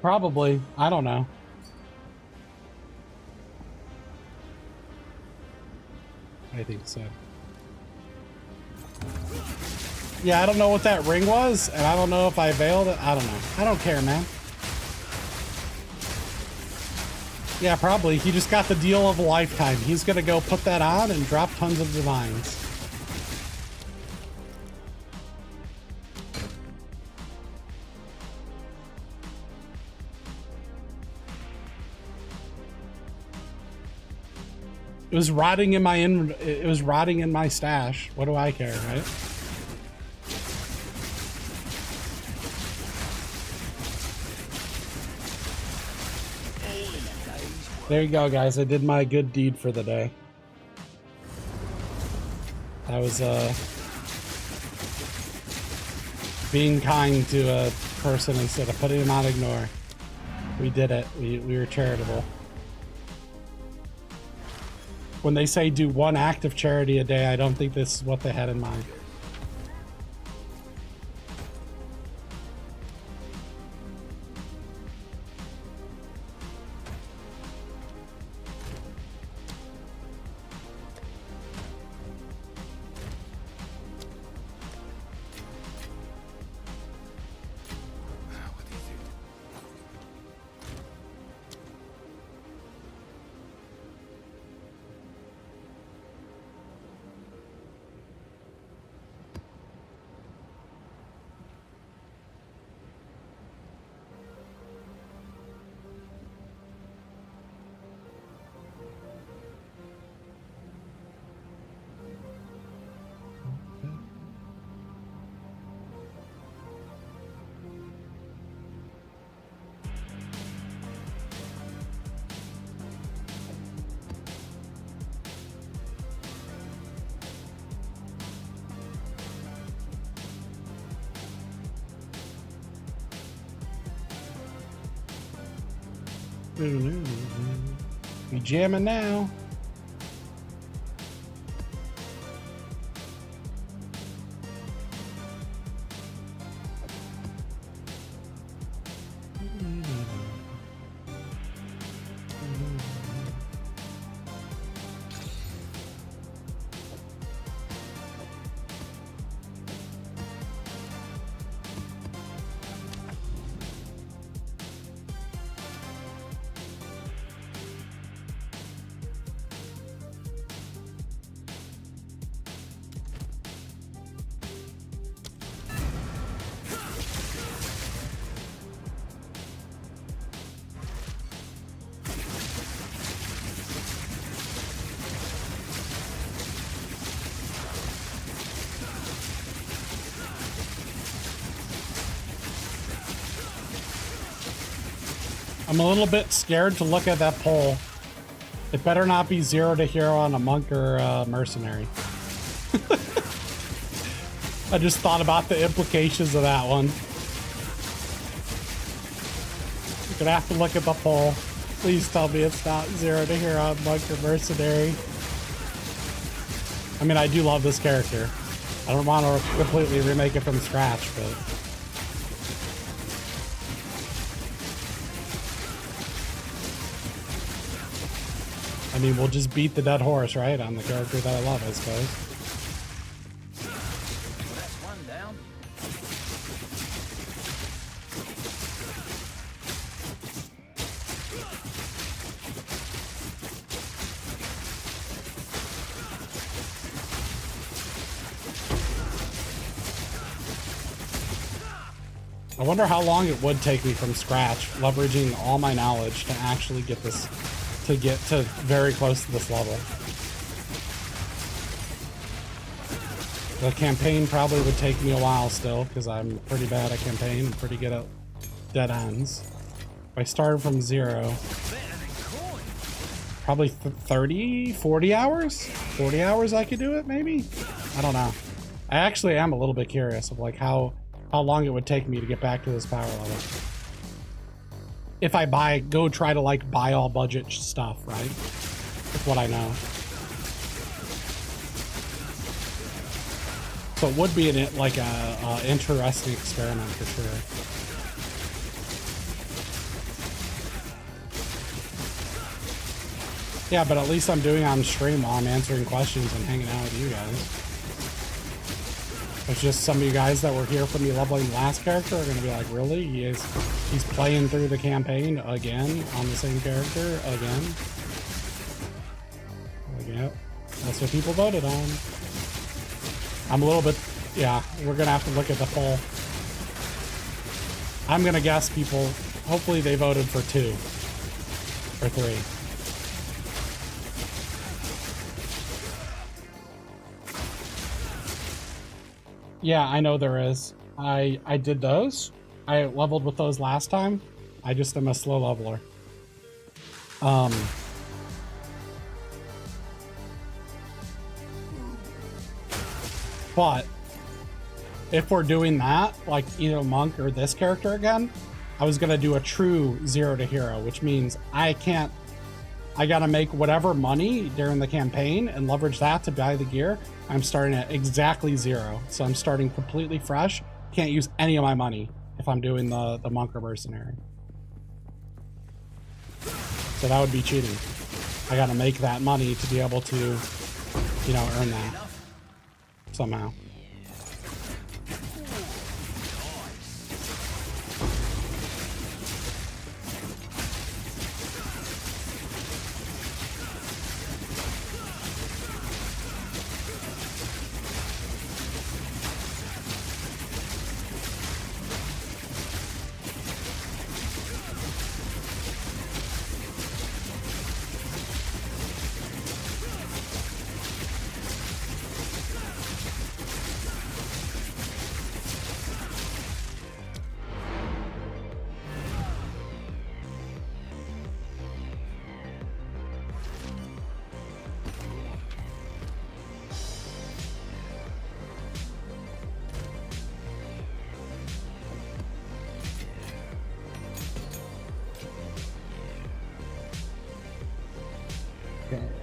Probably. I don't know. I think so. Yeah, I don't know what that ring was, and I don't know if I veiled it. I don't know. I don't care, man. Yeah, probably. He just got the deal of a lifetime. He's gonna go put that on and drop tons of divines. It was rotting in my it was rotting in my stash. What do I care, right? There you go, guys. I did my good deed for the day. I was being kind to a person instead of putting them on ignore. We did it. We were charitable. When they say do one act of charity a day, I don't think this is what they had in mind. We jamming now. I'm a little bit scared to look at that poll. It better not be 0 to hero on a monk or a mercenary. I just thought about the implications of that one. You're gonna have to look at the poll. Please tell me it's not 0 to hero on monk or mercenary. I mean, I do love this character. I don't want to completely remake it from scratch, but... I mean, we'll just beat the dead horse, right? On the character that I love, I suppose. That's one down. I wonder how long it would take me from scratch, leveraging all my knowledge to actually get this, to get to very close to this level. The campaign probably would take me a while still, because I'm pretty bad at campaign and pretty good at dead ends. If I started from 0, probably 30, 40 hours? 40 hours I could do it, maybe? I don't know. I actually am a little bit curious of like how long it would take me to get back to this power level. If I go try to like buy all budget stuff, right? That's what I know. So it would be like a interesting experiment for sure. Yeah, but at least I'm doing it on stream while I'm answering questions and hanging out with you guys. It's just some of you guys that were here from me leveling the last character are going to be like, really? He's playing through the campaign again on the same character again? Like, yep. That's what people voted on. I'm a little bit... Yeah, we're going to have to look at the poll. I'm going to guess people... Hopefully they voted for 2. Or 3. Yeah, I know there is. I did those. I leveled with those last time. I just am a slow leveler. But if we're doing that, like either Monk or this character again, I was gonna do a true 0 to hero, which means I gotta make whatever money during the campaign and leverage that to buy the gear. I'm starting at exactly 0. So I'm starting completely fresh. Can't use any of my money if I'm doing the Monk or Mercenary. So that would be cheating. I gotta make that money to be able to, you know, earn that somehow.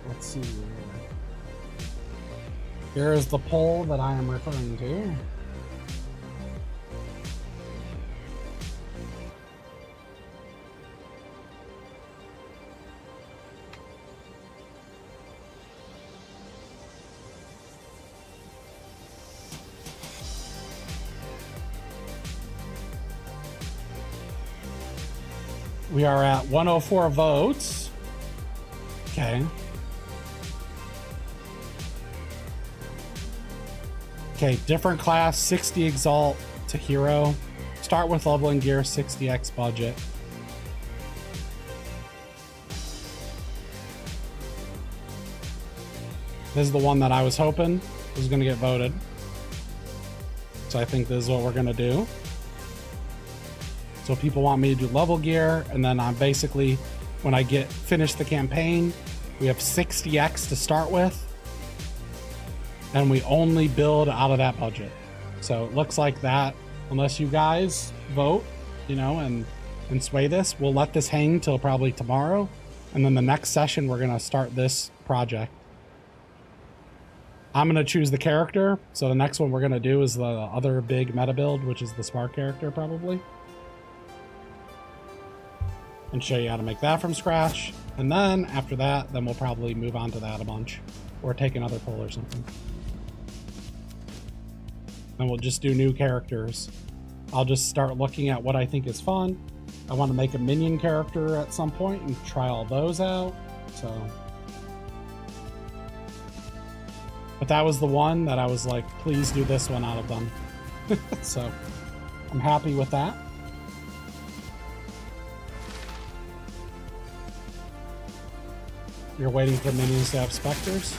Let's see. Here is the poll that I am referring to. We are at 104 votes. Okay. Okay, different class, 60 exalt to hero. Start with leveling gear, 60x budget. This is the one that I was hoping was going to get voted. So I think this is what we're going to do. So people want me to do level gear, and then I'm basically, when I finish the campaign, we have 60x to start with. And we only build out of that budget. So it looks like that, unless you guys vote, you know, and sway this, we'll let this hang till probably tomorrow. And then the next session, we're going to start this project. I'm going to choose the character. So the next one we're going to do is the other big meta build, which is the Spark character probably. And show you how to make that from scratch. And then after that, then we'll probably move on to that a bunch. Or take another poll or something. And we'll just do new characters. I'll just start looking at what I think is fun. I want to make a minion character at some point and try all those out. So, but that was the one that I was like, please do this one out of them. So I'm happy with that. You're waiting for minions to have specters?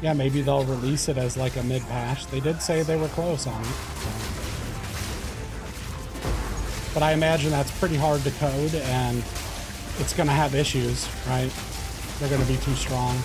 Yeah, maybe they'll release it as like a mid-patch. They did say they were close on it. So. But I imagine that's pretty hard to code, and it's going to have issues, right? They're going to be too strong.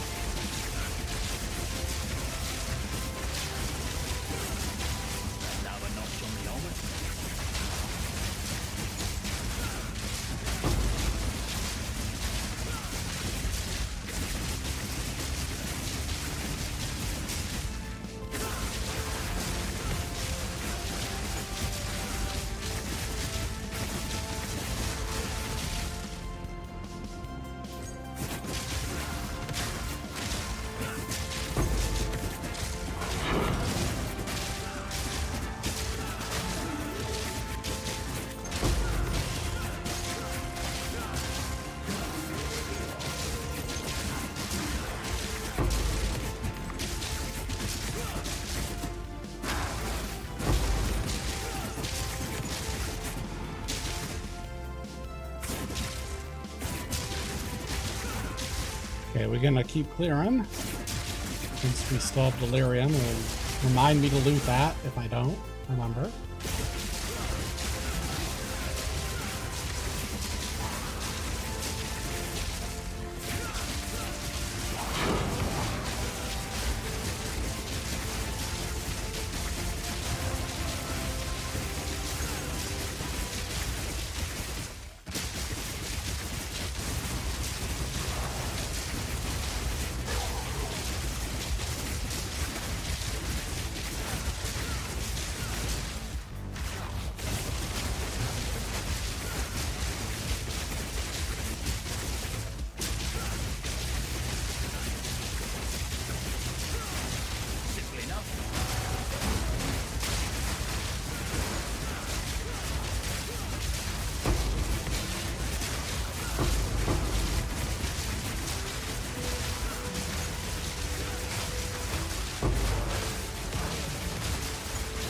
Okay, we're gonna keep clearing. Since we still have Delirium, it'll remind me to loot that if I don't remember.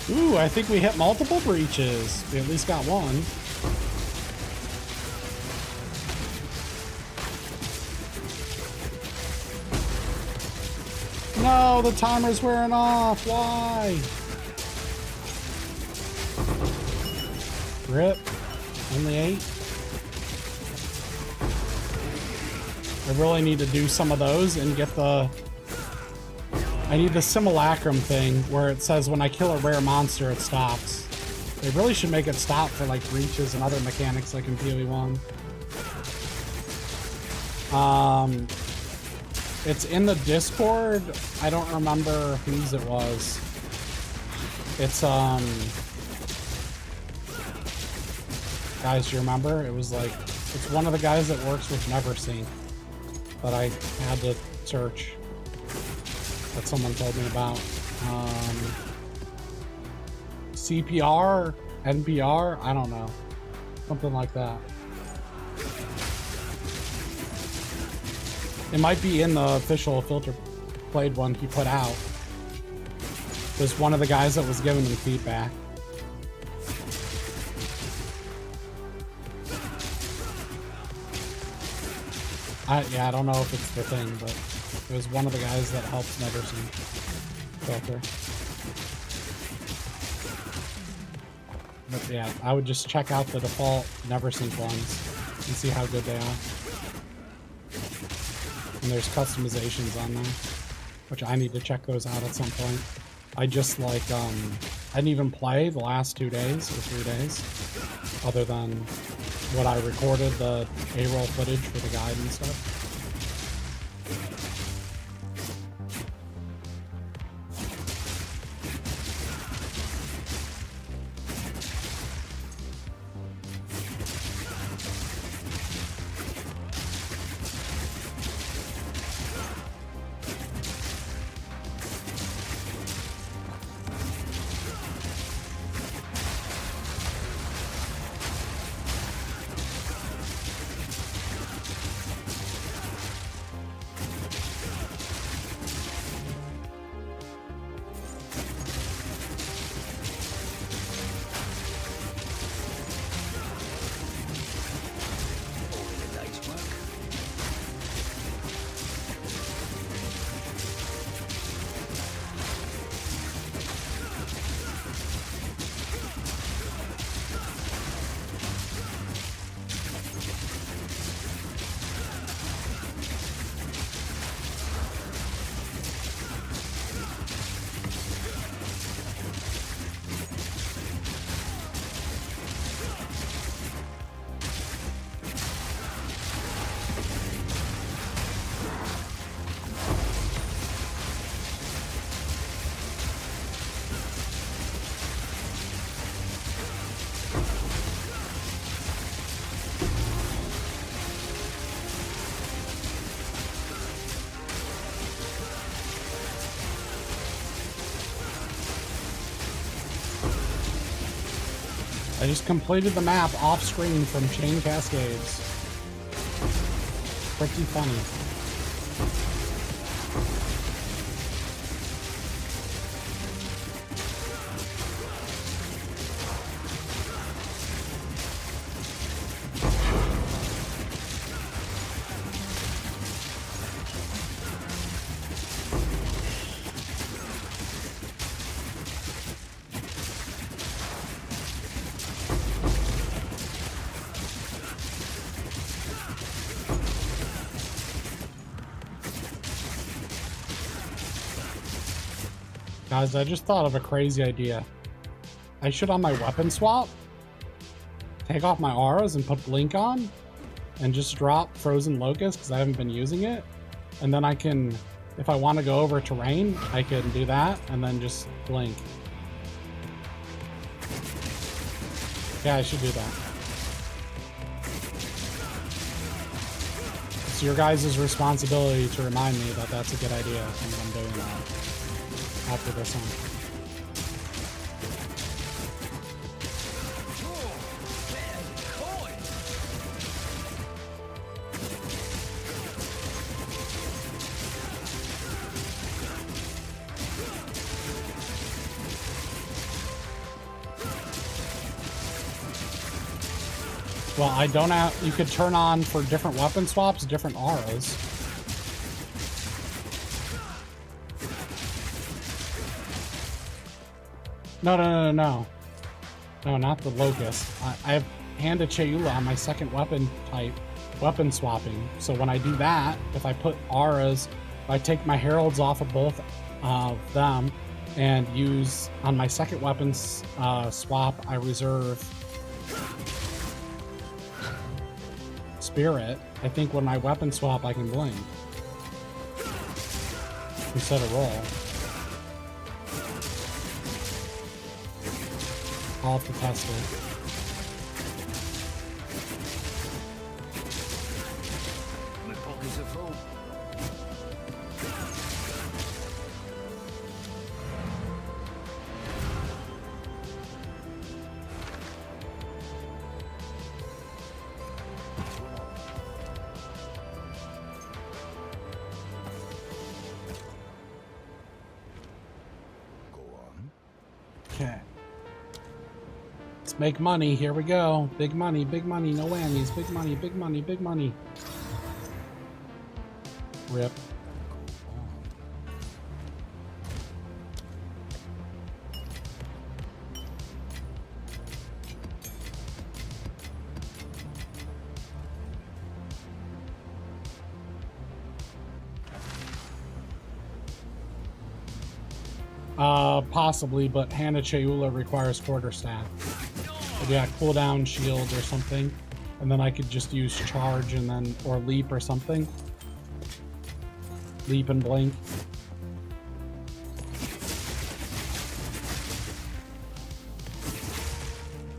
Ooh, I think we hit multiple breaches. We at least got one. No, the timer's wearing off. Why? Rip. Only 8. I really need to do some of those and get the... I need the simulacrum thing where it says when I kill a rare monster, it stops. They really should make it stop for like breaches and other mechanics like in POE1. It's in the Discord. I don't remember whose it was. It's guys, do you remember? It was like, it's one of the guys that works with NeverSync that I had to search. That someone told me about. CPR, NPR, I don't know. Something like that. It might be in the official Filter Played one he put out. It was one of the guys that was giving him feedback. I don't know if it's the thing, but it was one of the guys that helps NeverSync Filter. But yeah, I would just check out the default NeverSync ones and see how good they are. And there's customizations on there, which I need to check those out at some point. I just like, I didn't even play the last 2 days or 3 days, other than what I recorded, the A-roll footage for the guide and stuff. I just completed the map off screen from Chain Cascades. Pretty funny. Guys, I just thought of a crazy idea. I should, on my weapon swap, take off my auras and put Blink on, and just drop Frozen Locust because I haven't been using it. And then I can, if I want to go over terrain, I can do that and then just Blink. Yeah, I should do that. It's your guys' responsibility to remind me that that's a good idea when I'm doing that after this one. Well, I don't have... You could turn on for different weapon swaps, different auras. No. No, not the Locust. I have Hand of Chayula on my second weapon type, weapon swapping. So when I do that, if I put auras, if I take my Heralds off of both of them and use... On my second weapon swap, I reserve... Spirit. I think when I weapon swap, I can Blink instead of roll. I'll have to test it. My pockets are full. Okay. Let's make money. Here we go. Big money, no whammies. Big money. Rip. Possibly, but Hand of Chayula requires quarterstaff. But yeah, cooldown shield or something. And then I could just use charge and then, or leap or something. Leap and Blink.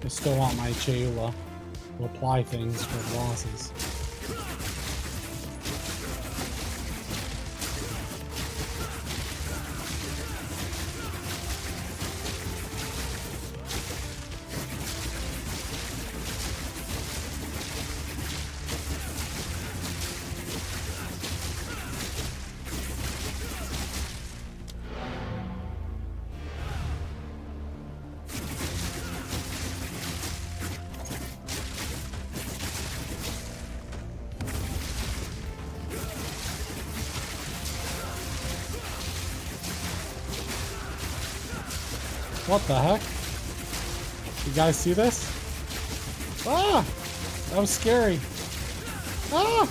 I still want my Chayula to apply things for the losses. What the heck? You guys see this? Ah! That was scary. Ah!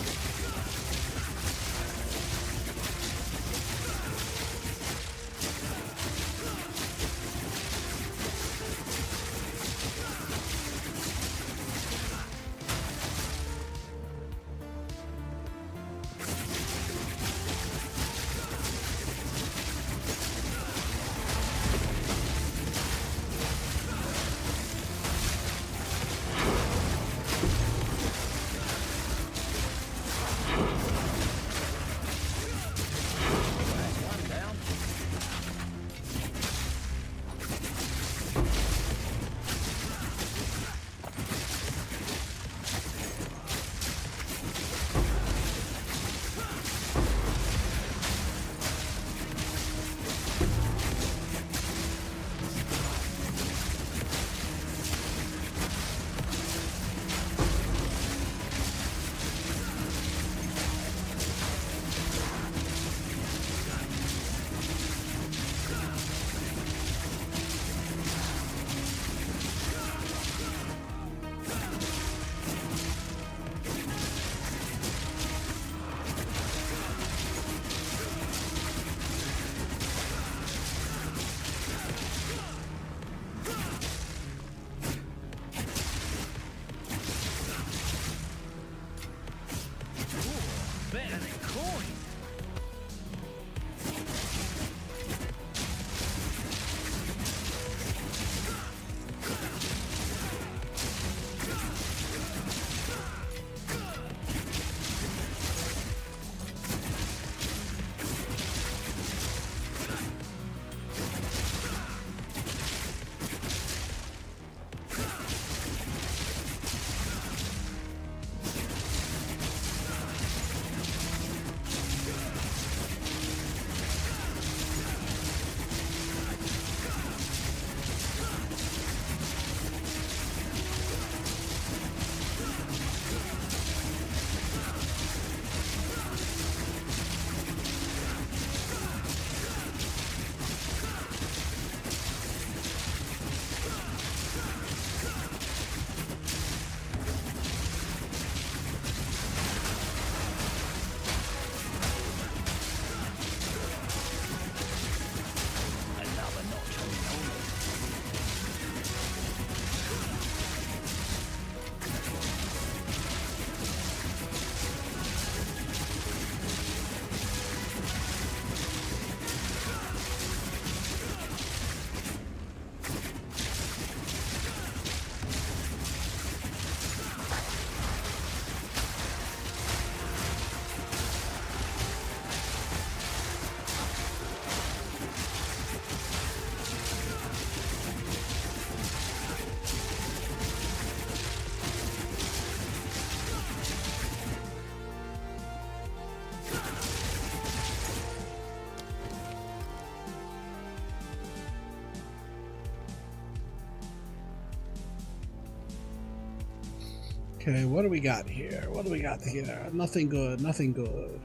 Okay, what do we got here? What do we got here? Nothing good, nothing good.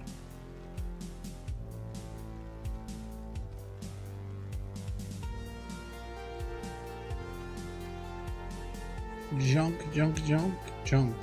Junk, junk, junk, junk.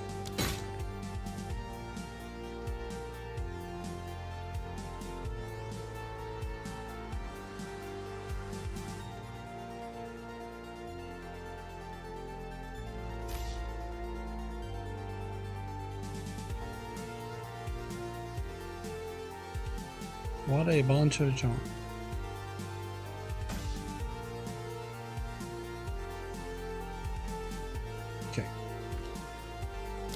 What a bunch of junk. Okay.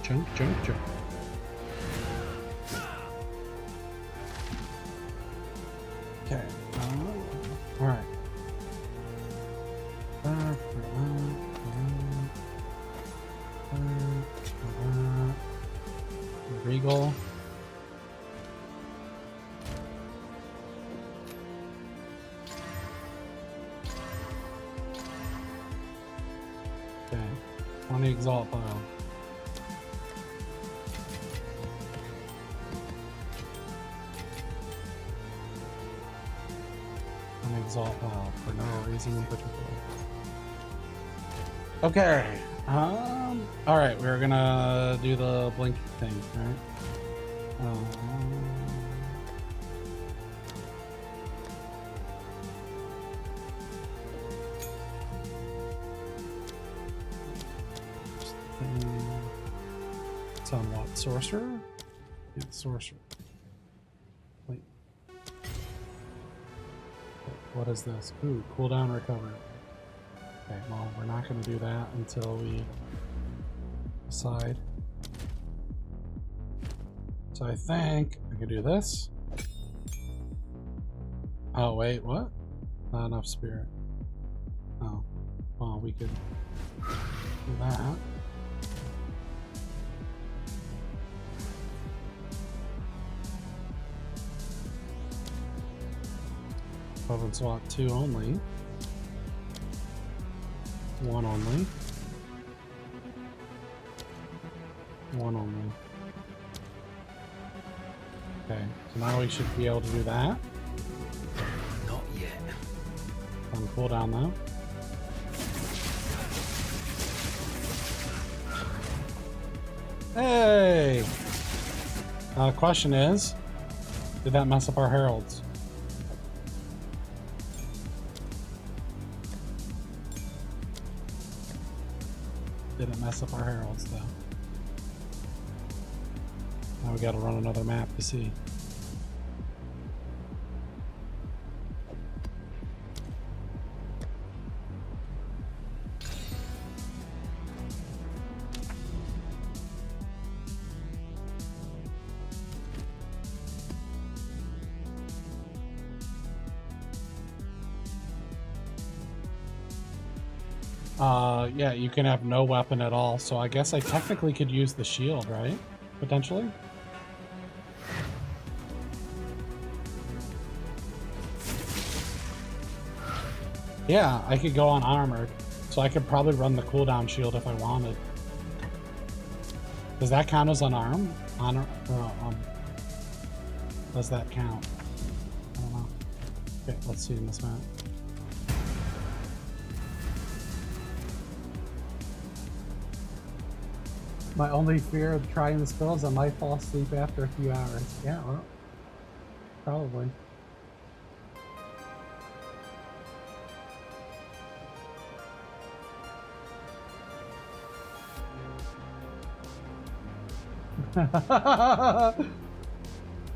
Junk, junk, junk. Okay. All right. Regal. Okay. 20 exalt pile. An exalt pile for no reason in particular. Okay. All right, we're gonna do the blink thing, right? It's on what? Sorcerer? Yeah, sorcerer. Wait. What is this? Ooh, cooldown recovery. Okay, well, we're not going to do that until we decide. So I think I can do this. Oh, wait, what? Not enough spirit. Oh, well, we could do that. Province slot 2 only. 1 only. 1 only. Okay, so now we should be able to do that. Not yet. On cooldown though. Hey! Question is, did that mess up our heralds? Didn't mess up our heralds though. Now we gotta run another map to see. Yeah, you can have no weapon at all, so I guess I technically could use the shield, right? Potentially? Yeah, I could go on armored, so I could probably run the cooldown shield if I wanted. Does that count as unarmed? Does that count? I don't know. Okay, let's see in this map. My only fear of trying this build is I might fall asleep after a few hours. Yeah, well, probably.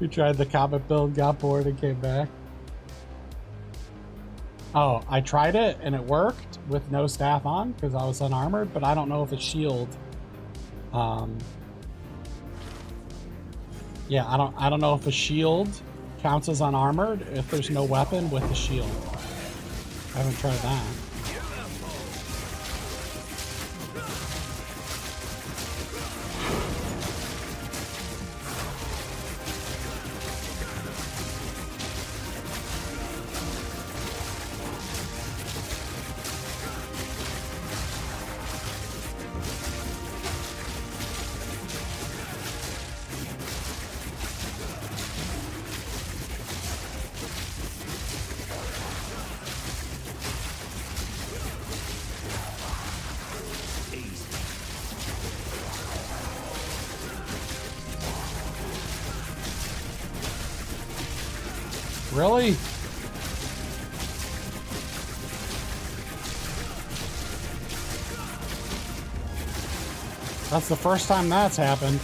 You tried the comet build, got bored, and came back. Oh, I tried it and it worked with no staff on because I was unarmored, but I don't know if a shield. Yeah, I don't know if a shield counts as unarmored if there's no weapon with the shield. I haven't tried that. Really? That's the first time that's happened.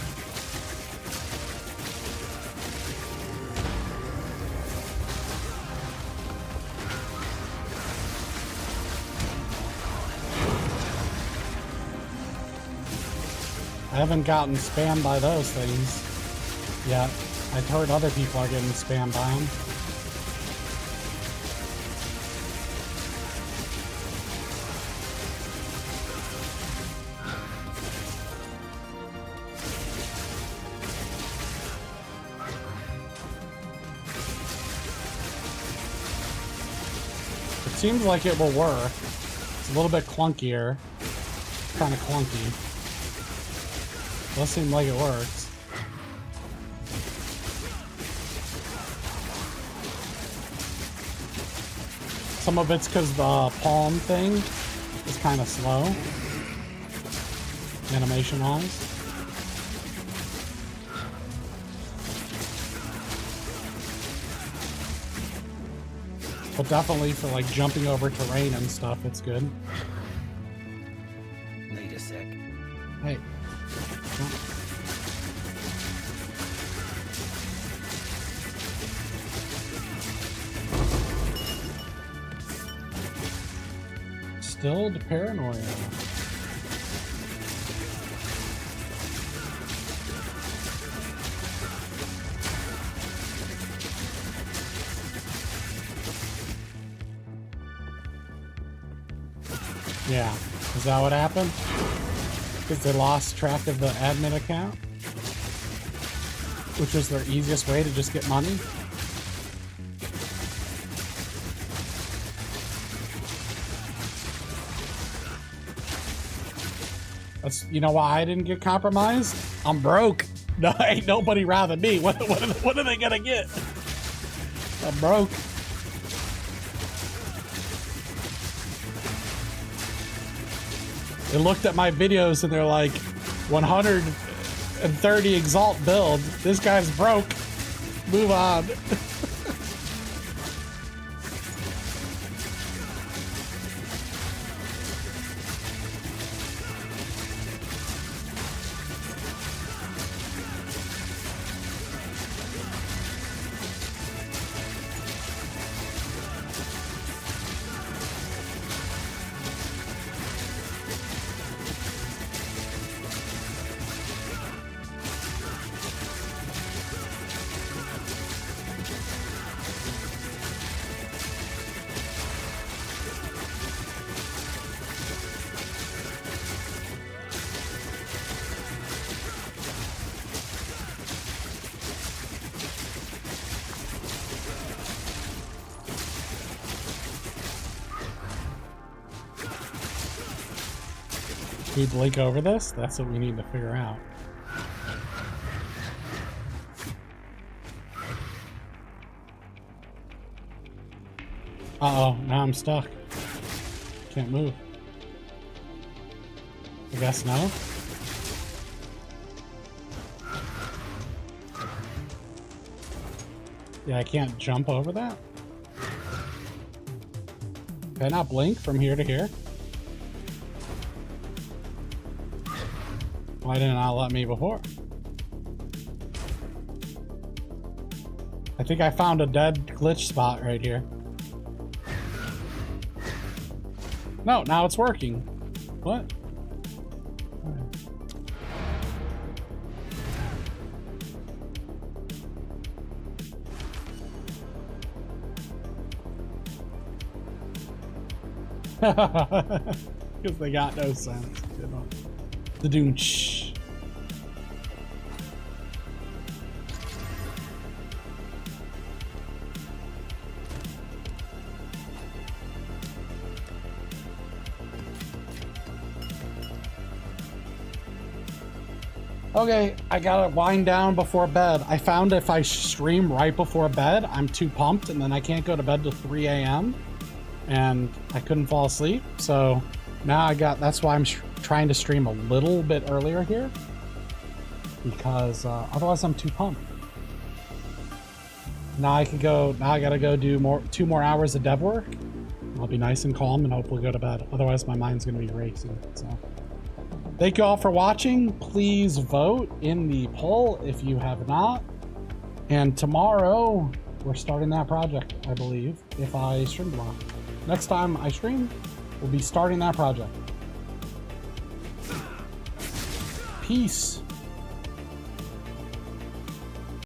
I haven't gotten spammed by those things yet. I've heard other people are getting spammed by them. It seems like it will work. It's a little bit clunkier. Kind of clunky. Does seem like it works. Some of it's because the palm thing is kind of slow, animation-wise. But definitely for like jumping over terrain and stuff, it's good. Need a sec. Hey. Stilled paranoia. Yeah, is that what happened? Because they lost track of the admin account? Which was their easiest way to just get money? That's, you know why I didn't get compromised? I'm broke. No, ain't nobody rather me. What are they gonna get? I'm broke. They looked at my videos and they're like, 130 Exalt build. This guy's broke. Move on. We blink over this? That's what we need to figure out. Uh-oh, now I'm stuck. Can't move. I guess no? Yeah, I can't jump over that? Can I not blink from here to here? Why didn't it let me before? I think I found a dead glitch spot right here. No, now it's working. What? Because they got no sense, you know. The doonch. Okay, I gotta wind down before bed. I found if I stream right before bed, I'm too pumped and then I can't go to bed till 3 a.m. and I couldn't fall asleep. So now that's why I'm trying to stream a little bit earlier here, because otherwise I'm too pumped. Now I gotta go do 2 more hours of dev work. I'll be nice and calm and hopefully go to bed. Otherwise my mind's gonna be racing. So thank you all for watching. Please vote in the poll if you have not. And tomorrow we're starting that project, I believe, if I stream tomorrow. Next time I stream, we'll be starting that project. Peace.